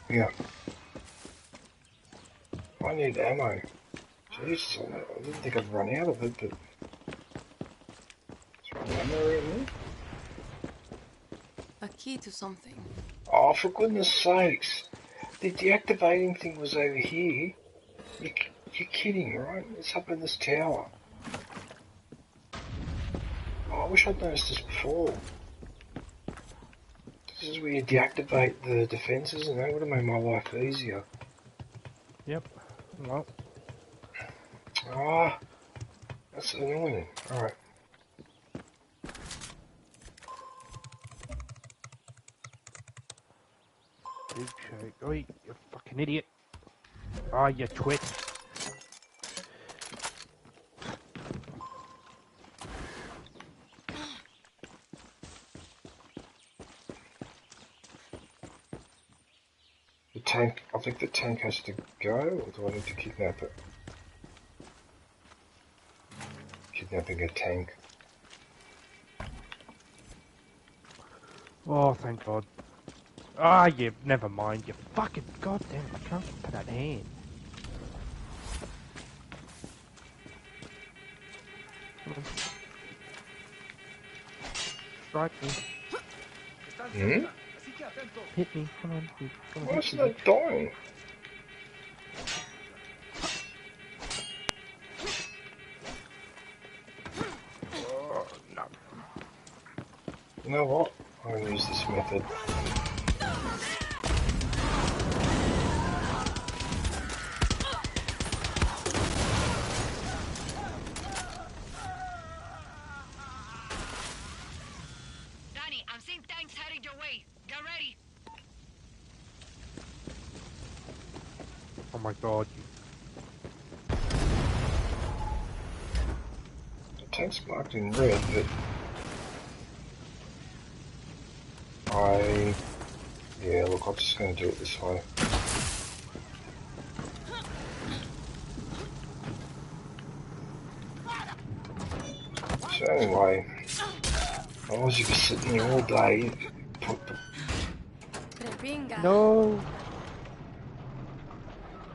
Yeah. I need ammo. Jeez, I didn't think I'd run out of it, but... Is there ammo around there? A key to something. Oh, for goodness sakes. The deactivating thing was over here. You're kidding, right? It's up in this tower. Oh, I wish I'd noticed this before. This is where you deactivate the defences, and that would have made my life easier. Yep. Well. Ah, that's annoying. Alright. Big shake. Oh, you fucking idiot. Ah, you twit. The tank, I think the tank has to go, or do I need to kidnap it? Kidnapping a tank. Oh, thank God. Ah, you never mind. You fucking goddamn. I can't put that hand. Strike me. Hmm? Hit me. Come on. Come on. Why is that dying? Oh, no. You know what? I'm going to use this method. Danny, I'm seeing tanks heading your way. Get ready. Oh my God. The tank's marked in red, but... Yeah, look, I'm just going to do it this way. So anyway, otherwise you'd be sitting here all day. No!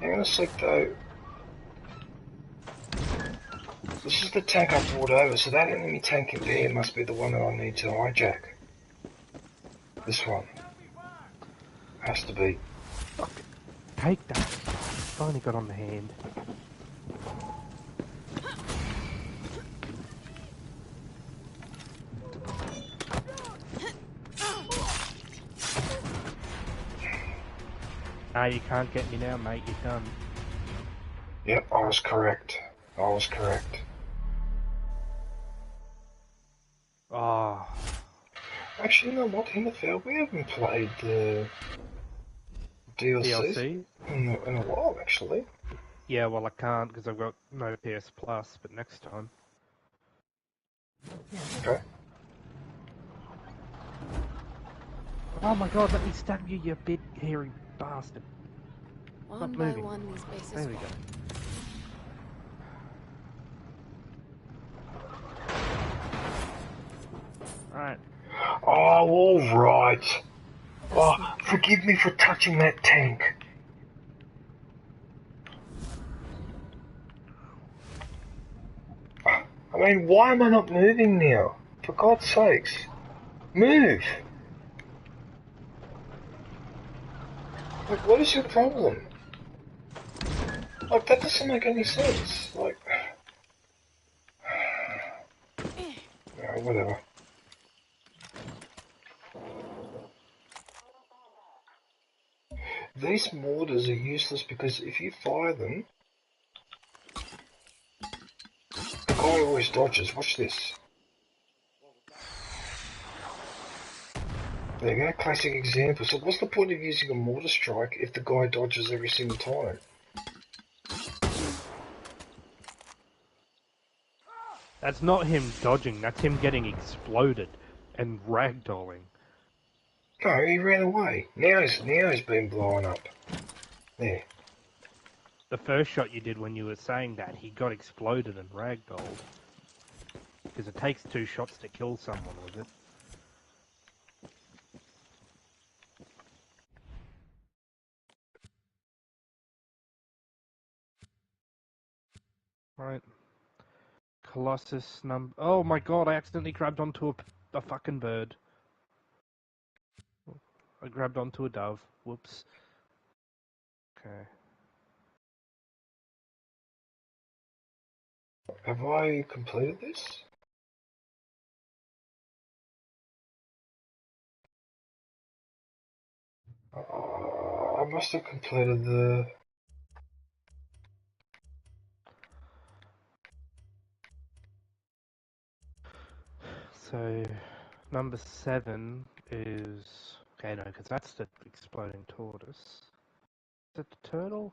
Hang on a sec though. This is the tank I brought over, so that enemy tank in there must be the one that I need to hijack. This one. Has to be. Fuck. Take that. Finally got on the hand. Ah, you can't get me now, mate. You're done. Yep, I was correct. I was correct. Ah. Actually, you know what, NFL, we haven't played DLC? In a while, actually. Yeah, well I can't because I've got no PS Plus, but next time. Okay. Oh my god, let me stab you, you big hairy bastard. One by one, these bases. There we go. Right. Oh, alright. Oh, forgive me for touching that tank. I mean, why am I not moving now? For God's sakes. Move! Like, what is your problem? Like, that doesn't make any sense. Like... Yeah, whatever. These mortars are useless because if you fire them, the guy always dodges. Watch this. There you go, classic example. So what's the point of using a mortar strike if the guy dodges every single time? That's not him dodging, that's him getting exploded and ragdolling. No, he ran away. Now he's been blown up. There. The first shot you did when you were saying that, he got exploded and ragdolled. Because it takes 2 shots to kill someone with it. Right. Colossus number... Oh my god, I accidentally grabbed onto a fucking bird. I grabbed onto a dove. Whoops. Okay. Have I completed this? I must have completed the... So, number 7 is... Okay, no, because that's the exploding tortoise. Is it the turtle?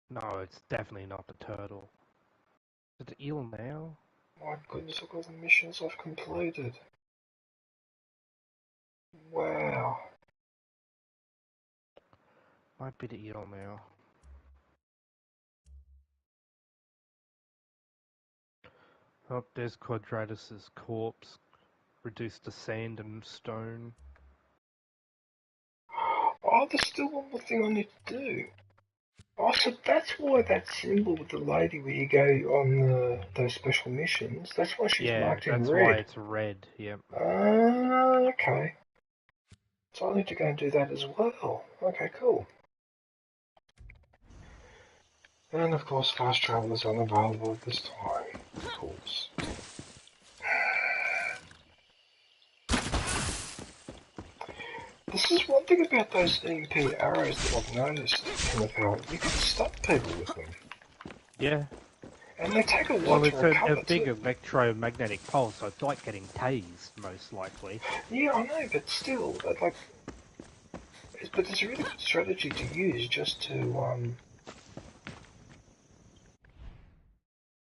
No, it's definitely not the turtle. Is it the eel now? My goodness, look at all the missions I've completed. Wow. Might be the eel now. Oh, there's Quadratus's corpse, reduced to sand and stone. Oh, there's still one more thing I need to do. Oh, so that's why that symbol with the lady where you go on those special missions, that's why she's marked in red. Yeah, that's why it's red, yep. Okay. So I need to go and do that as well. Okay, cool. And of course, fast travel is unavailable at this time. Of course. This is one thing about those EMP arrows that I've noticed in the film. You can stop people with them. Yeah. And they take a lot to recover. Well, it's a big electromagnetic pulse, so it's like getting tased, most likely. Yeah, I know, but still, like... But it's a really good strategy to use just to,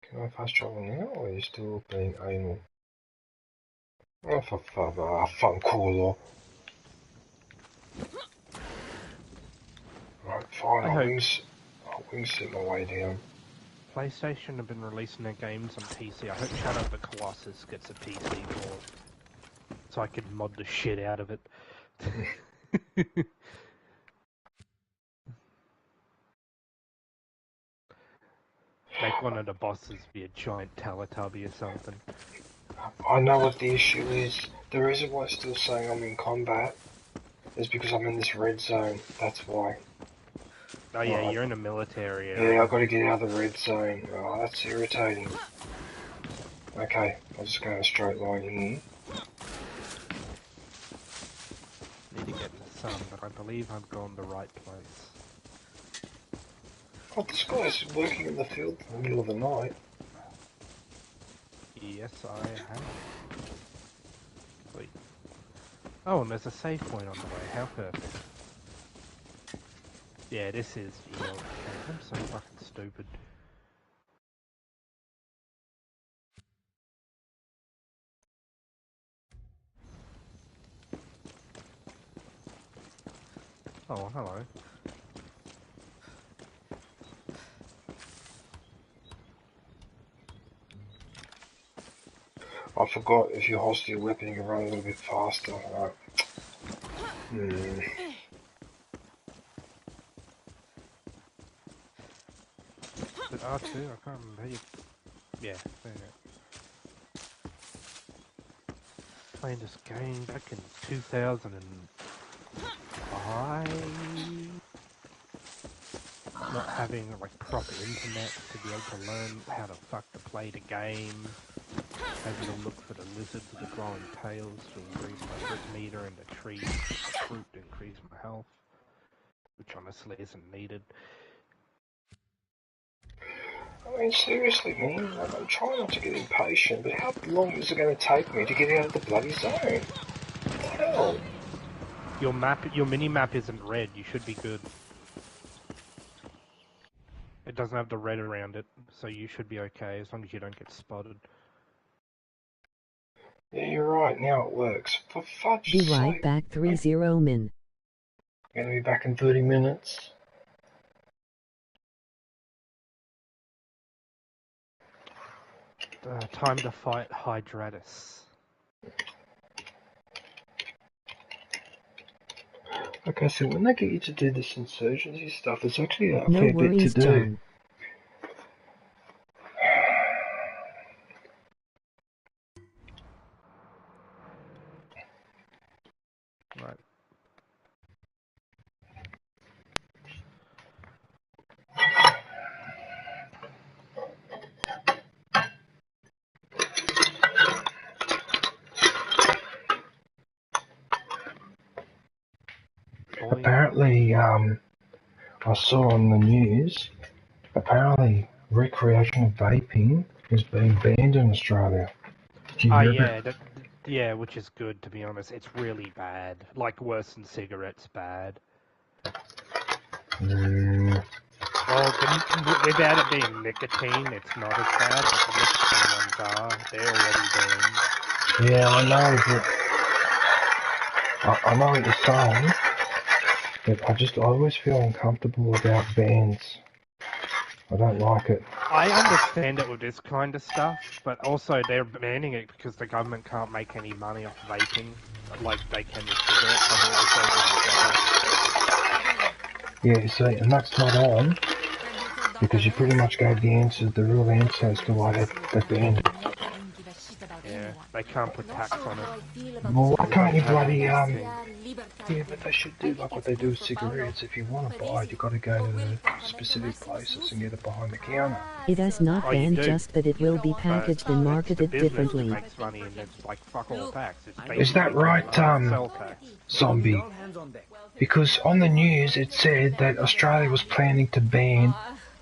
Can I fast travel now, or are you still being anal? Oh, for father, fun caller. Right, fine, I'll wingsuit my way down. PlayStation have been releasing their games on PC. I hope Shadow of the Colossus gets a PC port, so I can mod the shit out of it. Make one of the bosses be a giant Teletubby or something. I know what the issue is. The reason why it's still saying I'm in combat is because I'm in this red zone. That's why. Oh yeah, you're in a military area. Yeah, I've got to get out of the red zone. Oh, that's irritating. Okay, I'll just go in a straight line here. Need to get in the sun, but I believe I've gone the right place. Oh, this guy's working in the field in the middle of the night. Yes, I have. Wait. Oh, and there's a save point on the way. How perfect. Yeah, this is EL. I'm so fucking stupid. Oh, hello. I forgot if you holster your weapon you can run a little bit faster. But R2, I can't remember how you... Yeah, there you go. Playing this game back in 2005. Not having like proper internet to be able to learn how to fuck to play the game. Having to look for the lizards with the glowing tails to increase my hit meter and the tree fruit to increase my health. Which honestly isn't needed. I mean, seriously, man, I'm trying not to get impatient, but how long is it going to take me to get out of the bloody zone? What the hell? Your mini-map isn't red, you should be good. It doesn't have the red around it, so you should be okay, as long as you don't get spotted. Yeah, you're right, now it works. For fudge's Be sake. right back 30 min. I'm going to be back in 30 minutes. Time to fight Hydratus. Okay, so when they get you to do this insurgency stuff, it's actually a No fair bit to worries, do. John. Right. Apparently, I saw on the news, apparently recreational vaping is being banned in Australia. Oh yeah, yeah, which is good to be honest. It's really bad, like worse than cigarettes bad. Mm. Well, without it being nicotine, it's not as bad, but the nicotine ones are. They're already banned. Yeah, I know, but I know what you're saying, but I always feel uncomfortable about bans. I don't like it. I understand it with this kind of stuff, but also they're banning it because the government can't make any money off vaping, like they can with cigarettes. Yeah, see, and that's not on, because you pretty much gave the answer, the real answer as to why they banned it. Yeah, they can't put tax on it. Well, why can't you bloody, yeah, but they should do like what they do with cigarettes. If you want to buy it, you've got to go to the specific places and get it behind the counter. It is not banned, just that it will be packaged and marketed differently. Is that right, Zombie? Because on the news it said that Australia was planning to ban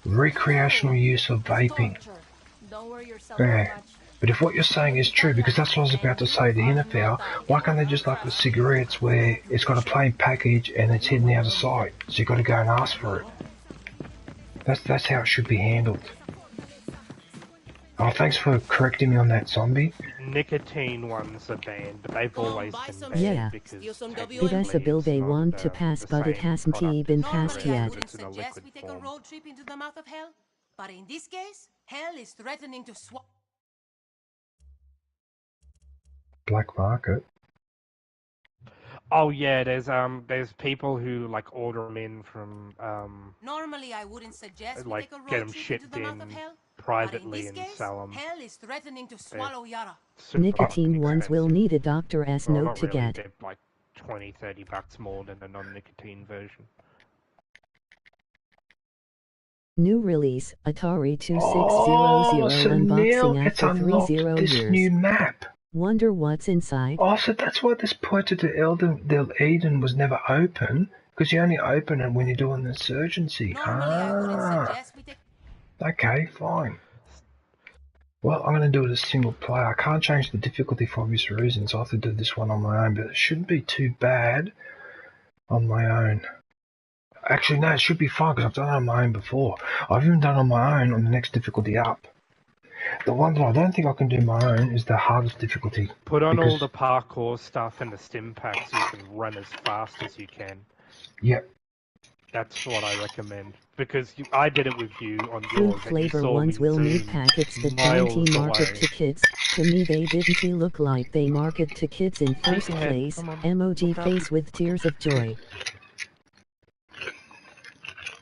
recreational use of vaping. Yeah. But if what you're saying is true, because that's what I was about to say to NFL, why can't they just like with cigarettes where it's got a plain package and it's hidden out of sight, so you've got to go and ask for it? That's how it should be handled. Oh, thanks for correcting me on that, Zombie. Nicotine ones are banned, but they've always been banned. Yeah, it is a bill they want to pass, but it hasn't been passed yet. I suggest we take a road trip into the mouth of hell, but in this case, hell is threatening to swallow. Black market. Oh yeah, there's people who like order them in from Normally I wouldn't suggest we like take a road get them trip shipped into the mouth of in hell, privately but in and this case, sell them. Hell is threatening to swallow Yara. Nicotine ones will need a doctor's well, note not to really. get. They're like $20-30 more than a non-nicotine version. New release, Atari 2600 so unboxing now it's after unlocked 30 this years. new map. Wonder what's inside. Oh, so that's why this pointed to Eden was never open, because you only open it when you're doing the insurgency. Okay, fine. Well, I'm going to do it as single player. I can't change the difficulty for obvious reasons. I have to do this one on my own, but it shouldn't be too bad on my own. Actually, no, it should be fine because I've done it on my own before. I've even done it on my own on the next difficulty up. The one that I don't think I can do my own is the hardest difficulty. Put on all the parkour stuff and the stim packs so you can run as fast as you can. Yep. That's what I recommend. Because I did it with you on Fruit yours. flavor ones will need packets that don't market to kids. To me they didn't look like they market to kids in first place. Emoji face with tears of joy.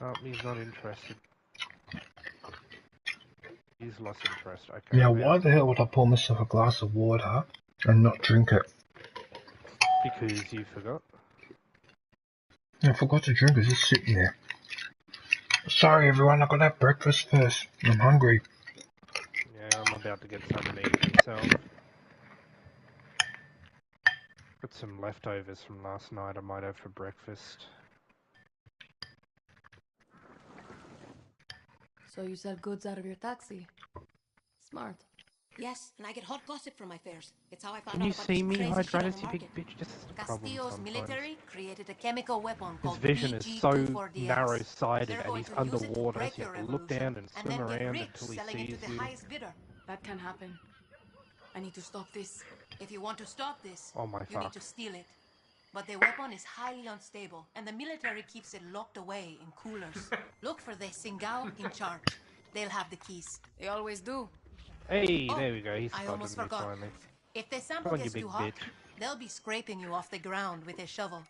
Oh, he's not interested. He's lost interest. Okay. Now, why the hell would I pour myself a glass of water and not drink it? Because you forgot. I forgot to drink it, it's just sitting there. Sorry everyone, I gotta have breakfast first. I'm hungry. Yeah, I'm about to get something to eat myself. Got some leftovers from last night I might have for breakfast. So you sell goods out of your taxi? Smart. Yes, and I get hot gossip from my fares. It's how I found Can out you about see this me, crazy shit on Hydratus, the you big market. bitch? This is the problem Castillo's sometimes. military created a chemical weapon His called vision is so BG-24DX. narrow-sighted They're and going he's to use it to underwater, break so you your have to look down and swim then get around rich until he selling it sees to the you. highest bidder. That can happen. I need to stop this. If you want to stop this, Oh my you need fuck. to steal it. But the weapon is highly unstable, and the military keeps it locked away in coolers. Look for the Singao in charge. They'll have the keys. They always do. Hey, there we go, he's I almost spotted me forgot. finally. If the Come sample on, you gets big too hot, bitch. they'll be scraping you off the ground with a shovel.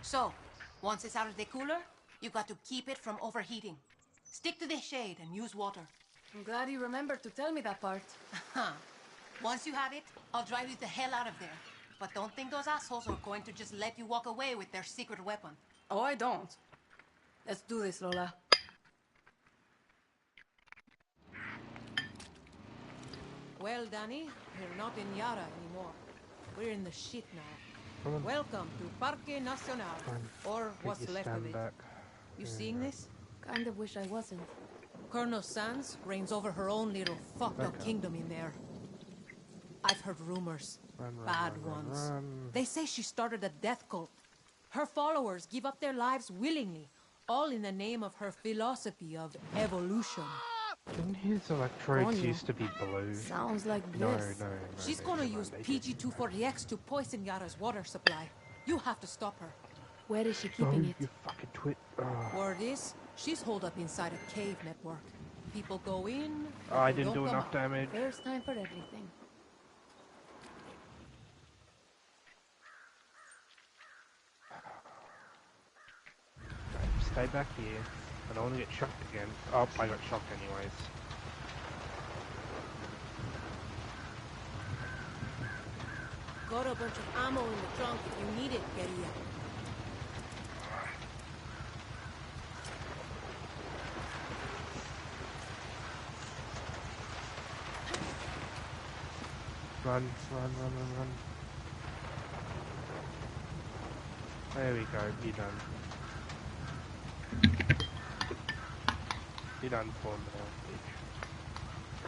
So, once it's out of the cooler, you got to keep it from overheating. Stick to the shade and use water. I'm glad you remembered to tell me that part. Once you have it, I'll drive you the hell out of there. But don't think those assholes are going to just let you walk away with their secret weapon. Oh, I don't. Let's do this, Lola. Well, Danny, we're not in Yara anymore. We're in the shit now. Welcome to Parque Nacional, or what's left of it. You seeing this? Kind of wish I wasn't. Colonel Sands reigns over her own little fucked up kingdom in there. I've heard rumors. Bad ones. They say she started a death cult. Her followers give up their lives willingly, all in the name of her philosophy of evolution. Didn't his electrodes used to be blue? Sounds like No, bliss. no. She's gonna use PG-24DX to poison Yara's water supply. You have to stop her. Where is she keeping it? You fucking twit. Word is, she's holed up inside a cave network. People go in. I people didn't don't do come enough out. damage. There's time for everything. Stay back here. I don't want to get shocked again. Oh, I got shocked anyways. Got a bunch of ammo in the trunk if you need it, Guerrilla. Run. There we go, you're done. You're done for now, bitch.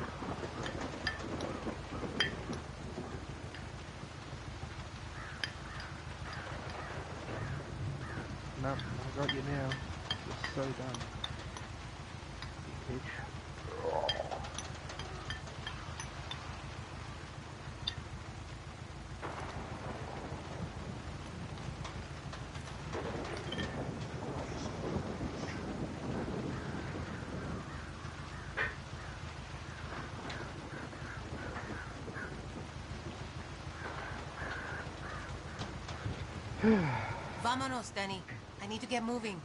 Nope, I got you now. You're so done. You bitch. Vámonos, Danny. I need to get moving.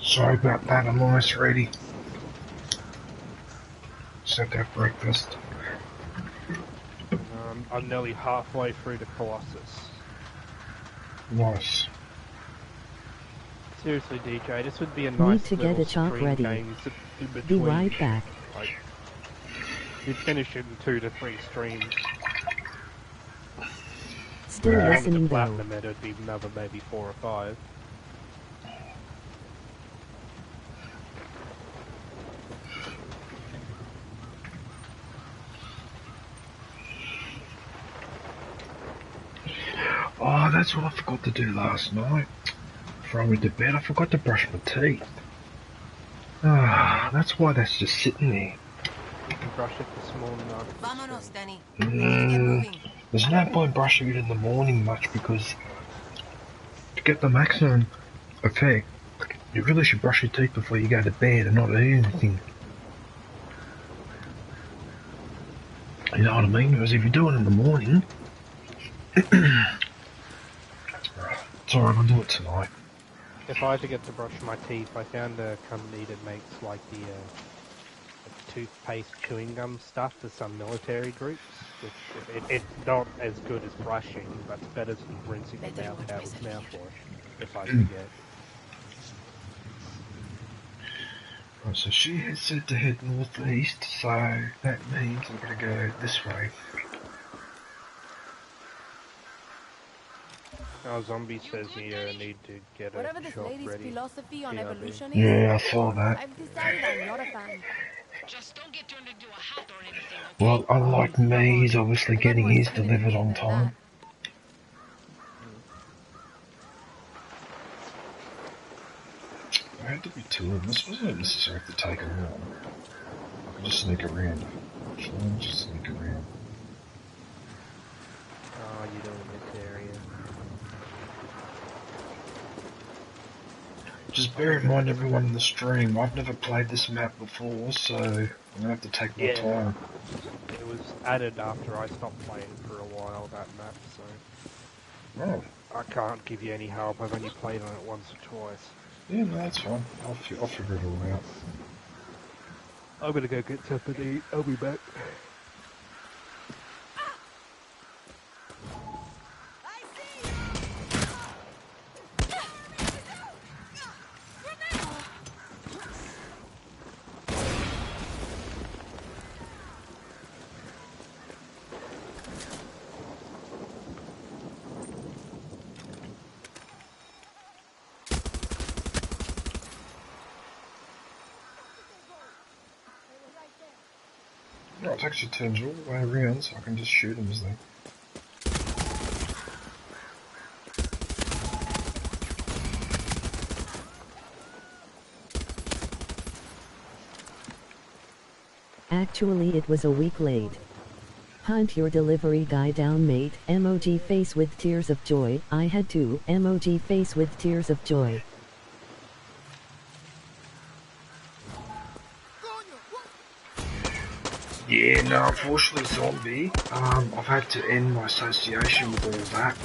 Sorry about that, I'm almost ready. Set that breakfast. I'm nearly halfway through the Colossus. Nice. Seriously, DJ, this would be a Need nice to get little a chalk stream ready. games in Be between. right back. Like, you'd finish it in 2 to 3 streams. Still If you wanted listening to though. platinum it, it'd be another maybe 4 or 5. that's what I forgot to do last night. Before I went to bed, I forgot to brush my teeth. Ah, that's why that's just sitting there. You can brush it this morning after Vámonos, Danny. There's no point brushing it in the morning much because to get the maximum effect, you really should brush your teeth before you go to bed and not eat anything. You know what I mean? Because if you do it in the morning, it's alright, I'll do it tonight. If I had to get to brush my teeth, I found a company that makes like the toothpaste chewing gum stuff for some military groups, which it's not as good as brushing, but it's better than rinsing the mouth out with mouthwash, if I forget. Right, so she has said to head northeast, so that means I'm going to go this way. Our zombie says you need to get a Whatever this shop lady's ready. philosophy on evolution is, Yeah, I saw that. I've decided I'm not a fan. Just don't get turned into a hat or anything, okay? Well, unlike me, he's obviously getting his delivered on time. I had to be two of them. This wasn't necessary to take around. I could just sneak around. Actually, let me just sneak around. Oh, you don't in this area. Just bear in mind, everyone in the stream, I've never played this map before, so I'm going to have to take my time. It was added after I stopped playing for a while, that map, so... Oh. I can't give you any help. I've only played on it once or twice. Yeah, no, that's fine. I'll figure it all out. I'm gonna go get something to eat. I'll be back. No, it actually turns all the way around, so I can just shoot him as they... Actually, it was a week late. Hunt your delivery guy down, mate. Emoji face with tears of joy. I had to. Emoji face with tears of joy. Yeah, no, unfortunately, zombie. I've had to end my association with all that.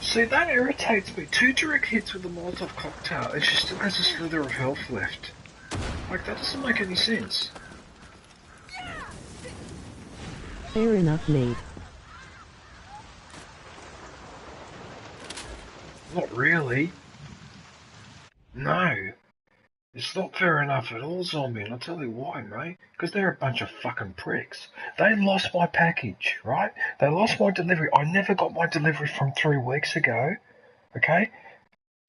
See, that irritates me. 2 direct hits with a Molotov cocktail, and she still has a slither of health left. Like, that doesn't make any sense. Fair enough, mate. Not really. No. It's not fair enough at all, zombie, and I'll tell you why, mate. Because they're a bunch of fucking pricks. They lost my package, right? They lost my delivery. I never got my delivery from 3 weeks ago, okay?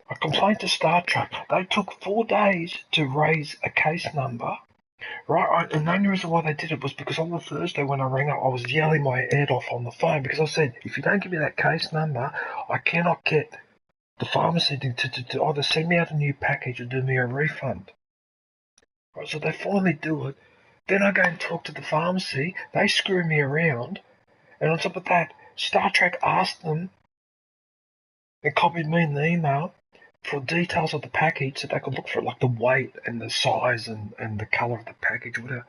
I complained to Star Trek. They took 4 days to raise a case number, right? And the only reason why they did it was because on the Thursday when I rang up, I was yelling my head off on the phone because I said, if you don't give me that case number, I cannot get the pharmacy to either send me out a new package or do me a refund. Right, so they finally do it. Then I go and talk to the pharmacy. They screw me around. And on top of that, Star Trek asked them and copied me in the email for details of the package so they could look for it, like the weight and the size and the colour of the package, whatever.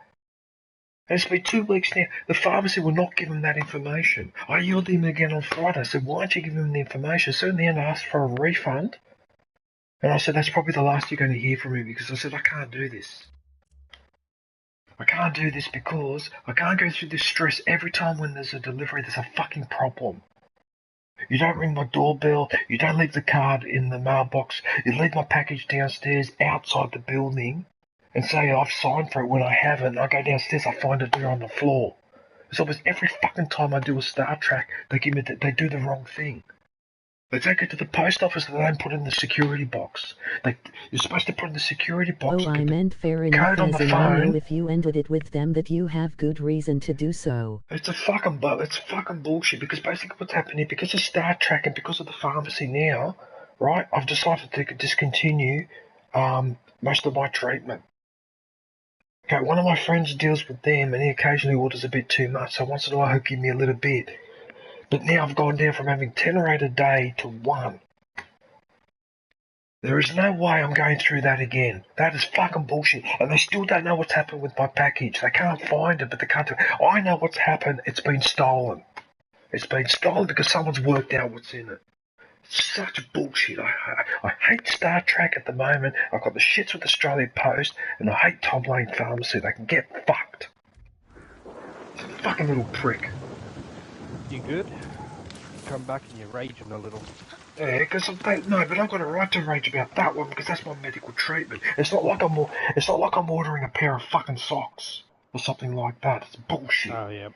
And it's been 2 weeks now. The pharmacy will not give them that information. I yelled at him again on Friday. I said, why don't you give them the information? So in the end, I asked for a refund. And I said, that's probably the last you're going to hear from me because I said, I can't do this. I can't do this because I can't go through this stress every time when there's a delivery. There's a fucking problem. You don't ring my doorbell. You don't leave the card in the mailbox. You leave my package downstairs outside the building. And say I've signed for it when I haven't. I go downstairs, I find it there on the floor. It's almost every fucking time I do a Star Trek, they do the wrong thing. They take it to the post office and they don't put it in the security box. You're supposed to put it in the security box. Oh, I meant fair enough, as in I know if you ended it with them that you have good reason to do so. It's fucking bullshit, because basically what's happening, because of Star Trek and because of the pharmacy now, right, I've decided to discontinue most of my treatment. Okay, one of my friends deals with them and he occasionally orders a bit too much, so once in a while he'll give me a little bit. But now I've gone down from having 10 or 8 a day to 1. There is no way I'm going through that again. That is fucking bullshit. And they still don't know what's happened with my package. They can't find it, but they can't do it. I know what's happened. It's been stolen. It's been stolen because someone's worked out what's in it. It's such bullshit. I hate Star Trek at the moment. I've got the shits with Australia Post, and I hate Tom Lane Pharmacy. They can get fucked. It's a fucking little prick. You good? Come back and you're raging a little. Yeah, because but I've got a right to rage about that one because that's my medical treatment. It's not like I'm ordering a pair of fucking socks or something like that. It's bullshit. Oh yeah.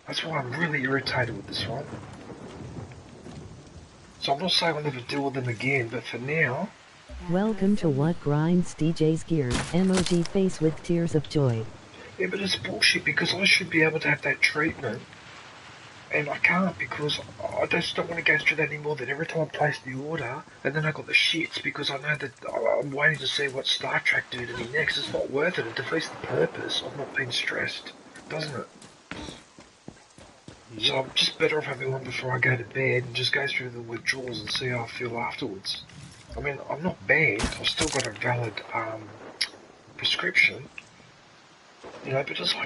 That's why I'm really irritated with this one. So I'm not saying I'll never deal with them again, but for now. Welcome to What Grinds DJ's Gears. Emoji face with tears of joy. Yeah, but it's bullshit because I should be able to have that treatment. And I can't because I just don't want to go through that anymore. That every time I place the order, and then I got the shits because I know that I'm waiting to see what Star Trek do to me next. It's not worth it. It defeats the purpose of not being stressed, doesn't it? Yeah. So I'm just better off having one before I go to bed and just go through the withdrawals and see how I feel afterwards. I mean, I'm not bad. I've still got a valid prescription. You know, but as I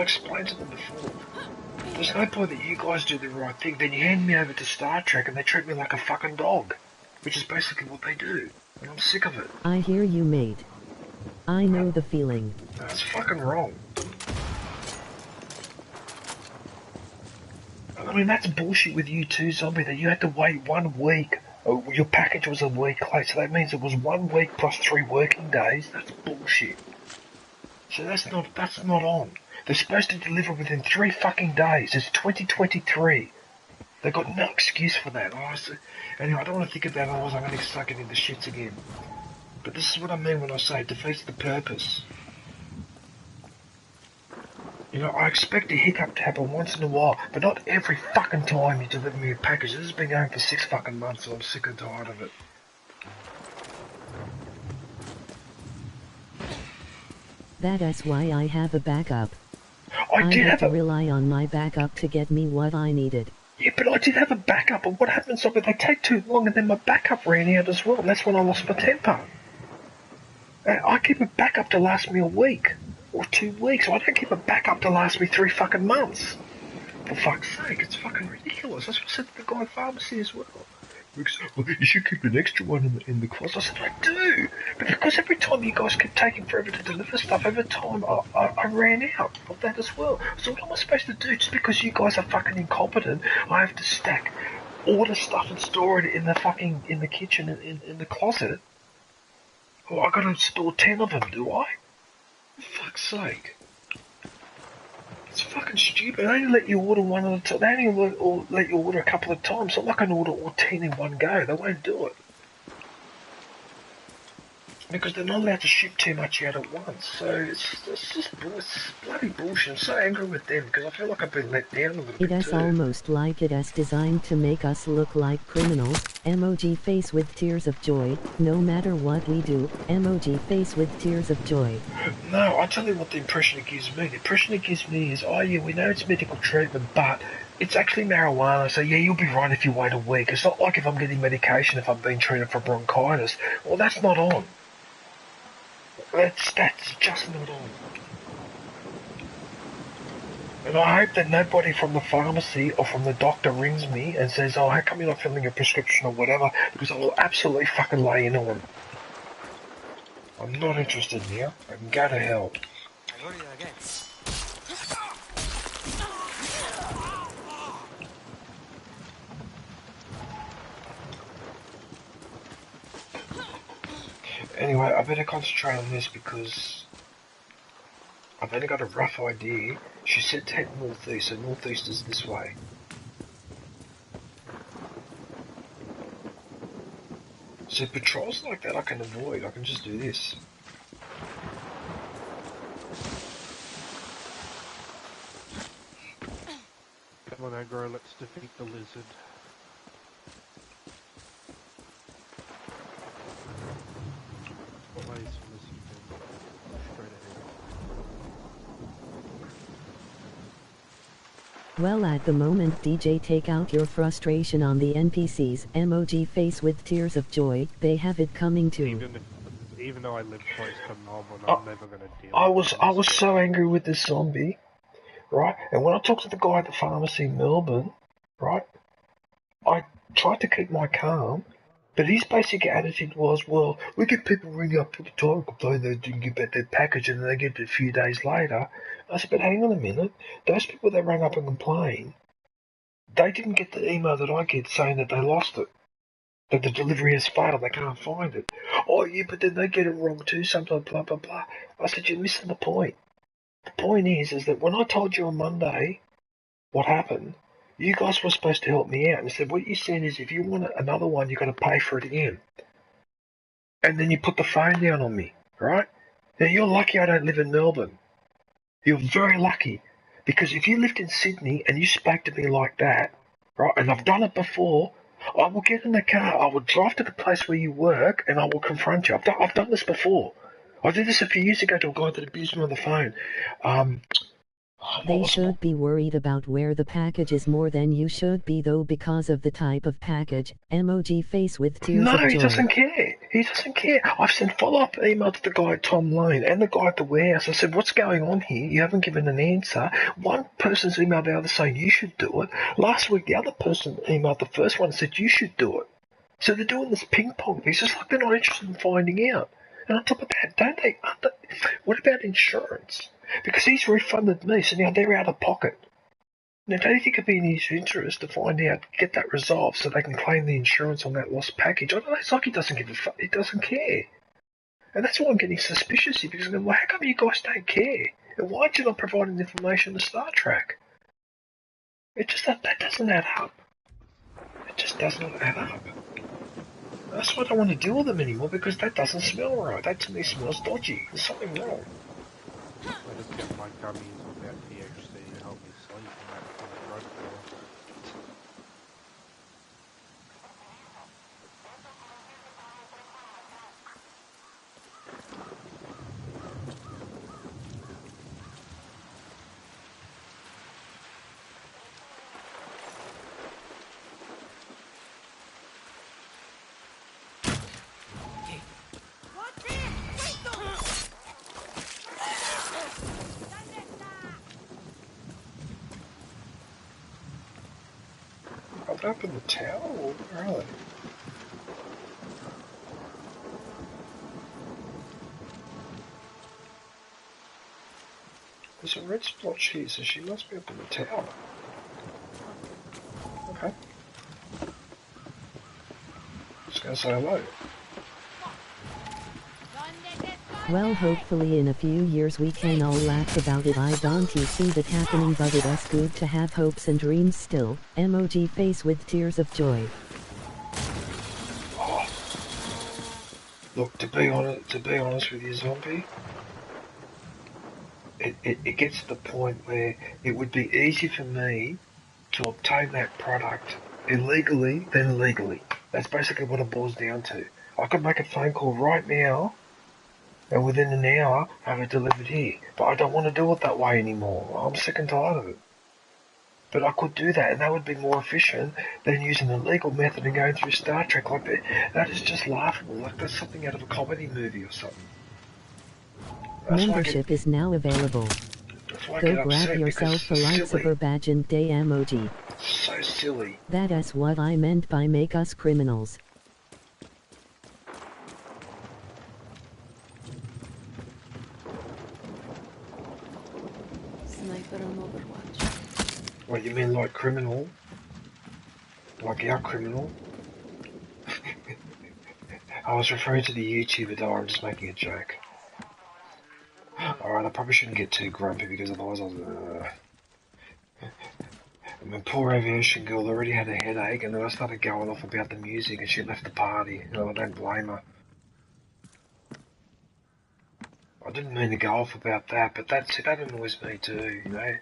explained to them before, there's no point that you guys do the right thing, then you hand me over to Star Trek and they treat me like a fucking dog, which is basically what they do, and I'm sick of it. I hear you, mate. I know the feeling. That's fucking wrong. I mean, that's bullshit with you too, Zombie, that you had to wait 1 week. Oh, your package was a week late, so that means it was 1 week plus 3 working days. That's bullshit. So that's not on. They're supposed to deliver within 3 fucking days. It's 2023. They've got no excuse for that. Anyway, I don't want to think about it, otherwise I'm going to start getting the shits again. But this is what I mean when I say it defeats the purpose. You know, I expect a hiccup to happen once in a while, but not every fucking time you deliver me a package. This has been going for 6 fucking months and I'm sick and tired of it. That's why I have a backup. I had to rely on my backup to get me what I needed. Yeah, but I did have a backup, and what happens is they take too long and then my backup ran out as well, and that's when I lost my temper. I keep a backup to last me a week, or 2 weeks, I don't keep a backup to last me 3 fucking months. For fuck's sake, it's fucking ridiculous. That's what I said to the guy at pharmacy as well. Well, you should keep an extra one in the closet. I said, I do, but because every time you guys kept taking forever to deliver stuff, every time I ran out of that as well. So what am I supposed to do? Just because you guys are fucking incompetent, I have to order stuff and store it in the kitchen, in the closet? Well, I gotta store 10 of them, do I? For fuck's sake. It's fucking stupid. They only let you order one at a time. They only let you order a couple of times. It's not like I can order all 10 in one go. They won't do it. Because they're not allowed to ship too much out at once. So it's bloody bullshit. I'm so angry with them because I feel like I've been let down a little bit It's too. almost like it's designed to make us look like criminals. Emoji face with tears of joy. No matter what we do, emoji face with tears of joy. No, I'll tell you what the impression it gives me. The impression it gives me is, oh yeah, we know it's medical treatment, but it's actually marijuana, so yeah, you'll be right if you wait a week. It's not like if I'm getting medication if I'm being treated for bronchitis. Well, that's not on. That's just not on. And I hope that nobody from the pharmacy or from the doctor rings me and says, oh, how come you're not filling your prescription or whatever, because I will absolutely fucking lay into them. I'm not interested now. I can go to hell. Anyway, I better concentrate on this because I've only got a rough idea. She said to head northeast, so northeast is this way. So patrols like that I can avoid. I can just do this. Come on, Aggro, let's defeat the lizard. What way is the lizard then? Straight ahead. Well, at the moment, DJ, take out your frustration on the NPCs. Emoji face with tears of joy. They have it coming too. Even though I live close to Melbourne, I'm never going to deal I with was so angry with this zombie, right? And when I talked to the guy at the pharmacy in Melbourne, right, I tried to keep my calm, but his basic attitude was, well, we get people ringing up all the time complaining they didn't get back their package and then they get it a few days later. I said, but hang on a minute, those people that rang up and complained, they didn't get the email that I get saying that they lost it, that the delivery has failed, they can't find it. Oh yeah, but then they get it wrong too sometimes, blah, blah, blah. I said, you're missing the point. The point is that when I told you on Monday what happened, you guys were supposed to help me out. And said, what you said is if you want another one, you're going to pay for it again. And then you put the phone down on me, right? Now, you're lucky I don't live in Melbourne. You're very lucky. Because if you lived in Sydney and you spoke to me like that, right, and I've done it before, I will get in the car, I will drive to the place where you work, and I will confront you. I've done this before. I did this a few years ago to a guy that abused me on the phone. They should be worried about where the package is more than you should be, though, because of the type of package. Emoji face with tears of joy. No, he doesn't care. He doesn't care. I've sent follow-up email to the guy at Tom Lane and the guy at the warehouse. I said, what's going on here? You haven't given an answer. One person's emailed the other saying you should do it. Last week, the other person emailed the first one and said you should do it. So they're doing this ping-pong. It's just like they're not interested in finding out. And on top of that, what about insurance? Because he's refunded me, so now they're out of pocket. Now, don't you think it'd be in his interest to find out, get that resolved so they can claim the insurance on that lost package? I don't know, it's like he doesn't give a fuck, he doesn't care. And that's why I'm getting suspicious here, because I'm going, well, how come you guys don't care? And why aren't you not providing information to Star Trek? It just, that doesn't add up. It just does not add up. That's why I don't want to deal with them anymore, because that doesn't smell right. That to me smells dodgy. There's something wrong. I just get my gummies without THC to help me sleep, and that's my drug dealer. Up in the tower? Where are they? There's a red splotch here, so she must be up in the tower. Okay. Just gonna say hello. Well, hopefully in a few years we can all laugh about it. I don't see that happening, but it is good to have hopes and dreams still. Emoji face with tears of joy. Oh. Look, to be honest with you, zombie, it gets to the point where it would be easy for me to obtain that product illegally than legally. That's basically what it boils down to. I could make a phone call right now and within an hour have it delivered here. But I don't want to do it that way anymore. I'm sick and tired of it. But I could do that, and that would be more efficient than using the legal method and going through Star Trek like that. That is just laughable. Like that's something out of a comedy movie or something. Membership is now available. Go grab yourself a lightsaber badge and day emoji. So silly. That is what I meant by make us criminals. Sniper on Overwatch. What, you mean like criminal? Like our criminal? I was referring to the YouTuber though, I'm just making a joke. Alright, I probably shouldn't get too grumpy because otherwise I'll... My poor aviation girl already had a headache, and then I started going off about the music, and she left the party. And I don't blame her. I didn't mean to go off about that, but that annoys me too, you know.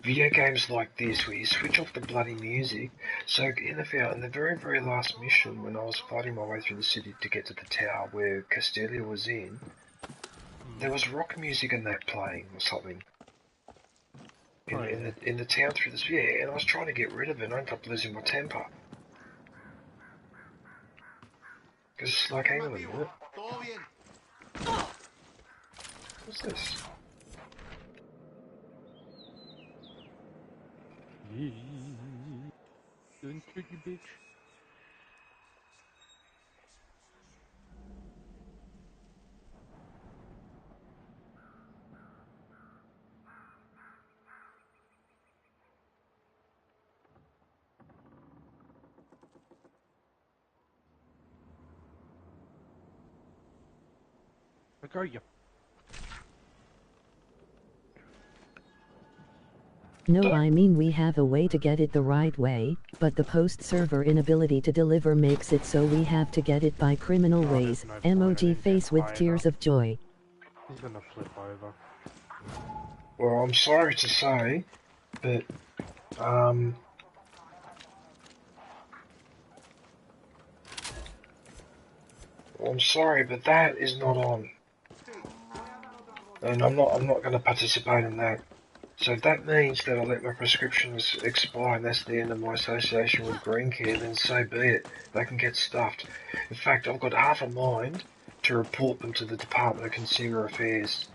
Video games like this, where you switch off the bloody music. So in the very, very last mission, when I was fighting my way through the city to get to the tower where Castelia was in, there was rock music in that playing or something. In the town through this, and I was trying to get rid of it, and I ended up losing my temper. Because it's like, hang on a minute. What's this? Doing tricky, bitch. I got you. No, I mean we have a way to get it the right way, but the post-server inability to deliver makes it so we have to get it by criminal ways. Emoji face with tears of joy. He's gonna flip over. Well, I'm sorry to say, but, I'm sorry, but that is not on. And I'm not going to participate in that. So if that means that I let my prescriptions expire and that's the end of my association with Green Care, then so be it. They can get stuffed. In fact, I've got half a mind to report them to the Department of Consumer Affairs.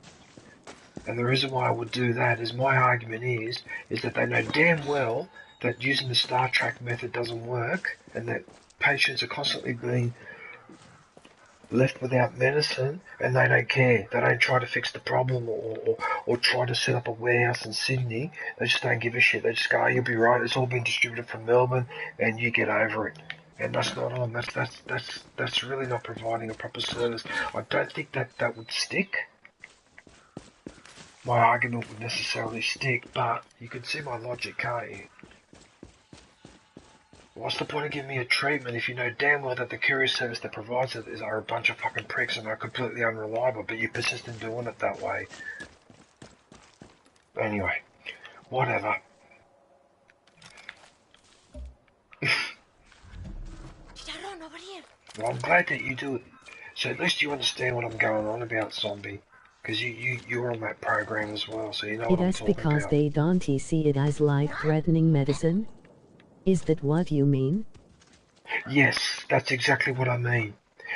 And the reason why I would do that is my argument is that they know damn well that using the Star Trek method doesn't work and that patients are constantly being left without medicine, and they don't care. They don't try to fix the problem or try to set up a warehouse in Sydney. They just don't give a shit. They just go, oh, you'll be right. It's all been distributed from Melbourne, and you get over it. And that's not on. That's really not providing a proper service. I don't think that would stick. My argument would necessarily stick, but you can see my logic, can't you? What's the point of giving me a treatment if you know damn well that the courier service that provides it are a bunch of fucking pricks and are completely unreliable, but you persist in doing it that way? Anyway, whatever. Well, I'm glad that you do it. So at least you understand what I'm going on about, Zombie. Because you're on that program as well, so you know what I'm talking about. It is because they don't see it as life-threatening medicine? Is that what you mean? Yes, that's exactly what I mean.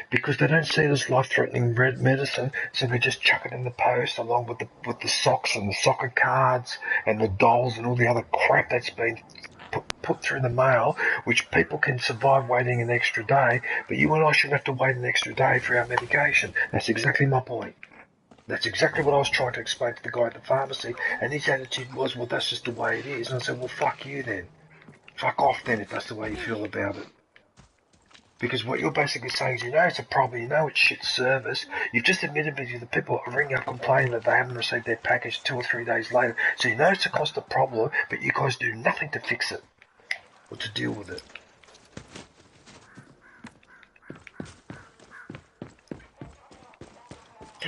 Because they don't see it as life-threatening medicine, so they just chuck it in the post along with the socks and the soccer cards and the dolls and all the other crap that's been put through the mail, which people can survive waiting an extra day, but you and I shouldn't have to wait an extra day for our medication. That's exactly my point. That's exactly what I was trying to explain to the guy at the pharmacy, and his attitude was, well, that's just the way it is. And I said, well, fuck you then. Fuck off then if that's the way you feel about it. Because what you're basically saying is, you know it's a problem, you know it's shit service, you've just admitted to the people that ring up complaining that they haven't received their package 2 or 3 days later, so you know it's a constant problem, but you guys do nothing to fix it, or to deal with it.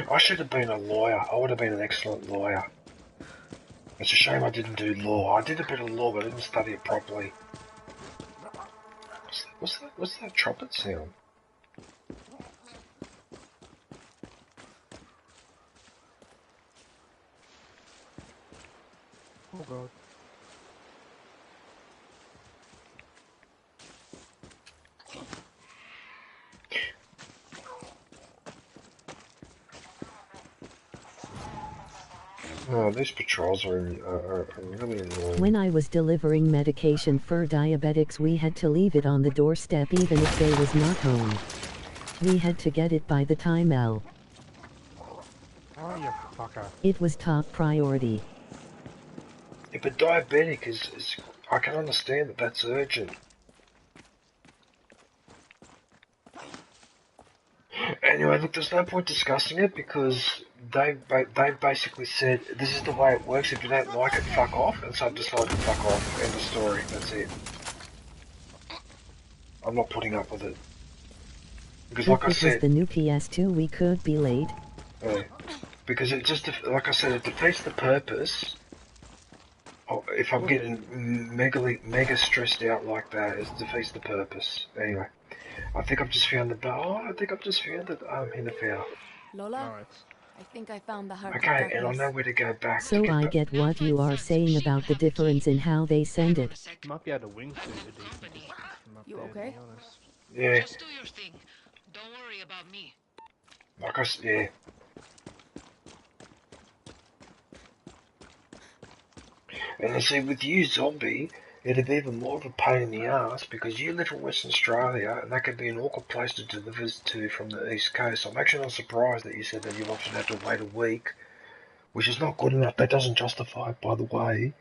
I should have been a lawyer. I would have been an excellent lawyer. It's a shame I didn't do law. I did a bit of law, but I didn't study it properly. What's that trumpet sound? Oh god. Oh, these patrols are really annoying. When I was delivering medication for diabetics, we had to leave it on the doorstep even if they was not home. We had to get it by the time L. Oh, you fucker. It was top priority. Yeah, but diabetic is I can understand that that's urgent. Anyway, look, there's no point discussing it because they basically said, this is the way it works, if you don't like it, fuck off, and so I've decided to fuck off, end of story, that's it. I'm not putting up with it. Because like I said... If it was the new PS2 we could be late. Yeah, because it just, like I said, it defeats the purpose. If I'm getting mega stressed out like that, it defeats the purpose. Anyway, I think I've just found the bar. I think I've just found it. In the fair. Lola, I think I found the heart. Okay, and I know where to go back. So I get what you are saying about the difference in how they send it. Might be able to wingsuit a decent distance from up You there, okay? to be honest. Yeah. Just do your thing. Don't worry about me. Like I said, yeah. And you see, with you, zombie, it'd be even more of a pain in the ass because you live in Western Australia and that could be an awkward place to deliver to from the East Coast. I'm actually not surprised that you said that you'll often have to wait a week, which is not good enough. That doesn't justify it, by the way.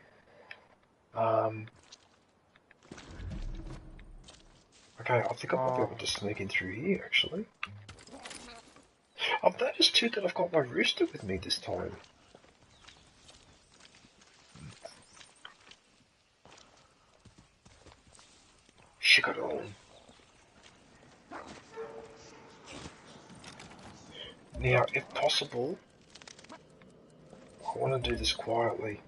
Okay, I think I might be able to sneak in through here, actually. I've noticed too that I've got my rooster with me this time. Shake it on. Now, if possible, I want to do this quietly.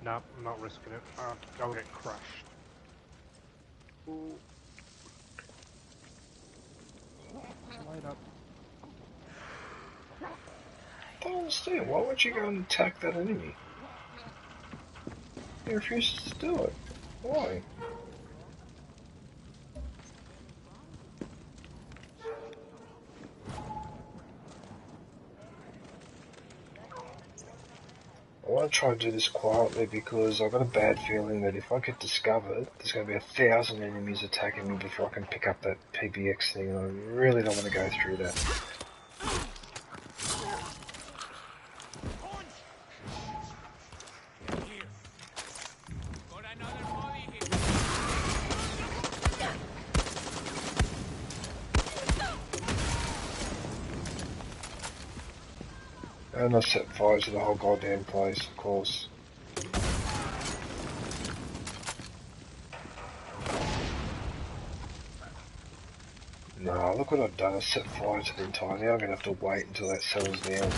No, I'm not risking it. I'll get crushed. Ooh. Light up. I don't understand. Why would you go and attack that enemy? He refuses to do it. Why? I want to try and do this quietly because I've got a bad feeling that if I get discovered, there's going to be 1,000 enemies attacking me before I can pick up that PBX thing, and I really don't want to go through that. And I set fire to the whole goddamn place, of course. Nah, look what I've done. I set fire to the entire... Now I'm going to have to wait until that settles down.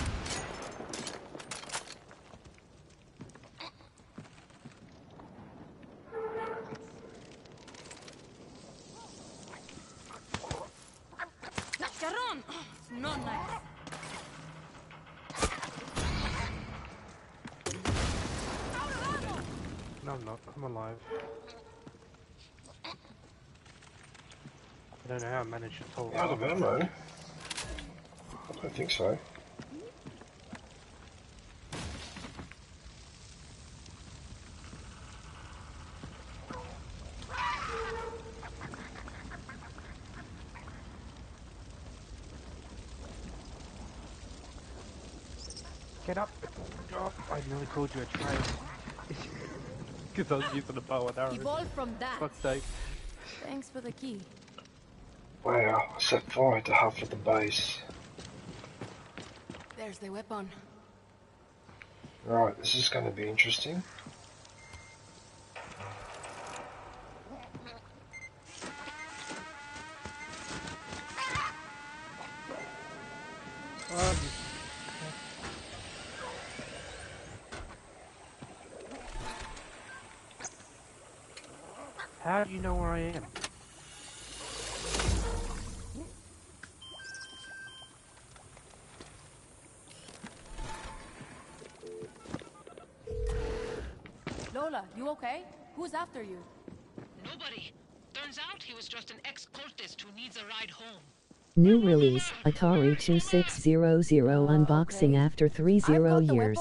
Not nice. No, I'm not. I'm alive. I don't know how I managed to pull Out of ammo? I don't think so. Get up! Oh, I nearly called you a traitor. Because I was using a bow and arrow. Evolve from that. Fuck's sake. Thanks for the key. Wow, I set fire to half of the base. There's the weapon. Right, this is going to be interesting. How do you know where I am? Lola, you okay? Who's after you? Nobody. Turns out he was just an ex-cultist who needs a ride home. New release, Atari 2600 unboxing after 30 years.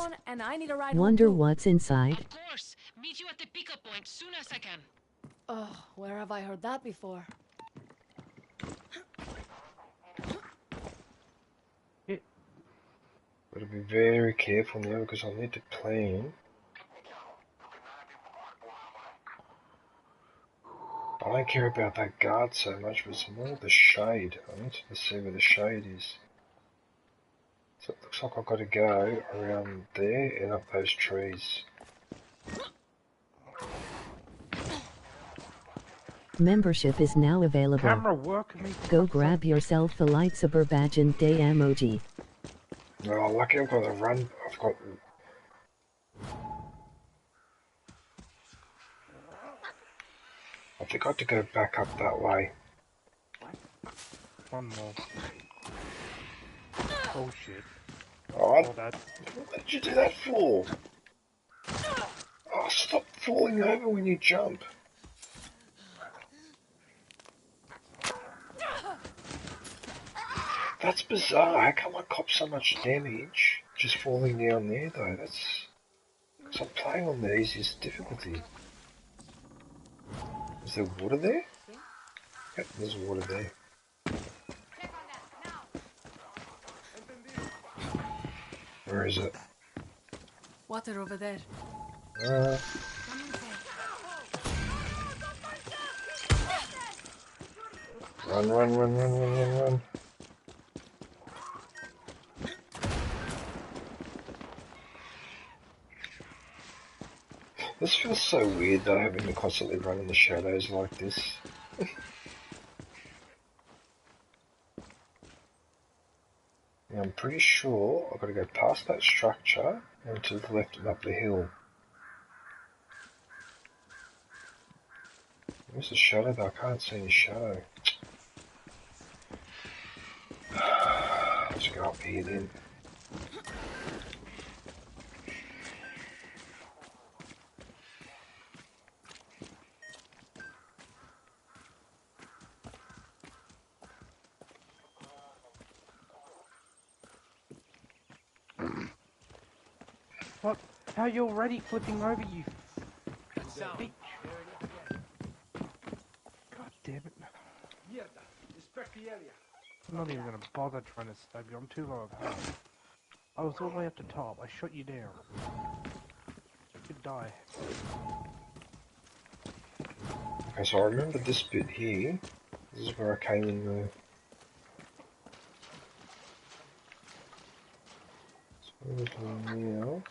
Wonder what's inside? Of course. Meet you at the pickup point soon as I can. Oh, where have I heard that before? Gotta be very careful now because I need to plan. I don't care about that guard so much, but it's more the shade. I need to see where the shade is. So it looks like I've got to go around there and up those trees. Membership is now available. Camera work. Go grab yourself the lightsaber badge and day emoji. Oh, lucky I've got a run. I've got... I think I have to go back up that way. One more. Oh shit. Oh, what did you do that for? Oh, stop falling over when you jump. That's bizarre. How come I cop so much damage just falling down there though? That's... because I'm playing on the easiest difficulty. Is there water there? Yep, there's water there. Where is it? Water over there. Run. This feels so weird though, having to constantly run in the shadows like this. Now I'm pretty sure I've got to go past that structure and to the left and up the hill. Where's the shadow though? I can't see any shadow. Let's go up here then. What? How are you already flipping over, you bitch? God damn it. I'm not even gonna bother trying to stab you, I'm too low of health. I was all the way up the top, I shot you down. You could die. Okay, so I remember this bit here. This is where I came in the... So what we're doing now...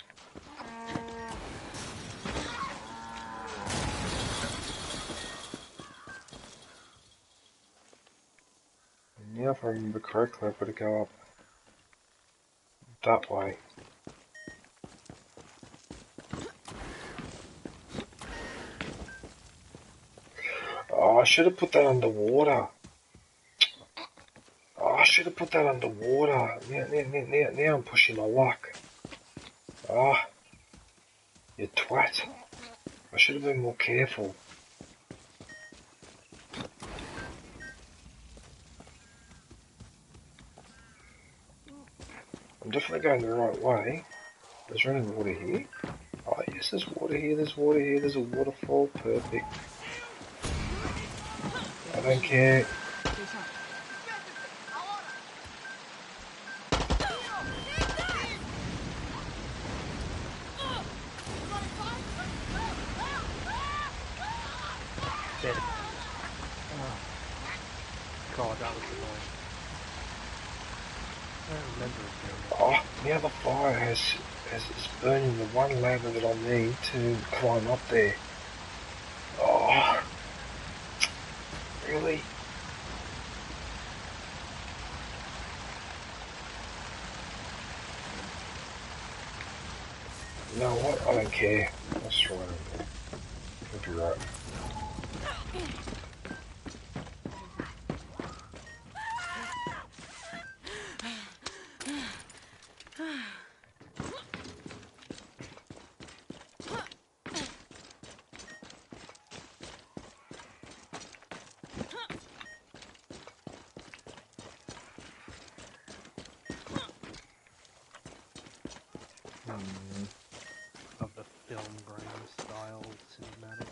Now, if I remember correctly, I've got to go up that way. Oh, I should have put that underwater. Oh, I should have put that underwater. Now I'm pushing my luck. Ah, you twat. I should have been more careful. I'm definitely going the right way. There's running water here. Oh yes, there's water here, there's a waterfall, perfect. I don't care. Dead. Oh. God, that was annoying. I don't remember it doing that. Oh, now the fire is burning the one ladder that I need to climb up there. Oh, really? You know what? I don't care. Let's try it there. You'll be right. of the film grain style cinematic.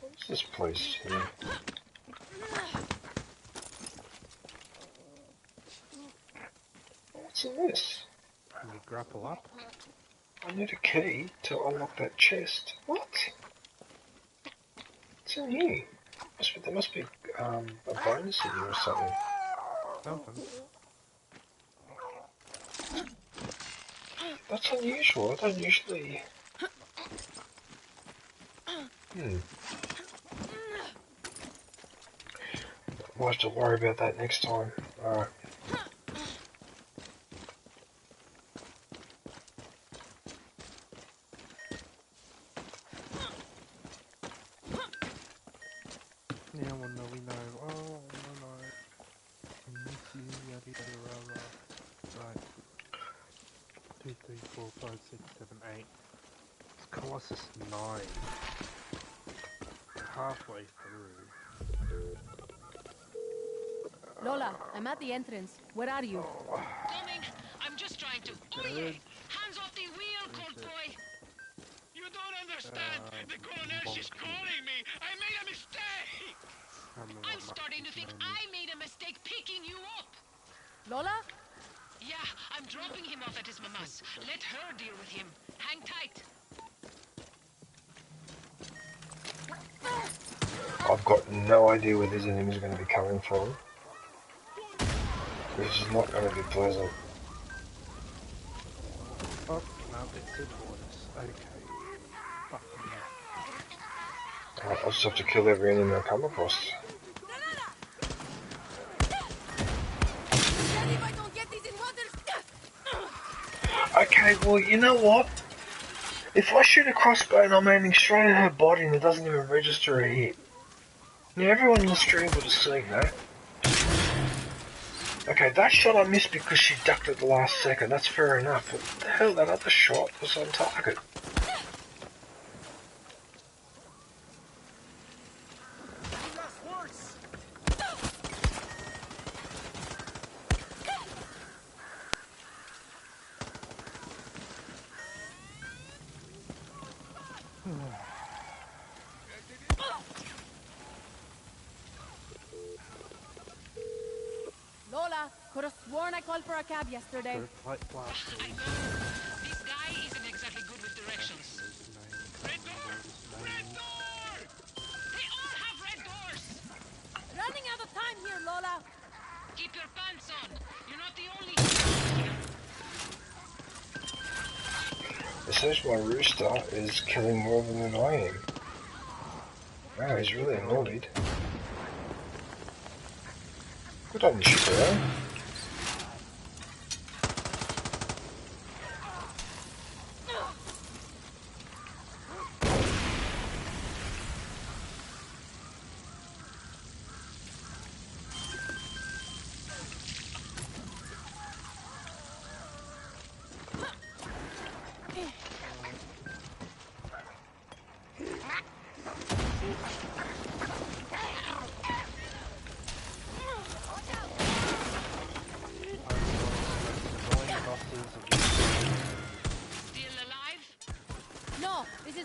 What's this place here? What's in this? Can you grapple up? I need a key to unlock that chest. What? What's in here? There must be a bonus in here or something. Something. That's unusual. I don't usually... We'll have to worry about that next time. Alright. Yeah, well, no, we know. Oh, no. Right. 2, 3, 4, 5, 6, 7, 8. It's Colossus 9. Halfway through. Lola, I'm at the entrance. Where are you? Coming! I'm just trying to... Oye! Hands off the wheel, cold boy! You don't understand. The colonel, she's calling me. I made a mistake. I'm starting to think I made a mistake picking you up. Lola? Yeah, I'm dropping him off at his mama's. Let her deal with him. Hang tight. I've got no idea where these enemies are going to be coming from. This is not going to be pleasant. Oh, now it's the borders. Okay. Fuck me. I'll just have to kill every enemy I come across. Okay, well, you know what? If I shoot a crossbow and I'm aiming straight at her body and it doesn't even register a hit. Now, everyone in the stream would have seen that. Okay, that shot I missed because she ducked at the last second. That's fair enough. But what the hell, that other shot was on target. Lola, could have sworn I called for a cab yesterday. I know. This guy isn't exactly good with directions. Red door! Red door! They all have red doors! Running out of time here, Lola. Keep your pants on. You're not the only... It says my rooster is killing more than I am. Wow, he's really annoyed. Good on you, bro.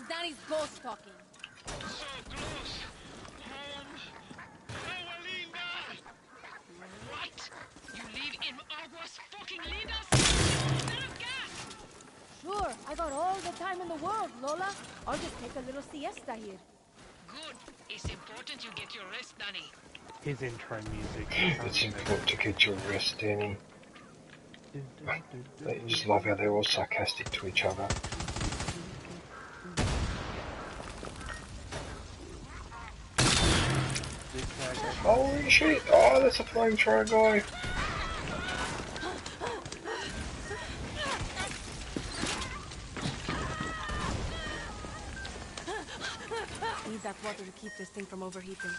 Danny's ghost talking. So close. Home. Abuelita. What? You live in Aguas fucking Lindas? Instead of gas? Sure, I got all the time in the world, Lola. I'll just take a little siesta here. Good. It's important you get your rest, Danny. His intro music. It's important to get your rest, Danny. I just love how they're all sarcastic to each other. Holy shit! Oh, that's a flamethrower guy! Need that water to keep this thing from overheating.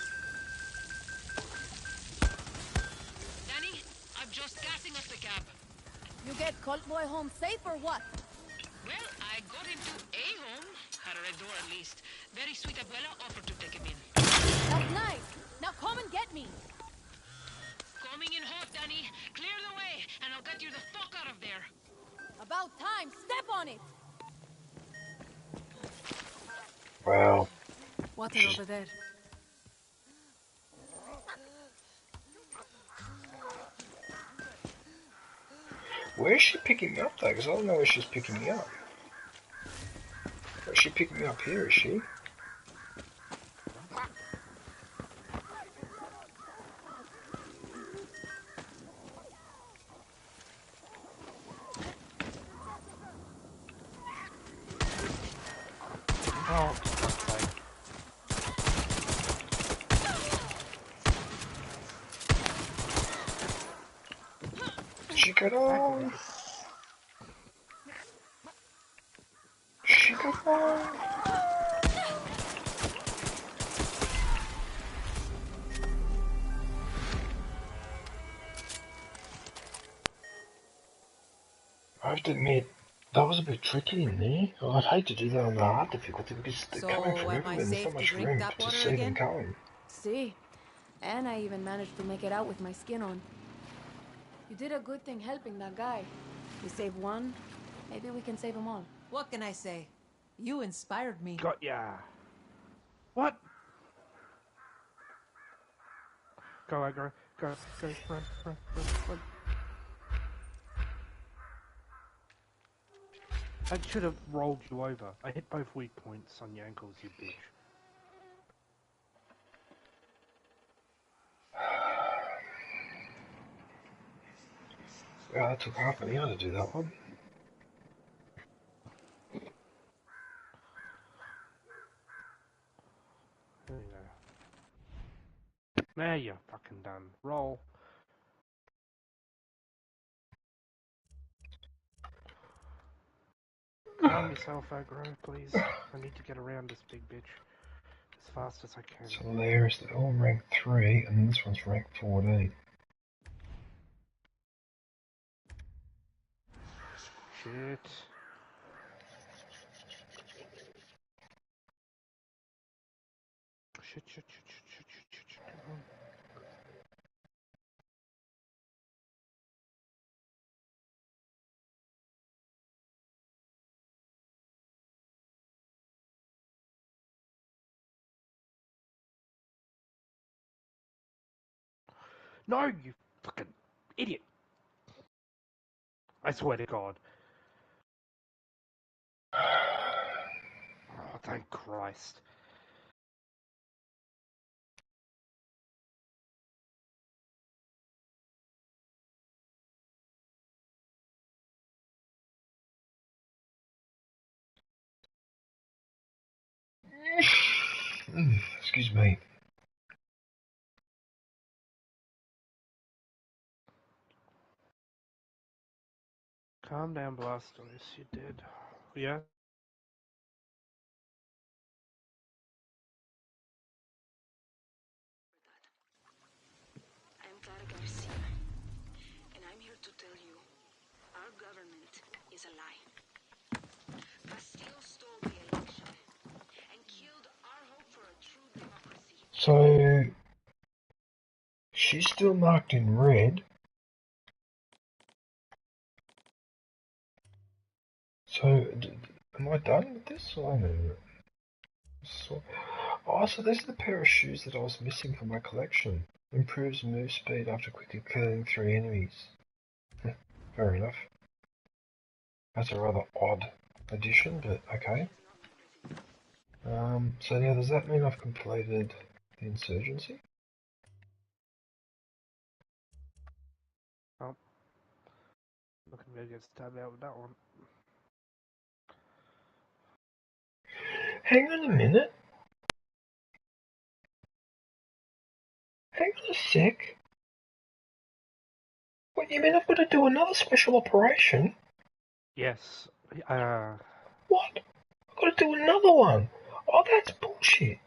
Danny, I'm just gassing up the cab. You get Colt Boy home safe or what? Well, I got him to a home. Had a red door at least. Very sweet abuela offered to take him in. That's nice! Now come and get me! Coming in hot, Danny. Clear the way, and I'll get you the fuck out of there. About time. Step on it. Wow. Water over there. Where's she picking me up though? Because I don't know where she's picking me up. Is she picking me up here, is she? Oh, She got on. She got on. I have to admit, that was a bit tricky in there. I'd hate to do that on the hard difficulty because they're coming from everywhere and there's not much room to see them coming. See, and I even managed to make it out with my skin on. You did a good thing helping that guy. We saved one, maybe we can save them all. What can I say? You inspired me. Got ya. What? Go, Aggro. Go, run. I should have rolled you over. I hit both weak points on your ankles, you bitch. Yeah, that took half an hour to do that one. There you go. Now you're fucking done. Roll. Calm yourself, Aggro, please. I need to get around this big bitch as fast as I can. So there's the all rank 3 and this one's rank 14. Shit. Shit. No, you fucking idiot. I swear to God. Oh, thank Christ. Excuse me. Calm down, Blastoise, you did. Yeah? I'm Clara Garcia, and I'm here to tell you, our government is a lie. Castillo stole the election and killed our hope for a true democracy. So, she's still marked in red. So, am I done with this? Or I know. So, so there's the pair of shoes that I was missing from my collection. Improves move speed after quickly killing 3 enemies. Fair enough. That's a rather odd addition, but okay. So yeah, does that mean I've completed the insurgency? Oh. Looking to get stabbed out with that one. Hang on a minute. Hang on a sec. What, you mean I've got to do another special operation? Yes. What? I've got to do another one? Oh, that's bullshit.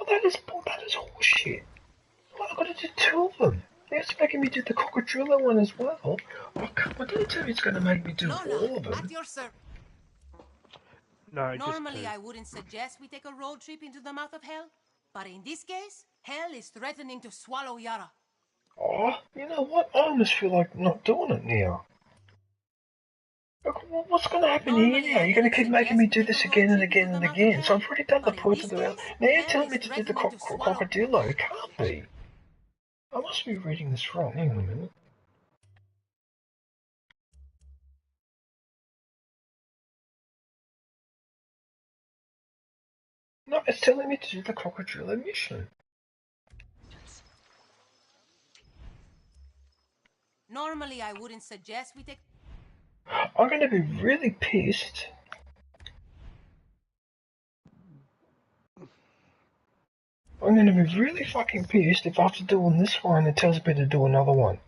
Oh, that is horseshit. Well, I've got to do 2 of them. It's making me do the Cocodrilo one as well. Oh, come on, don't tell me it's going to make me do all of them. At your service. No, Normally, I wouldn't suggest we take a road trip into the mouth of hell, but in this case, hell is threatening to swallow Yara. Oh, you know what? I almost feel like not doing it now. Look, what's going to happen here now? You're going to keep making me do this again and again and again. So I've already done the point of the round. Now you're telling me to do the crocodilo. It can't be. I must be reading this wrong. Hang on a minute. No, it's telling me to do the crocodilo mission. Normally, I wouldn't suggest we take... I'm going to be really pissed. I'm going to be really fucking pissed if after doing this one it tells me to do another one.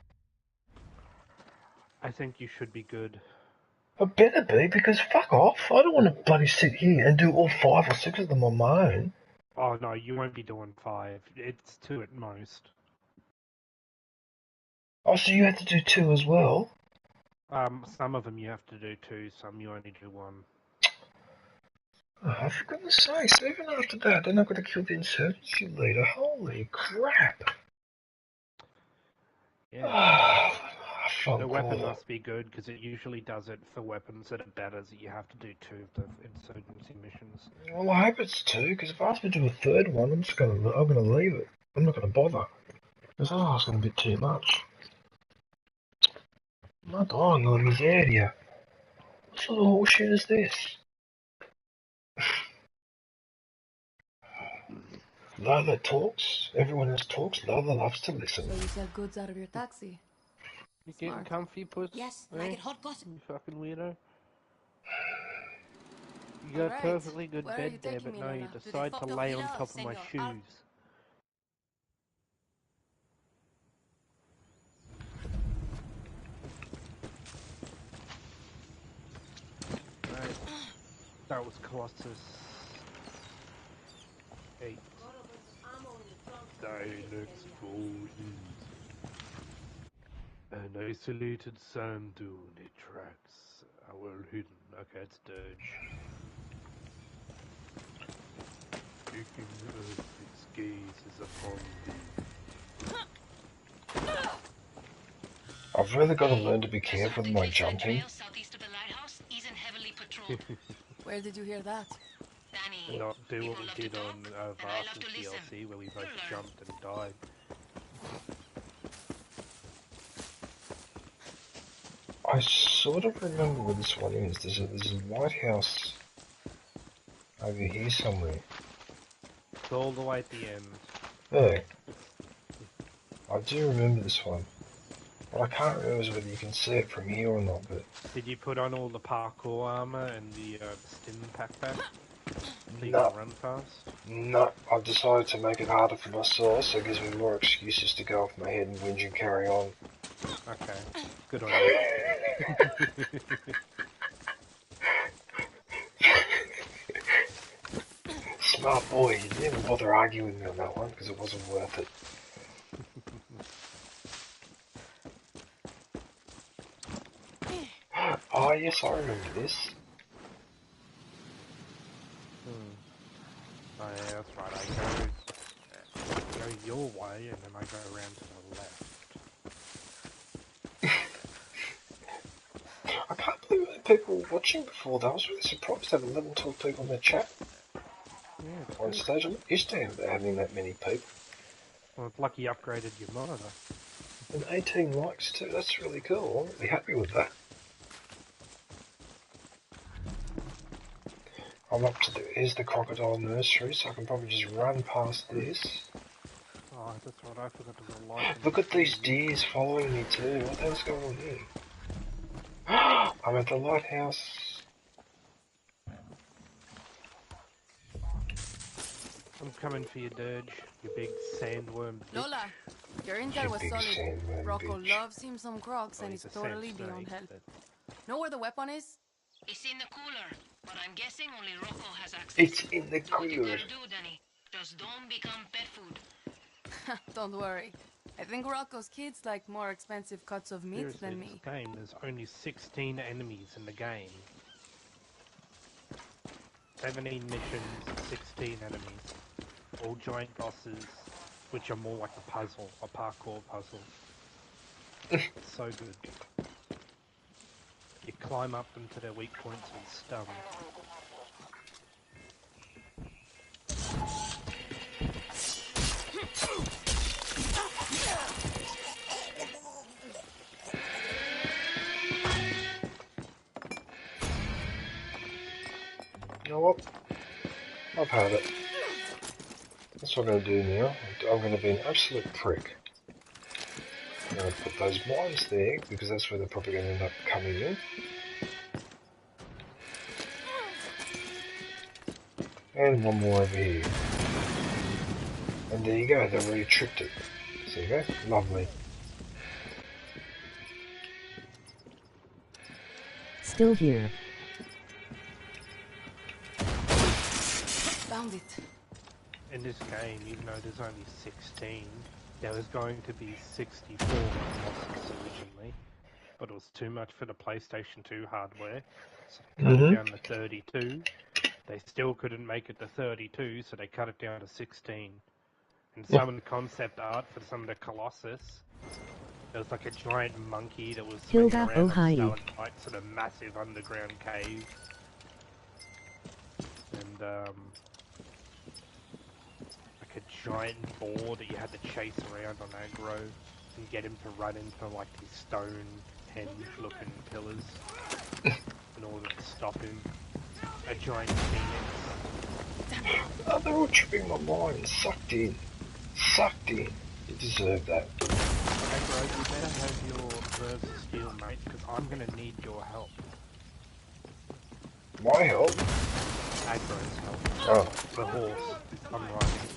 I think you should be good. I better be, because fuck off. I don't want to bloody sit here and do all 5 or 6 of them on my own. Oh no, you won't be doing 5. It's 2 at most. Oh, so you have to do 2 as well? Some of them you have to do 2, some you only do 1. Oh, for goodness sakes, even after that, they're not going to kill the insurgency leader. Holy crap. Yeah. Oh, the weapon must be good, because it usually does it for weapons that are better, that you have to do 2 of the insurgency missions. Well, I hope it's 2, because if I ask me to do a 3rd one, I'm going to leave it. I'm not going to bother. Because I'm asking a bit too much. Madonna miseria. What sort of horseshit is this? Lola talks, everyone else talks, Lola loves to listen. So you sell goods out of your taxi? You getting comfy, puss? Yes, eh? like it hot gossip. You fucking weirdo. You got a perfectly good bed there, but no, you decide to lay on top of my shoes. Right. That was Colossus 8. Dine explosions. An isolated sand dune, it tracks. Well hidden. Okay, it's Dirge. Taking earth, its gaze is upon thee. I've really got to learn to be careful with my jumping. Where did you hear that? Not do what we did on Vast's DLC, where we both jumped and died. I sort of remember where this one is. There's a lighthouse over here somewhere. It's all the way at the end. Yeah. I do remember this one. What I can't remember is whether you can see it from here or not, but... Did you put on all the parkour armor and the stim backpack? So you No. can run fast? No, I've decided to make it harder for myself, so it gives me more excuses to go off my head and whinge and carry on. Okay, good on you. Smart boy, you didn't even bother arguing with me on that one, because it wasn't worth it. Oh yes, I remember this. Oh yeah, that's right, I go your way and then I go around to the left. I can't believe that people were watching before that. I was really surprised to have 11, 12 people in the chat. Yeah, On stage, I'm not used to having that many people. Well, it's lucky you upgraded your monitor. And 18 likes too, that's really cool. I'm really happy with that. I'm up to here's the crocodile nursery, so I can probably just run past this. Oh, that's right, I forgot to go light. Look at these deers following me too. What the hell's going on here? I'm at the lighthouse. I'm coming for you, Dirge, you big sandworm bitch. Lola, your intel was solid. Rocco loves him some crocs and he's totally beyond help. Know where the weapon is? It's in the cooler, but I'm guessing only Rocco has access. It's in the cooler. Do what you gotta do, Danny. Just don't become pet food. Don't worry. I think Rocco's kids like more expensive cuts of meat Seriously, than me. this game, there's only 16 enemies in the game. 17 missions, 16 enemies. All giant bosses, which are more like a puzzle, a parkour puzzle. It's so good. You climb up them to their weak points and stun. You know what? I've had it. That's what I'm going to do now. I'm going to be an absolute prick. I'm going to put those mines there, because that's where they're probably going to end up coming in. And one more over here. And there you go, they've already tricked it. So there you go, lovely. Still here. Found it. In this game, even though there's only 16, there was going to be 64 bosses originally, but it was too much for the PlayStation 2 hardware, so they cut it down to 32. They still couldn't make it to 32, so they cut it down to 16. And some of the concept art for some of the Colossus, there was like a giant monkey that was swinging around on stalactites in a massive underground cave. And like a giant boar that you had to chase around on aggro and get him to run into like these stone henge-looking pillars in order to stop him. A giant phoenix. Oh, they're all tripping my mind. Sucked in. Sucked in. You deserve that. Aggro, you better have your verbs of steel, mate, because I'm going to need your help. My help? Aggro's help. Oh. The horse. I'm riding.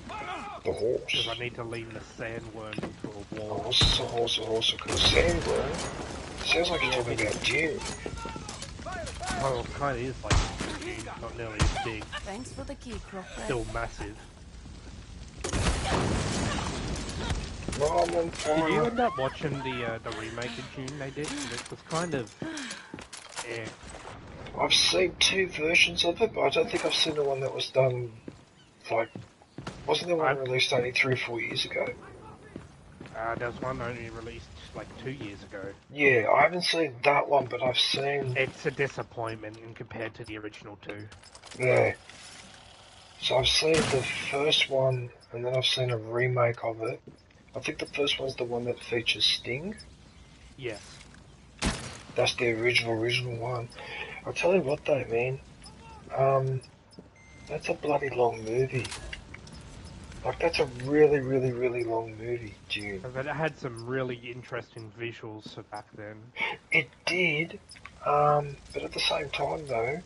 The horse? Because I need to lean the sandworm into a wall. A horse, a sandworm? Sounds like you're talking about Dune. Well, it kind of is like Dune, not nearly as big. Thanks for the key, Crockett. Still massive. Did you end up watching the remake of Dune they did? It was kind of... yeah. I've seen two versions of it, but I don't think I've seen the one that was done, like... Wasn't there one released only 3 or 4 years ago? There was one only released like 2 years ago. Yeah, I haven't seen that one, but I've seen... It's a disappointment in compared to the original 2. Yeah. So I've seen the first one, and then I've seen a remake of it. I think the first one's the one that features Sting. Yes. That's the original one. I'll tell you what though, man. That's a bloody long movie. Like, that's a really, really, really long movie, Dune. But it had some really interesting visuals back then. It did, but at the same time though,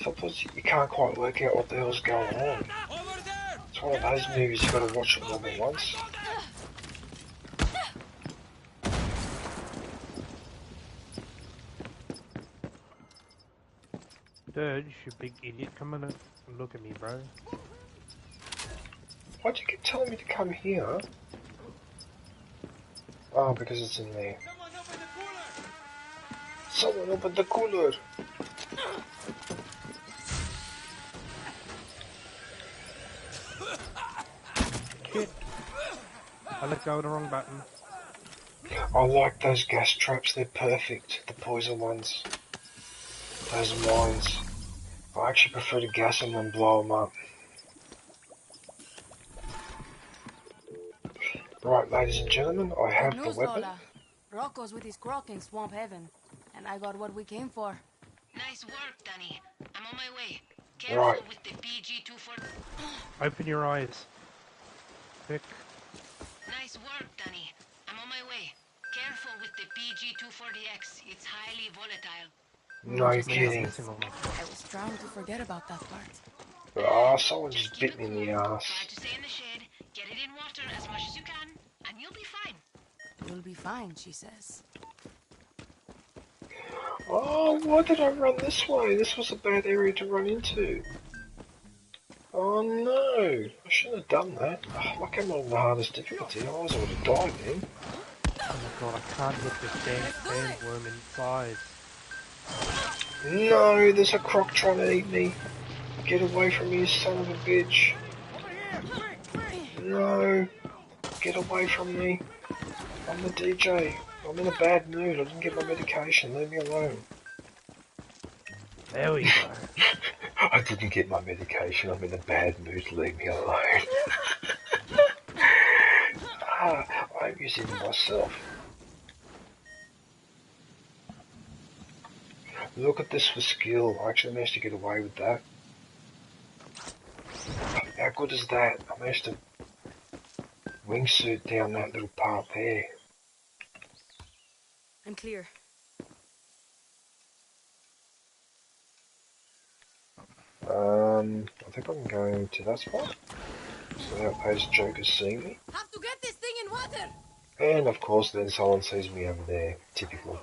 sometimes you can't quite work out what the hell's going on. It's one of those movies you've got to watch it more than once. Dirge, you big idiot, come on and look at me, bro. Why'd you keep telling me to come here? Oh, because it's in there. Someone open the cooler! Shit. I let go of the wrong button. I like those gas traps, they're perfect. The poison ones. Those mines. I actually prefer to gas them than blow them up. Right, ladies and gentlemen, I have the weapon. Lola. Rocco's with his croc in Swamp Heaven, and I got what we came for. Nice work, Danny. I'm on my way. Careful Right. with the PG-240. Open your eyes. Quick. Nice work, Danny. I'm on my way. Careful with the PG-240X. It's highly volatile. No kidding. I was trying to forget about that part. Ah, someone just bit me in the ass. Try to stay in the shed, get it in water as much as you can, and you'll be fine. You'll be fine, she says. Oh, why did I run this way? This was a bad area to run into. Oh no, I shouldn't have done that. Oh, like I'm on the hardest difficulty, I was would have died then. Oh my god, I can't hit this damn sandworm inside. No, there's a croc trying to eat me. Get away from me, you son of a bitch. No! Get away from me! I'm the DJ. I'm in a bad mood. I didn't get my medication. Leave me alone. There we go. I didn't get my medication. I'm in a bad mood. Leave me alone. I'm using myself. Look at this for skill. I actually managed to get away with that. How good is that? I managed to wingsuit down that little part there. I'm clear. I think I can go to that spot without those jokers seeing me. Have to get this thing in water. And of course then someone sees me over there. Typical.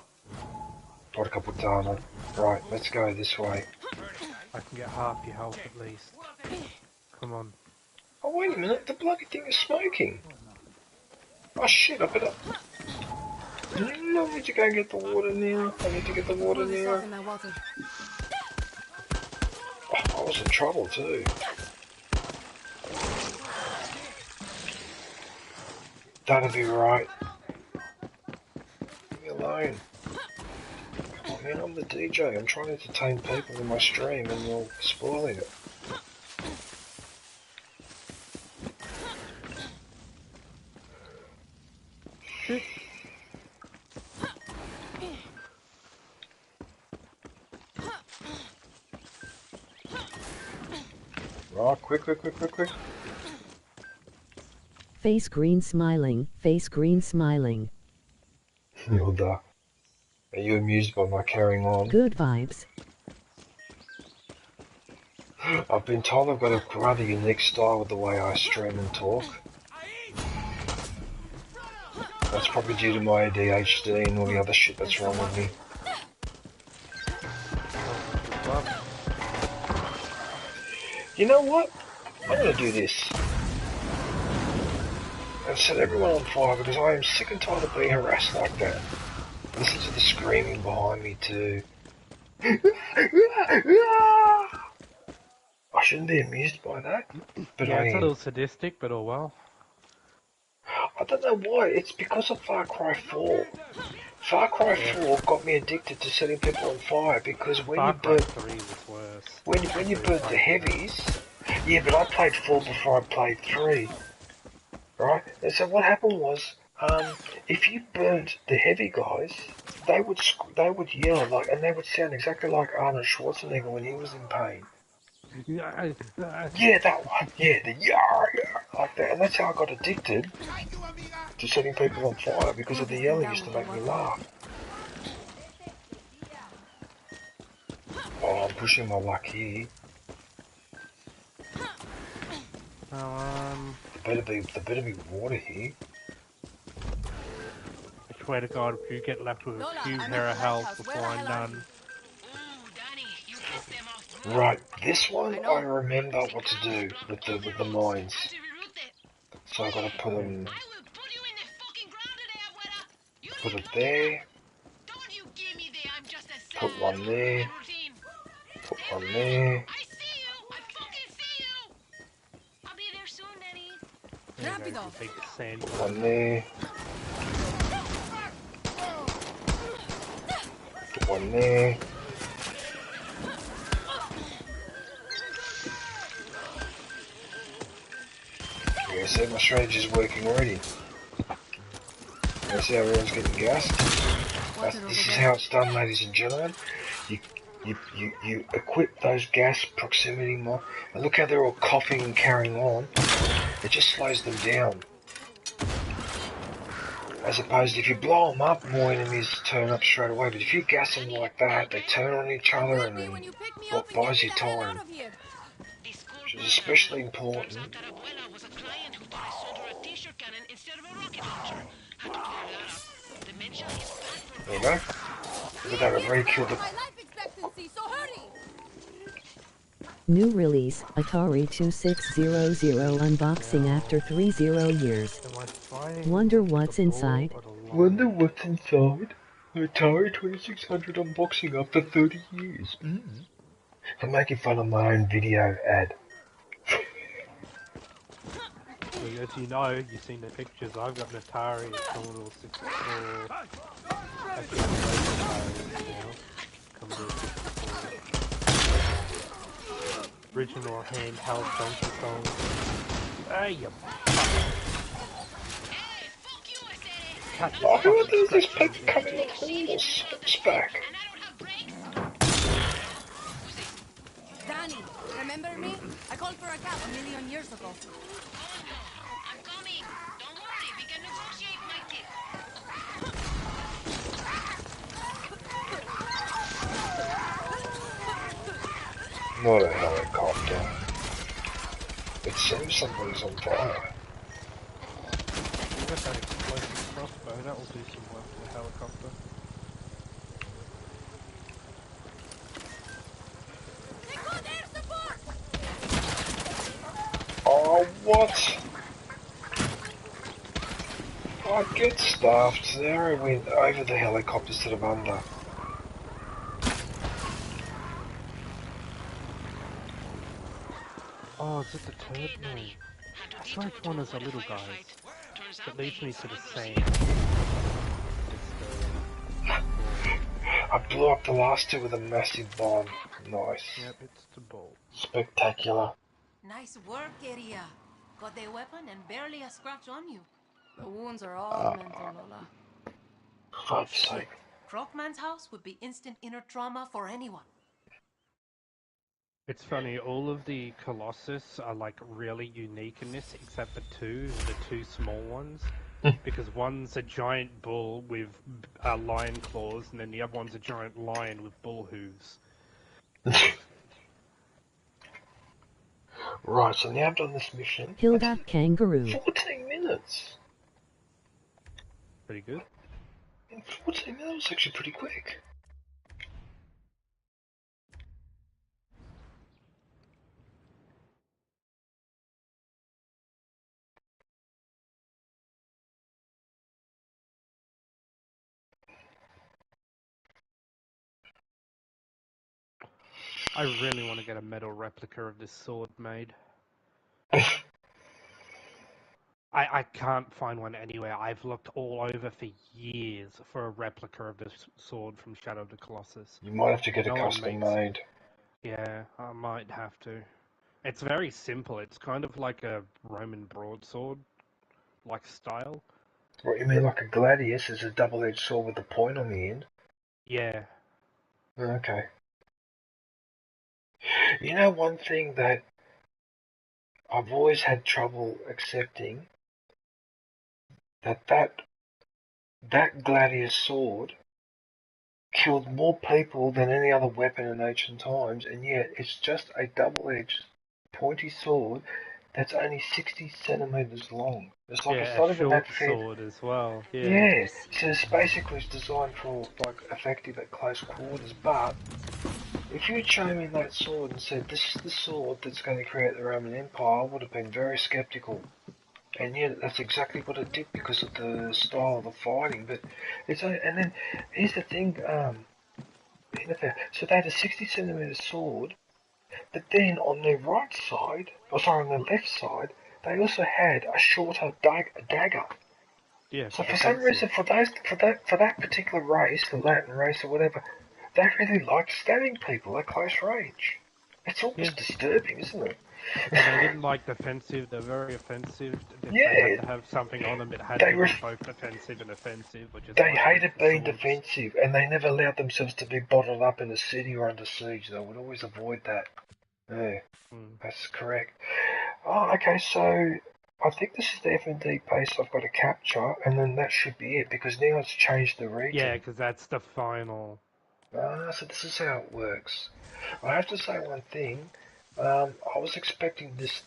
Porca puttana. Right, let's go this way. I can get half your health at least. Come on. Oh wait a minute, the bloody thing is smoking. Oh shit, I better... No, I need to go and get the water now. I need to get the water now. Oh, I was in trouble too. That'll be right. Leave me alone. Oh man, I'm the DJ. I'm trying to entertain people in my stream and you're spoiling it. Right, quick. Face green smiling, face green smiling. Hilda, are you amused by my carrying on? Good vibes. I've been told I've got a rather unique style with the way I stream and talk. That's probably due to my ADHD and all the other shit that's wrong with me. You know what? I'm gonna do this. And set everyone on fire because I am sick and tired of being harassed like that. Listen to the screaming behind me too. I shouldn't be amused by that, but yeah, I it's am. a little sadistic, but oh well. I don't know why, it's because of Far Cry 4. Far Cry 4 got me addicted to setting people on fire because when Far you Cry burn... 3 was worse. When you burn the heavies... Yeah, but I played 4 before I played 3. Right? And so what happened was, if you burnt the heavy guys, they would yell like, and they would sound exactly like Arnold Schwarzenegger when he was in pain. Yeah, that one. Yeah, the yar, like that. And that's how I got addicted to setting people on fire because of the yelling used to make me laugh. Oh, I'm pushing my luck here. There better be water here. I swear to God, if you get left with a few pair of health before I'm done. Right, this one I remember what to do with the mines. So I gotta put them. Put it there. Put one there. Put one there. Big sand. Put one there. Put one there. Yeah, see, my strategy's working already. You see how everyone's getting gassed? This is how it's done, ladies and gentlemen. You equip those gas proximity mod, and look how they're all coughing and carrying on. It just slows them down. As opposed to if you blow them up, more enemies turn up straight away. But if you gas them like that, they turn on each other and then what buys you time. Which is especially important. There you go. Look at that, I've already killed it. New release, Atari 2600 unboxing after 30 years. Wonder what's inside? Wonder what's inside? Atari 2600 unboxing after 30 years. I'm making fun of my own video ad. Obviously, as you know, you've seen the pictures, I've got an Atari, a Commodore 64, actually I'm both Ataris now, Commodore 64, original handheld Donkey Kong. Hey, you fuck! Oh, who are these people coming off the steps back? Danny, remember me? I called for a cab a million years ago. I'm coming. Don't worry, we can negotiate my tip. Not a helicopter. It seems somebody's on fire. You got that explosive crossbow, that will do some work for the helicopter. Oh, what? I get stuffed. There I went over the helicopter instead of under. Oh, is it the turd mode? I swear it's one of the little guys. That leads me to the same. I blew up the last two with a massive bomb. Nice. Yep, it's the ball. Spectacular. Nice work, area. Got their weapon and barely a scratch on you. The wounds are all mental, Lola. Fuck's sake. Crockman's house would be instant inner trauma for anyone. It's funny, all of the Colossus are like really unique in this, except the two small ones. Because one's a giant bull with lion claws, and then the other one's a giant lion with bull hooves. Right, so now I've done this mission. Kill that kangaroo. 14 minutes. Pretty good. In 14 minutes, was actually pretty quick. I really want to get a metal replica of this sword made. I can't find one anywhere. I've looked all over for years for a replica of this sword from Shadow of the Colossus. You might have to get No a one custom makes it. made. Yeah, I might have to. It's very simple. It's kind of like a Roman broadsword, like style. What, you mean like a gladius is a double-edged sword with a point on the end? Yeah. Okay. You know, one thing that I've always had trouble accepting, that gladius sword killed more people than any other weapon in ancient times, and yet it's just a double-edged pointy sword that's only 60 centimeters long. It's like it's not even that thin. Sword as well. Yeah. Yeah, so it's basically designed for like effective at close quarters, but if you had shown me that sword and said this is the sword that's going to create the Roman Empire, I would have been very skeptical. And yet that's exactly what it did because of the style of the fighting. But it's and then here's the thing, so they had a 60 centimeter sword, but then on their right side, on their left side, they also had a shorter dagger. Yeah. So for some reason, for that particular race, the Latin race or whatever, they really liked stabbing people at close range. It's almost disturbing, isn't it? And they didn't like defensive. They're very offensive. They had to have something on them. It had to be both defensive and offensive. They hated being defensive, and they never allowed themselves to be bottled up in a city or under siege. They would always avoid that. Yeah, that's correct. Oh, okay, so I think this is the F&D base I've got to capture, and then that should be it, because now it's changed the region. Yeah, because that's the final. Ah, so this is how it works. I have to say one thing. I was expecting this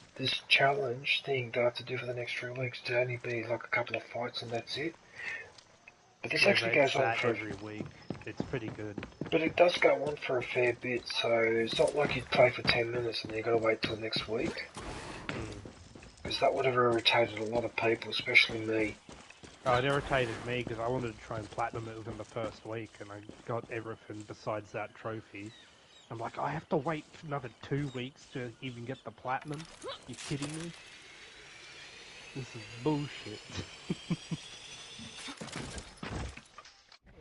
challenge thing that I have to do for the next 3 weeks to only be like a couple of fights and that's it. But this actually goes on for every week. It's pretty good. But it does go on for a fair bit, so it's not like you play for 10 minutes and you got to wait till next week. Because that would have irritated a lot of people, especially me. Oh, it irritated me because I wanted to try and platinum it within the first week, and I got everything besides that trophy. I'm like, I have to wait another 2 weeks to even get the platinum? You kidding me? This is bullshit.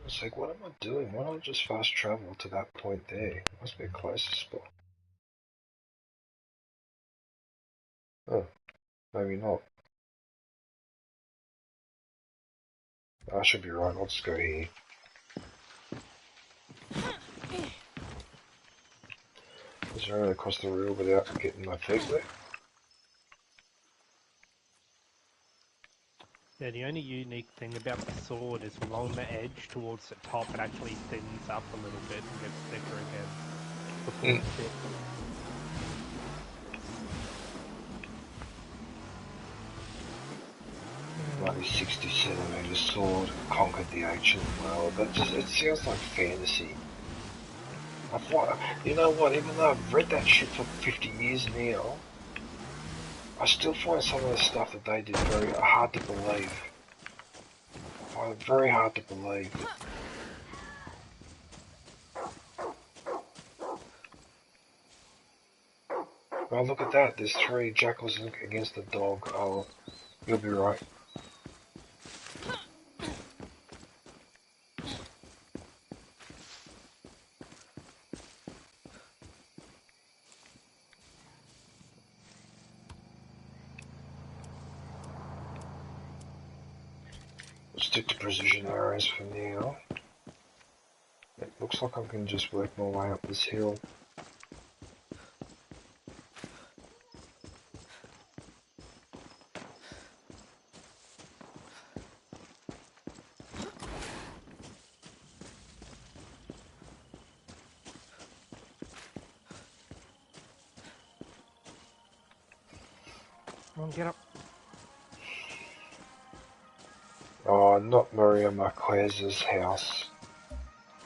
It's like, what am I doing? Why don't I just fast travel to that point there? Must be a closer spot. Oh, maybe not. I should be right, I'll just go here. Is there anything across the reel without getting my feet wet? Yeah, the only unique thing about the sword is along the edge towards the top it actually thins up a little bit and gets thicker again before the tip. Bloody 60cm sword conquered the ancient world. That just, it sounds like fantasy. You know what, even though I've read that shit for 50 years now, I still find some of the stuff that they did very hard to believe. I find it very hard to believe. Well, look at that, there's 3 jackals against a dog. Oh, you'll be right. Stick to precision arrows for now. It looks like I can just work my way up this hill. Come on, get up. Oh, not Maria Marquez's house.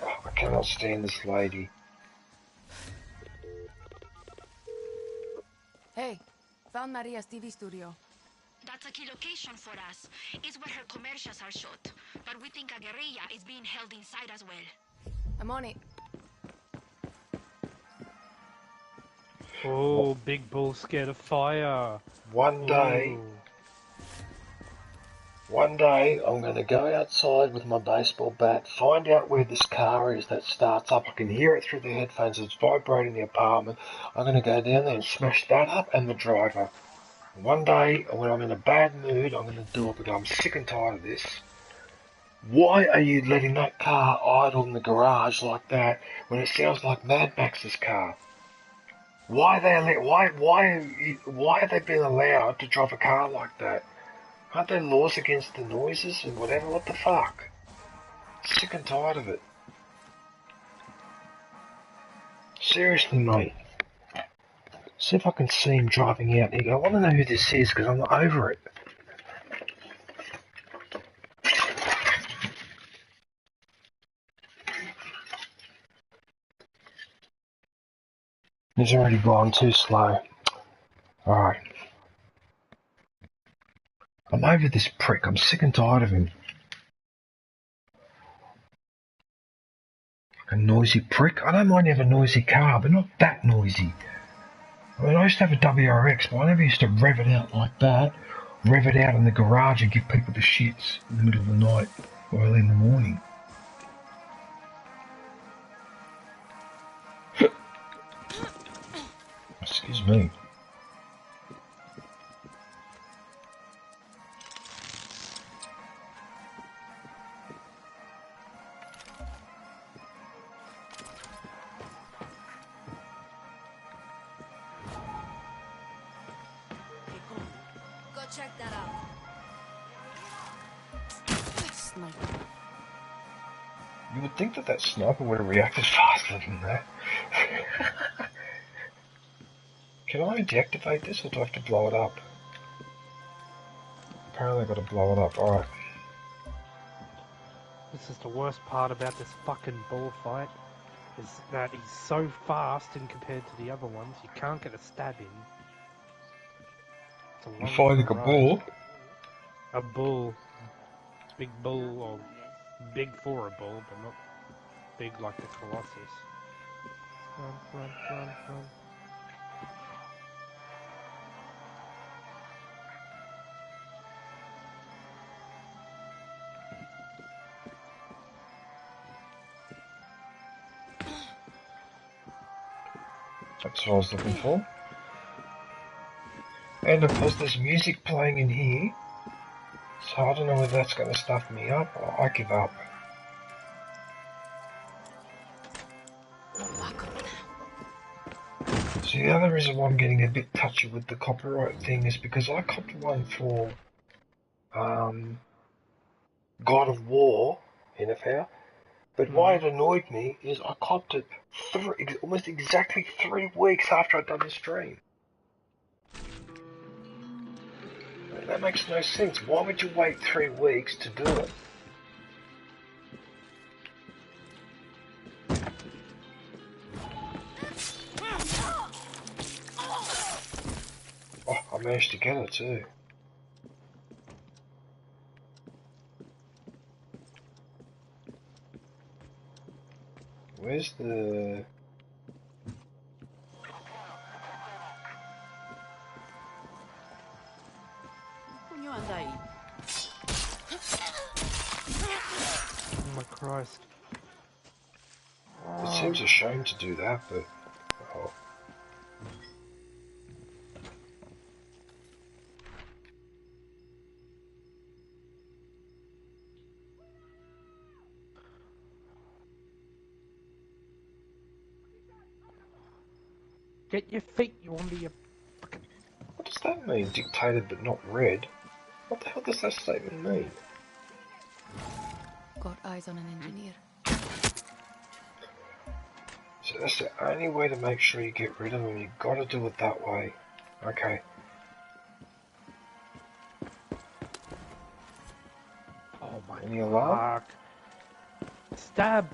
Oh, I cannot stand this lady. Hey, found Maria's TV studio. That's a key location for us. It's where her commercials are shot. But we think a guerrilla is being held inside as well. I'm on it. Oh, big bull scared of fire. One day, I'm going to go outside with my baseball bat, find out where this car is that starts up. I can hear it through the headphones. It's vibrating the apartment. I'm going to go down there and smash that up and the driver. One day, when I'm in a bad mood, I'm going to do it because I'm sick and tired of this. Why are you letting that car idle in the garage like that when it sounds like Mad Max's car? Why have they been allowed to drive a car like that? Aren't there laws against the noises and whatever? What the fuck? Sick and tired of it. Seriously, mate. See if I can see him driving out here. I want to know who this is because I'm not over it. He's already gone too slow. Alright. I'm over this prick. I'm sick and tired of him. A noisy prick? I don't mind having a noisy car, but not that noisy. I mean, I used to have a WRX, but I never used to rev it out like that. Rev it out in the garage and give people the shits in the middle of the night or early in the morning. Excuse me. Go check that out. Sniper. You would think that that sniper would have reacted faster than that. Can I deactivate this or do I have to blow it up? Apparently I've got to blow it up, alright. This is the worst part about this fucking bullfight, is that he's so fast in compared to the other ones, you can't get a stab in. You're fighting a bull? A bull. Big bull, or big for a bull, but not big like the Colossus. Run, run, run, run. That's what I was looking for. And of course there's music playing in here. So I don't know whether that's going to stuff me up or I give up. So the other reason why I'm getting a bit touchy with the copyright thing is because I copped one for God of War, NFL. But why it annoyed me is I copped it almost exactly 3 weeks after I'd done the stream. That makes no sense. Why would you wait 3 weeks to do it? Oh, I managed to get it too. Where's the... Oh my Christ. It seems a shame to do that, but... Oh. Get your feet, you want to be a... What does that mean? Dictated but not read? What the hell does that statement mean? Got eyes on an engineer. So that's the only way to make sure you get rid of them. You've got to do it that way. Okay. Oh my Any alarm? Stab!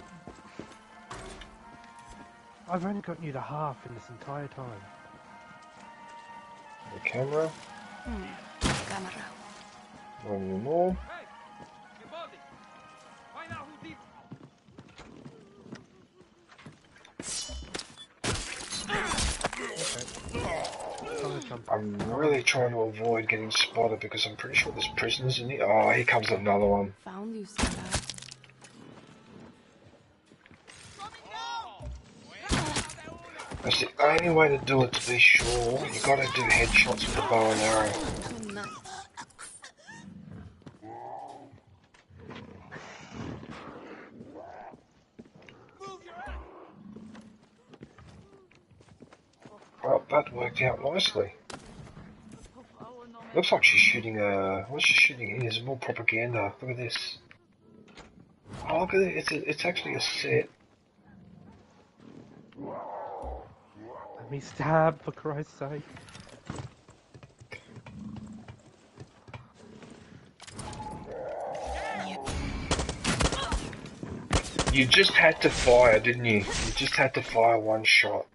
I've only gotten you to half in this entire time. The camera. Camera. One more. Hey! Garibaldi! Find out who did I'm really trying to avoid getting spotted because I'm pretty sure there's prisoners in here. Oh, here comes another one. Found you, Sarah. That's the only way to do it, to be sure. You gotta do headshots with the bow and arrow. Well, that worked out nicely. Looks like she's shooting what's she shooting in? There's more propaganda. Look at this. Oh, look at it. It's actually a set. Let me stab, for Christ's sake. You just had to fire, didn't you? You just had to fire one shot.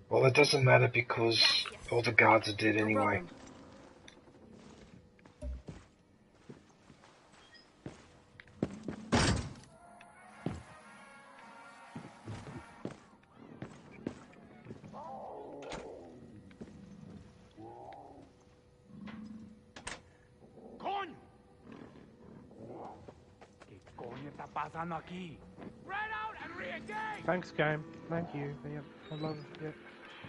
Well, it doesn't matter because all the guards are dead anyway. Thanks, game. Thank you. Yep, I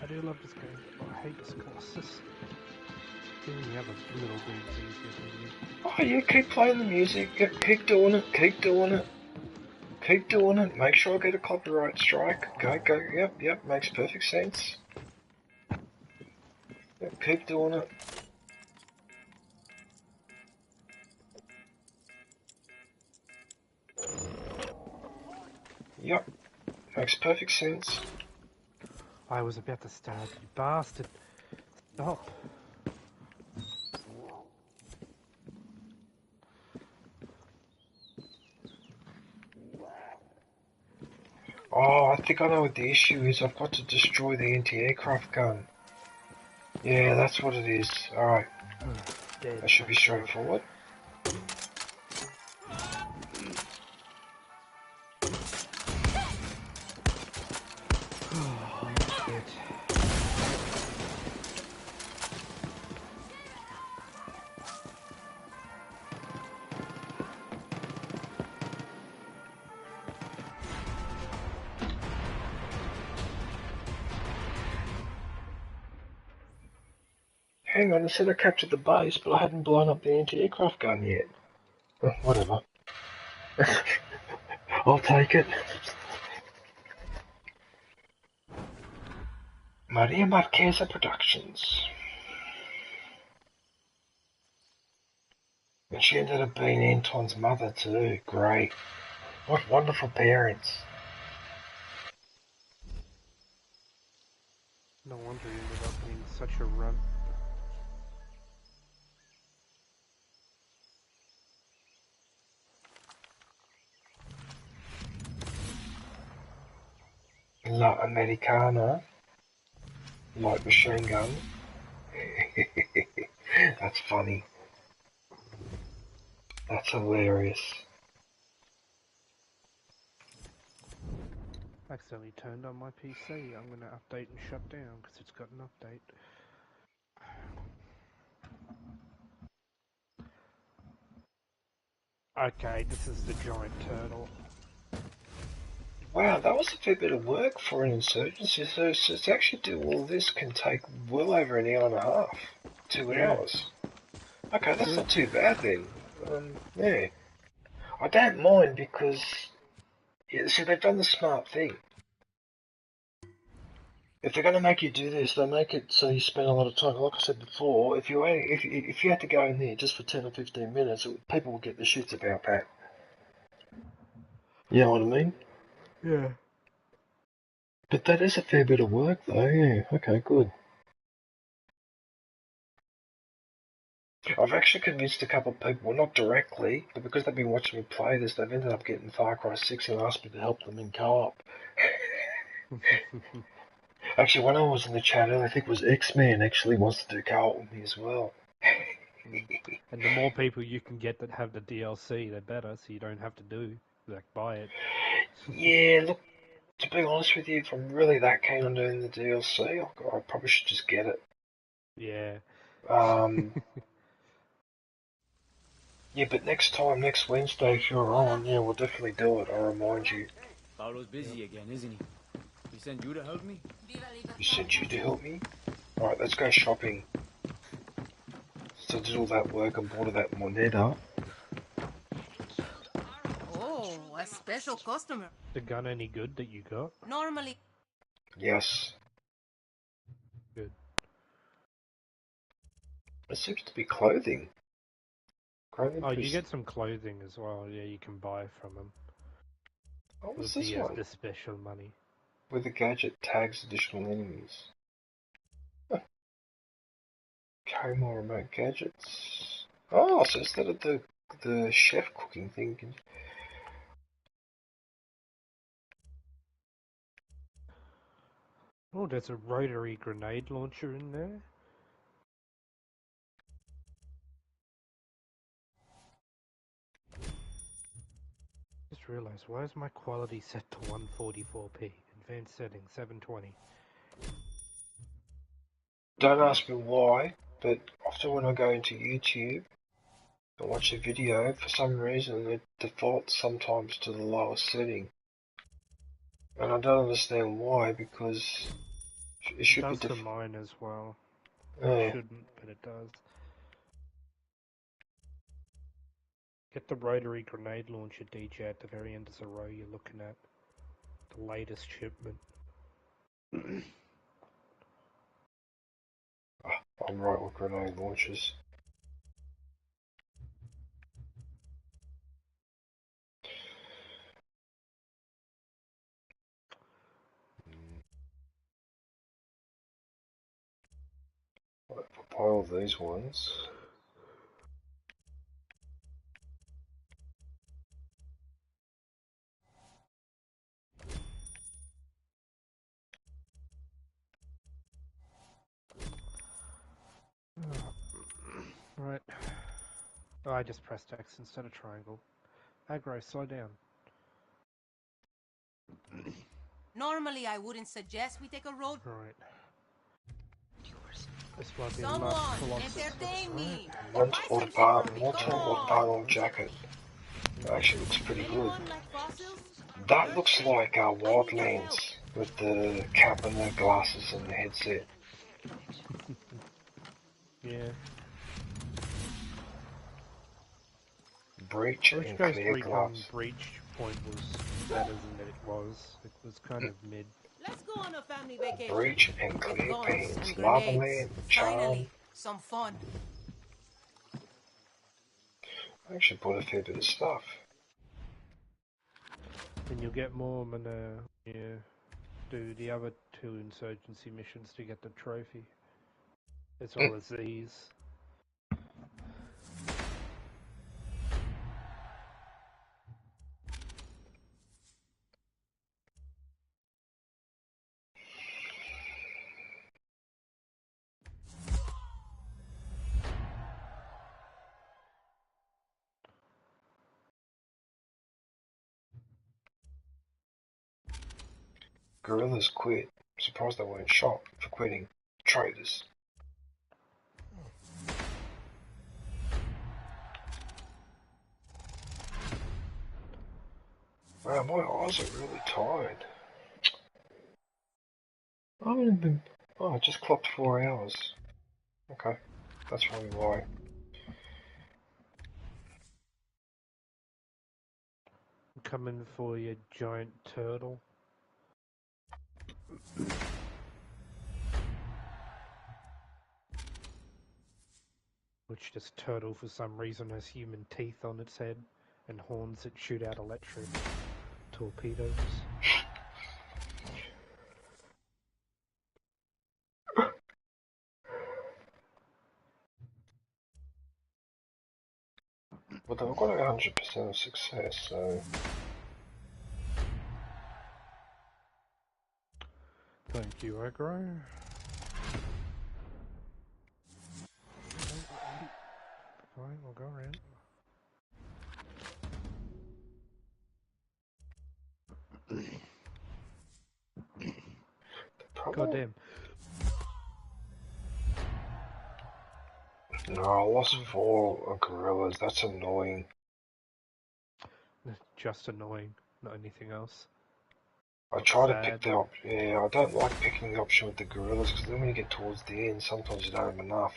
do love this game. But I hate this Colossus. You have a little bit easier than you. Oh yeah, keep playing the music. Keep doing it. Keep doing it. Keep doing it. Make sure I get a copyright strike. Go. Yep. Makes perfect sense. Yep, keep doing it. Yep. Makes perfect sense. I was about to stab you, bastard. Stop. Oh, I think I know what the issue is. I've got to destroy the anti-aircraft gun. Yeah, that's what it is. Alright. That should be straightforward. hang on, I said I captured the base, but I hadn't blown up the anti-aircraft gun yet. Whatever. I'll take it. Maria Marquesa Productions. And she ended up being Anton's mother too. Great. What wonderful parents. No wonder he ended up being such a runt. La Americana. Light machine gun. That's funny. That's hilarious. Accidentally turned on my PC. I'm going to update and shut down because it's got an update. Okay, this is the giant turtle. Wow, that was a fair bit of work for an insurgency. So to actually do all this can take well over an hour and a half. 2 hours. Okay, that's not too bad then. Yeah. I don't mind because, yeah, see, they've done the smart thing. If they're going to make you do this, they make it so you spend a lot of time. Like I said before, if you had to go in there just for 10 or 15 minutes, people would get the shits about that. You know what I mean? Yeah. But that is a fair bit of work, though. Yeah. Okay, good. I've actually convinced a couple of people, well, not directly, but because they've been watching me play this, they've ended up getting FARCRY6 and asked me to help them in co-op. Actually, when I was in the chat earlier, I think it was X-Man actually wants to do co-op with me as well. And the more people you can get that have the DLC, the better, so you don't have to buy it. Yeah, look, to be honest with you, if I'm really that keen on doing the DLC, I probably should just get it. Yeah. Yeah, but next Wednesday, if you're on, yeah, we'll definitely do it, I'll remind you. Paolo's busy again, isn't he? He sent you to help me? He sent you to help me? Alright, let's go shopping. So I did all that work and bought all that moneta. Oh, a special customer. The gun any good that you got? Normally. Yes. Good. It seems to be clothing. You get some clothing as well. Yeah, you can buy from them. What was this one? The special money. With the gadget tags additional enemies. Carry more remote gadgets. Oh, so instead of the chef cooking thing, Oh, there's a rotary grenade launcher in there. Just realised, why is my quality set to 144p? Advanced settings, 720. don't ask me why, but often when I go into YouTube and watch a video, for some reason it defaults sometimes to the lowest setting. And I don't understand why, because it should be... It does to mine as well. Oh. It shouldn't, but it does. Get the rotary grenade launcher, DJ, at the very end of the row you're looking at. The latest shipment. I'm right with grenade launchers. If I buy all these ones... Right. Oh, I just pressed X instead of triangle. Aggro, slow down. Normally, I wouldn't suggest we take a road. Right. This might be Someone, the entertain me. Water jacket. It actually looks pretty good. That looks like Wildlands with the cap and the glasses and the headset. Yeah. Breach Which and Ghost clear Recon gloves. Breach point was better than it was. It was kind of mid. Let's go on a family vacation. Breach and With clear guns pants. and Lava grenades. land, charm. Finally, some fun. I actually bought a fair bit of stuff. And you'll get more when you do the other 2 insurgency missions to get the trophy. As well as these. Guerrillas quit. Surprised they weren't shot for quitting. Traitors. Wow, my eyes are really tired. I haven't been... Oh, I just clocked 4 hours. Okay, that's probably why. I'm coming for your giant turtle. Which this turtle for some reason has human teeth on its head and horns that shoot out electric torpedoes. But they've got 100% of success, so... Thank you, aggro. Fine, we'll go around. Goddamn. No, I lost 4 gorillas, that's annoying. Just annoying, not anything else. I try to pick the option, yeah, I don't like picking the option with the gorillas, because then when you get towards the end, sometimes you don't have enough.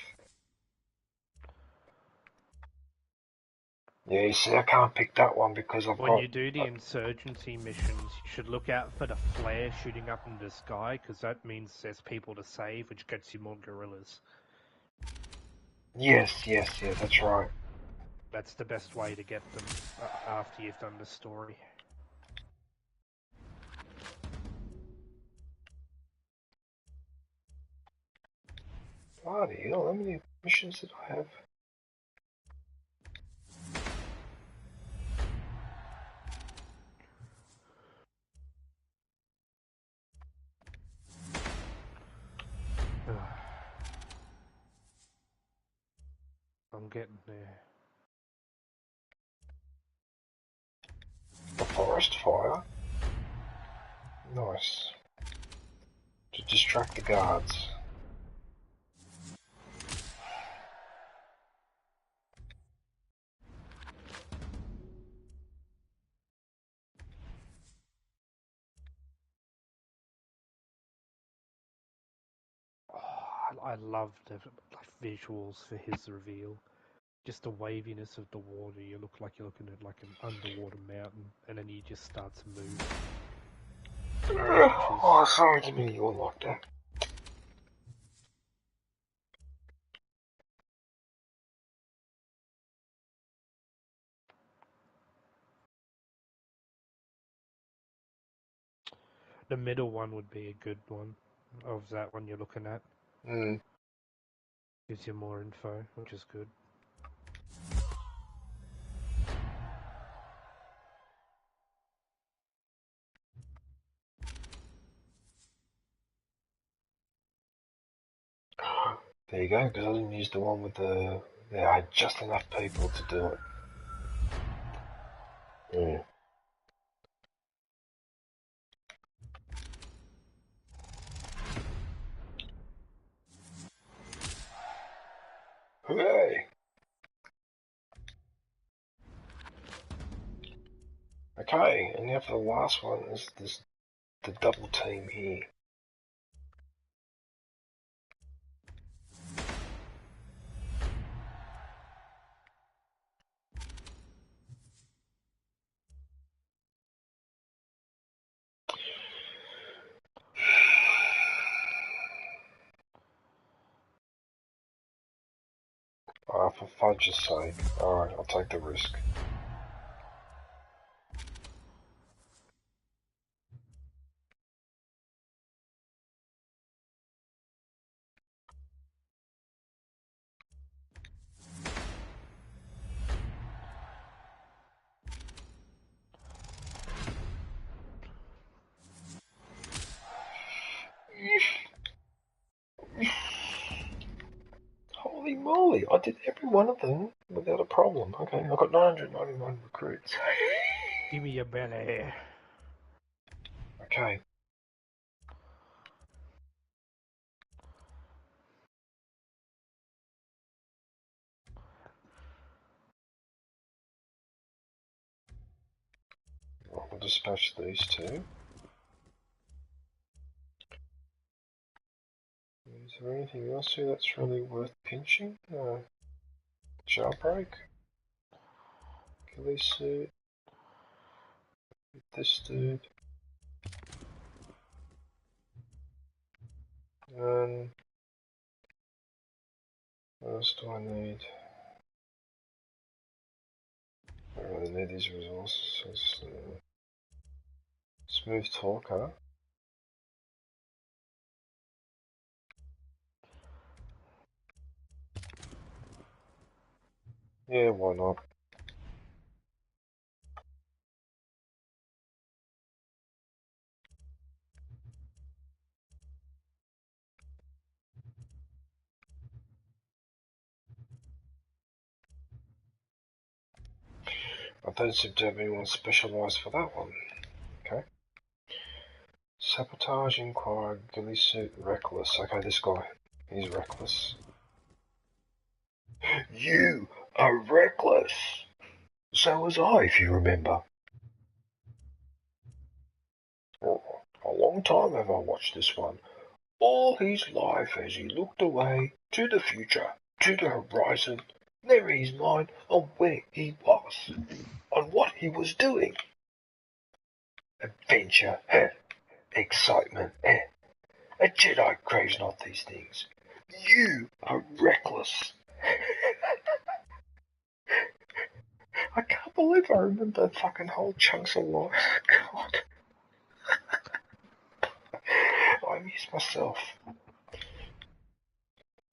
Yeah, you see, I can't pick that one because I've got... When you do the insurgency missions, you should look out for the flare shooting up in the sky, because that means there's people to save, which gets you more gorillas. Yes, that's right. That's the best way to get them after you've done the story. Bloody hell, how many missions did I have? I'm getting there. A forest fire? Nice. To distract the guards. I love the visuals for his reveal. Just the waviness of the water, you look like you're looking at like an underwater mountain, and then he just starts to move. Oh, sorry to be all like that. The middle one would be a good one, of that one you're looking at. Gives you more info, which is good. There you go, because I didn't use the one with the... Yeah, I had just enough people to do it. Yeah. Hooray! Okay, and now for the last one is this, the double team here. for fudge's sake. Alright, I'll take the risk. Holy moly, I did every one of them without a problem. Okay, I've got 999 recruits. Give me your belly. Okay. Right, we'll dispatch these two. Is there anything else here that's really worth pinching? Jailbreak? Ghillie suit? This dude? What else do I need? I don't really need these resources. Smooth talker. Yeah, why not? I don't seem to have anyone specialised for that one. Okay. Sabotage, Inquirer, Ghillie suit, Reckless. Okay, this guy. He's reckless. You are reckless! So was I, if you remember. Oh, a long time have I watched this one. All his life as he looked away to the future, to the horizon, never his mind on where he was, on what he was doing. Adventure, excitement, A Jedi craves not these things. You are reckless. I can't believe I remember fucking whole chunks of life. God. I miss myself.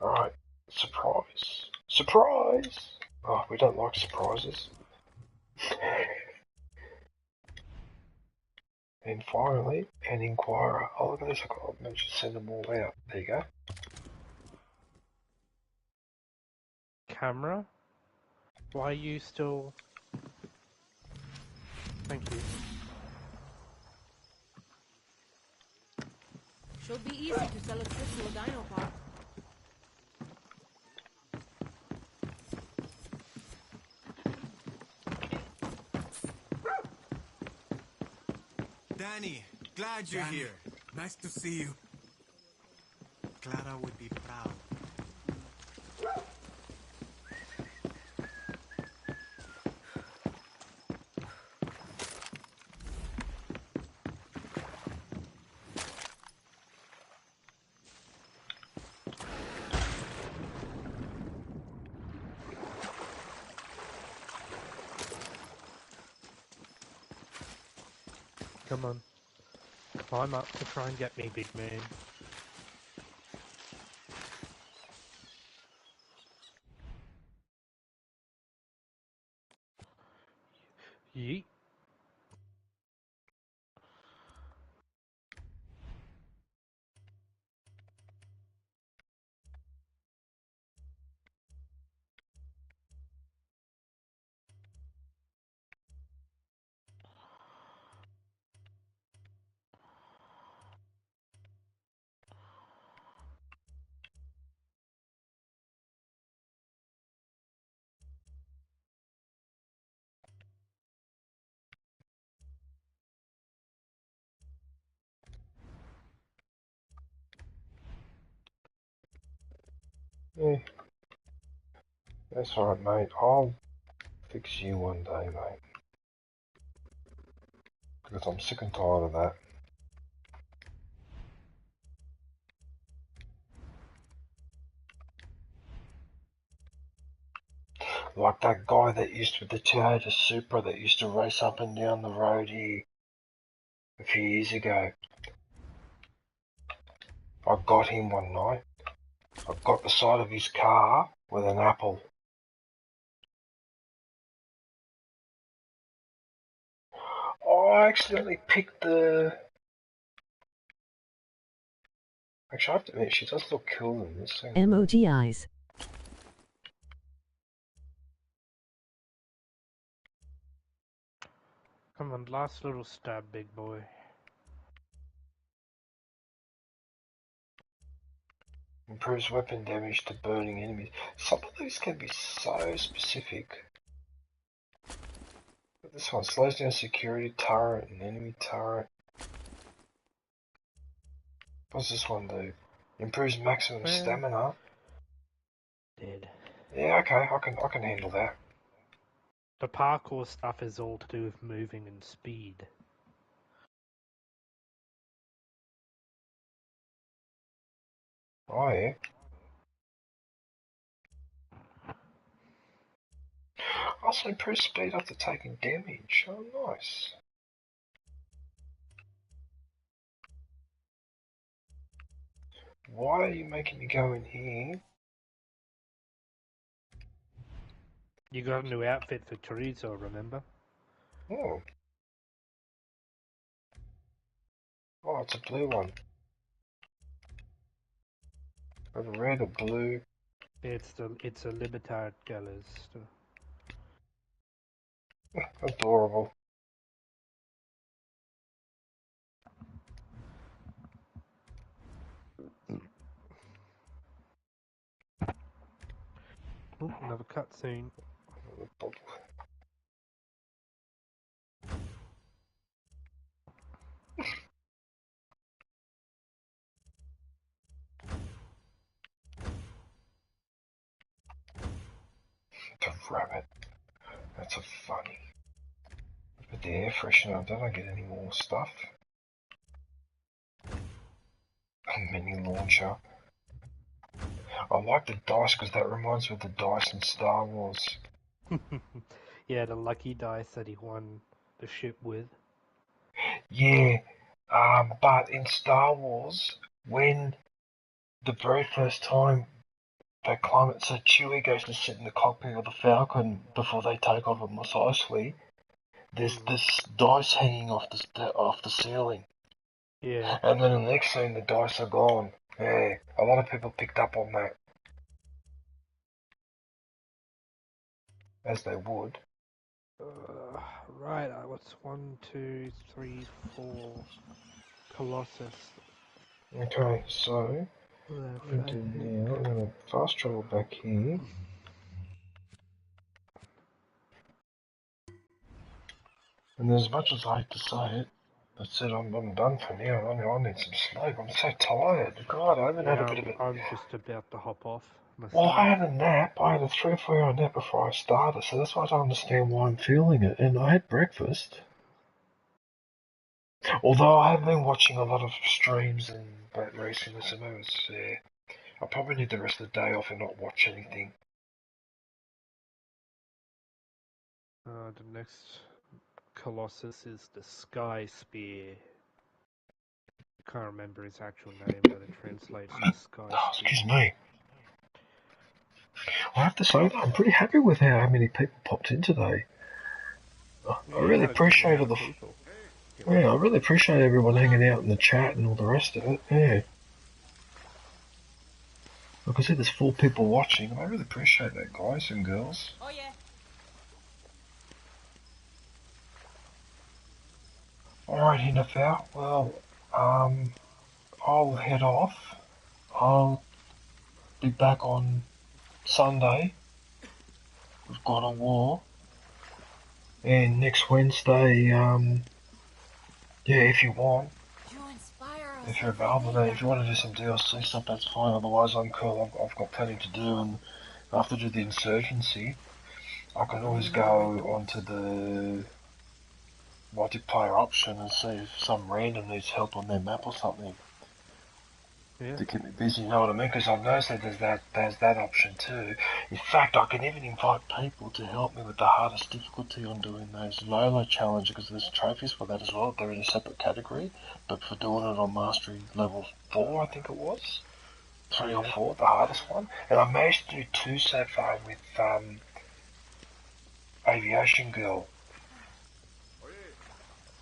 Alright, surprise. Surprise! Oh, we don't like surprises. And finally, an Inquirer. Oh, look at this, I managed to send them all out. There you go. Camera? Why are you still... Thank you. Should be easy to sell a trip to a dino park. Danny, glad you're here. Nice to see you. Clara would be proud. Come on. Climb up to try and get me, big man. Yeet. Yeah. That's alright, mate. I'll fix you one day, mate. Because I'm sick and tired of that. Like that guy that used with the Toyota Supra that used to race up and down the road here a few years ago. I got him one night. I got the side of his car with an apple. I accidentally picked the... Actually, I have to admit, she does look cool in this thing. Emoji eyes. Come on, last little stab, big boy. Improves weapon damage to burning enemies. Some of these can be so specific. But this one slows down security turret and enemy turret. What's this one do? Improves maximum stamina. Dead. Yeah, okay, I can handle that. The parkour stuff is all to do with moving and speed. Oh yeah. Also improves speed after taking damage. Oh nice. Why are you making me go in here? You got a new outfit for chorizo, remember? Oh. Oh, it's a blue one. Got a red, a blue. It's a Libertad colors. Adorable. Ooh, another cutscene. The rabbit. That's a funny. With the air freshener, don't I get any more stuff? A mini launcher. I like the dice because that reminds me of the dice in Star Wars. Yeah, the lucky dice that he won the ship with. Yeah, but in Star Wars, when the very first time they climb it, so Chewie goes to sit in the cockpit of the Falcon before they take off at Mos Eisley, there's this dice hanging off the ceiling. Yeah. And then in the next scene, the dice are gone. Yeah, a lot of people picked up on that. As they would. Right, what's 1, 2, 3, 4 Colossus. Okay, so what I'm do now, I'm going to fast travel back here. And as much as I hate to say it, that's it, I'm done for now. I need some sleep. I'm so tired. God, I haven't had a bit of it. I'm just about to hop off myself. Well, I had a nap. I had a 3 or 4 hour nap before I started, so that's why I don't understand why I'm feeling it. And I had breakfast. Although I have been watching a lot of streams and boat racing and some others, yeah. I probably need the rest of the day off and not watch anything. The next Colossus is the Sky Spear. I can't remember his actual name, but it translates to Sky Spear. Excuse me. I have to say that I'm pretty happy with how many people popped in today. I really appreciated the people. Yeah, I really appreciate everyone hanging out in the chat and all the rest of it. Yeah. Like I said, there's 4 people watching, and I really appreciate that, guys and girls. Oh yeah. Alright, Hinafau. Well, I'll head off. I'll be back on Sunday with God of War. And next Wednesday, yeah, if you want. If you're available, then if you want to do some DLC stuff, that's fine. Otherwise, I'm cool. I've got plenty to do, and after I do the Insurgency, I can always go onto the multiplayer option and see if some random needs help on their map or something. to keep me busy, you know what I mean? Because I've noticed that there's that option too. In fact, I can even invite people to help me with the hardest difficulty on doing those Lola challenges, because there's trophies for that as well. They're in a separate category, but for doing it on mastery level 4, I think it was 3 or 4, the hardest one. And I managed to do 2 so far with Aviation Girl,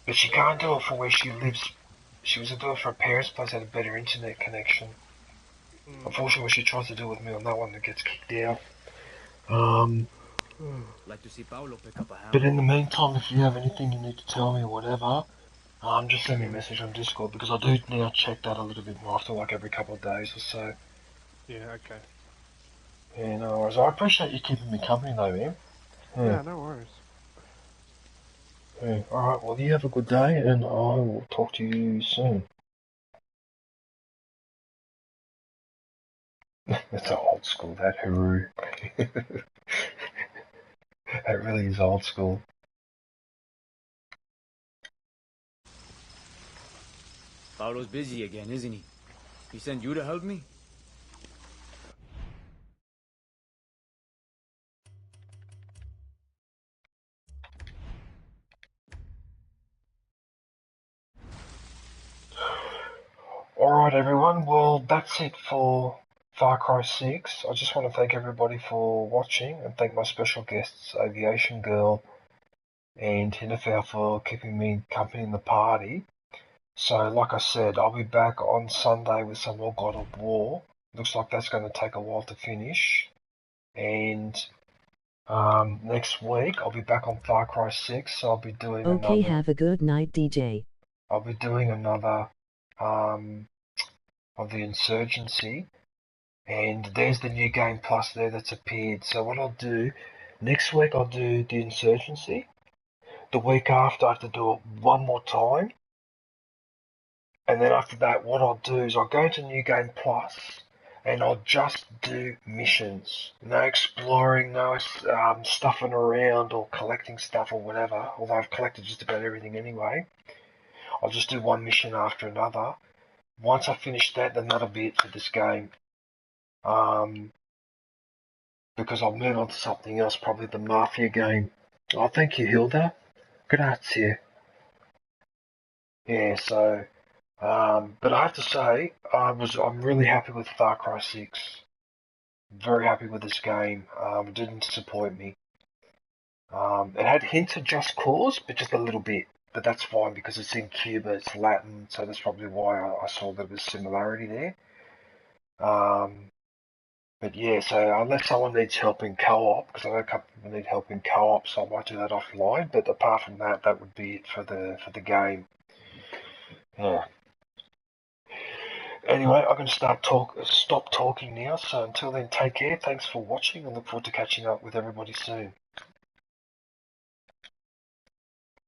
but she can't do it for where she lives. She was to do it for her parents' place that had a better internet connection. Unfortunately, when she tries to do it with me on that one, it gets kicked out. Like to see Paolo pick up a hammer. But in the meantime, if you have anything you need to tell me or whatever, just send me a message on Discord, because I do now check that a little bit more often, like every couple of days or so. Yeah, okay. Yeah, no worries. I appreciate you keeping me company though, man. Yeah, no worries. Yeah. Alright, well you have a good day, and I will talk to you soon. That's old school, that hooroo. That really is old school. Paolo's busy again, isn't he? He sent you to help me? Alright everyone, well that's it for Far Cry 6. I just want to thank everybody for watching, and thank my special guests, Aviation Girl and Hinafel, for keeping me company in the party. So like I said, I'll be back on Sunday with some more God of War. Looks like that's going to take a while to finish. And next week I'll be back on Far Cry 6, so I'll be doing Okay, another... have a good night, DJ. I'll be doing another of the Insurgency, and there's the new game plus there that's appeared. So what I'll do, next week I'll do the Insurgency. The week after I have to do it one more time. And then after that, what I'll do is I'll go into New Game Plus, and I'll just do missions. No exploring, no stuffing around or collecting stuff or whatever, although I've collected just about everything anyway. I'll just do one mission after another. Once I finish that, then that'll be it for this game. Because I'll move on to something else, probably the Mafia game. Oh, thank you, Hilda. Grazie. Yeah, so... but I have to say, I'm really happy with Far Cry 6. Very happy with this game. It didn't disappoint me. It had hints of Just Cause, but just a little bit. But that's fine because it's in Cuba, it's Latin, so that's probably why I saw a little bit of similarity there. But yeah, so unless someone needs help in co-op, because I know a couple of people need help in co-op, so I might do that offline. But apart from that, that would be it for the game. Yeah. Anyway, I'm going to stop talking now, so until then, take care, thanks for watching, and look forward to catching up with everybody soon.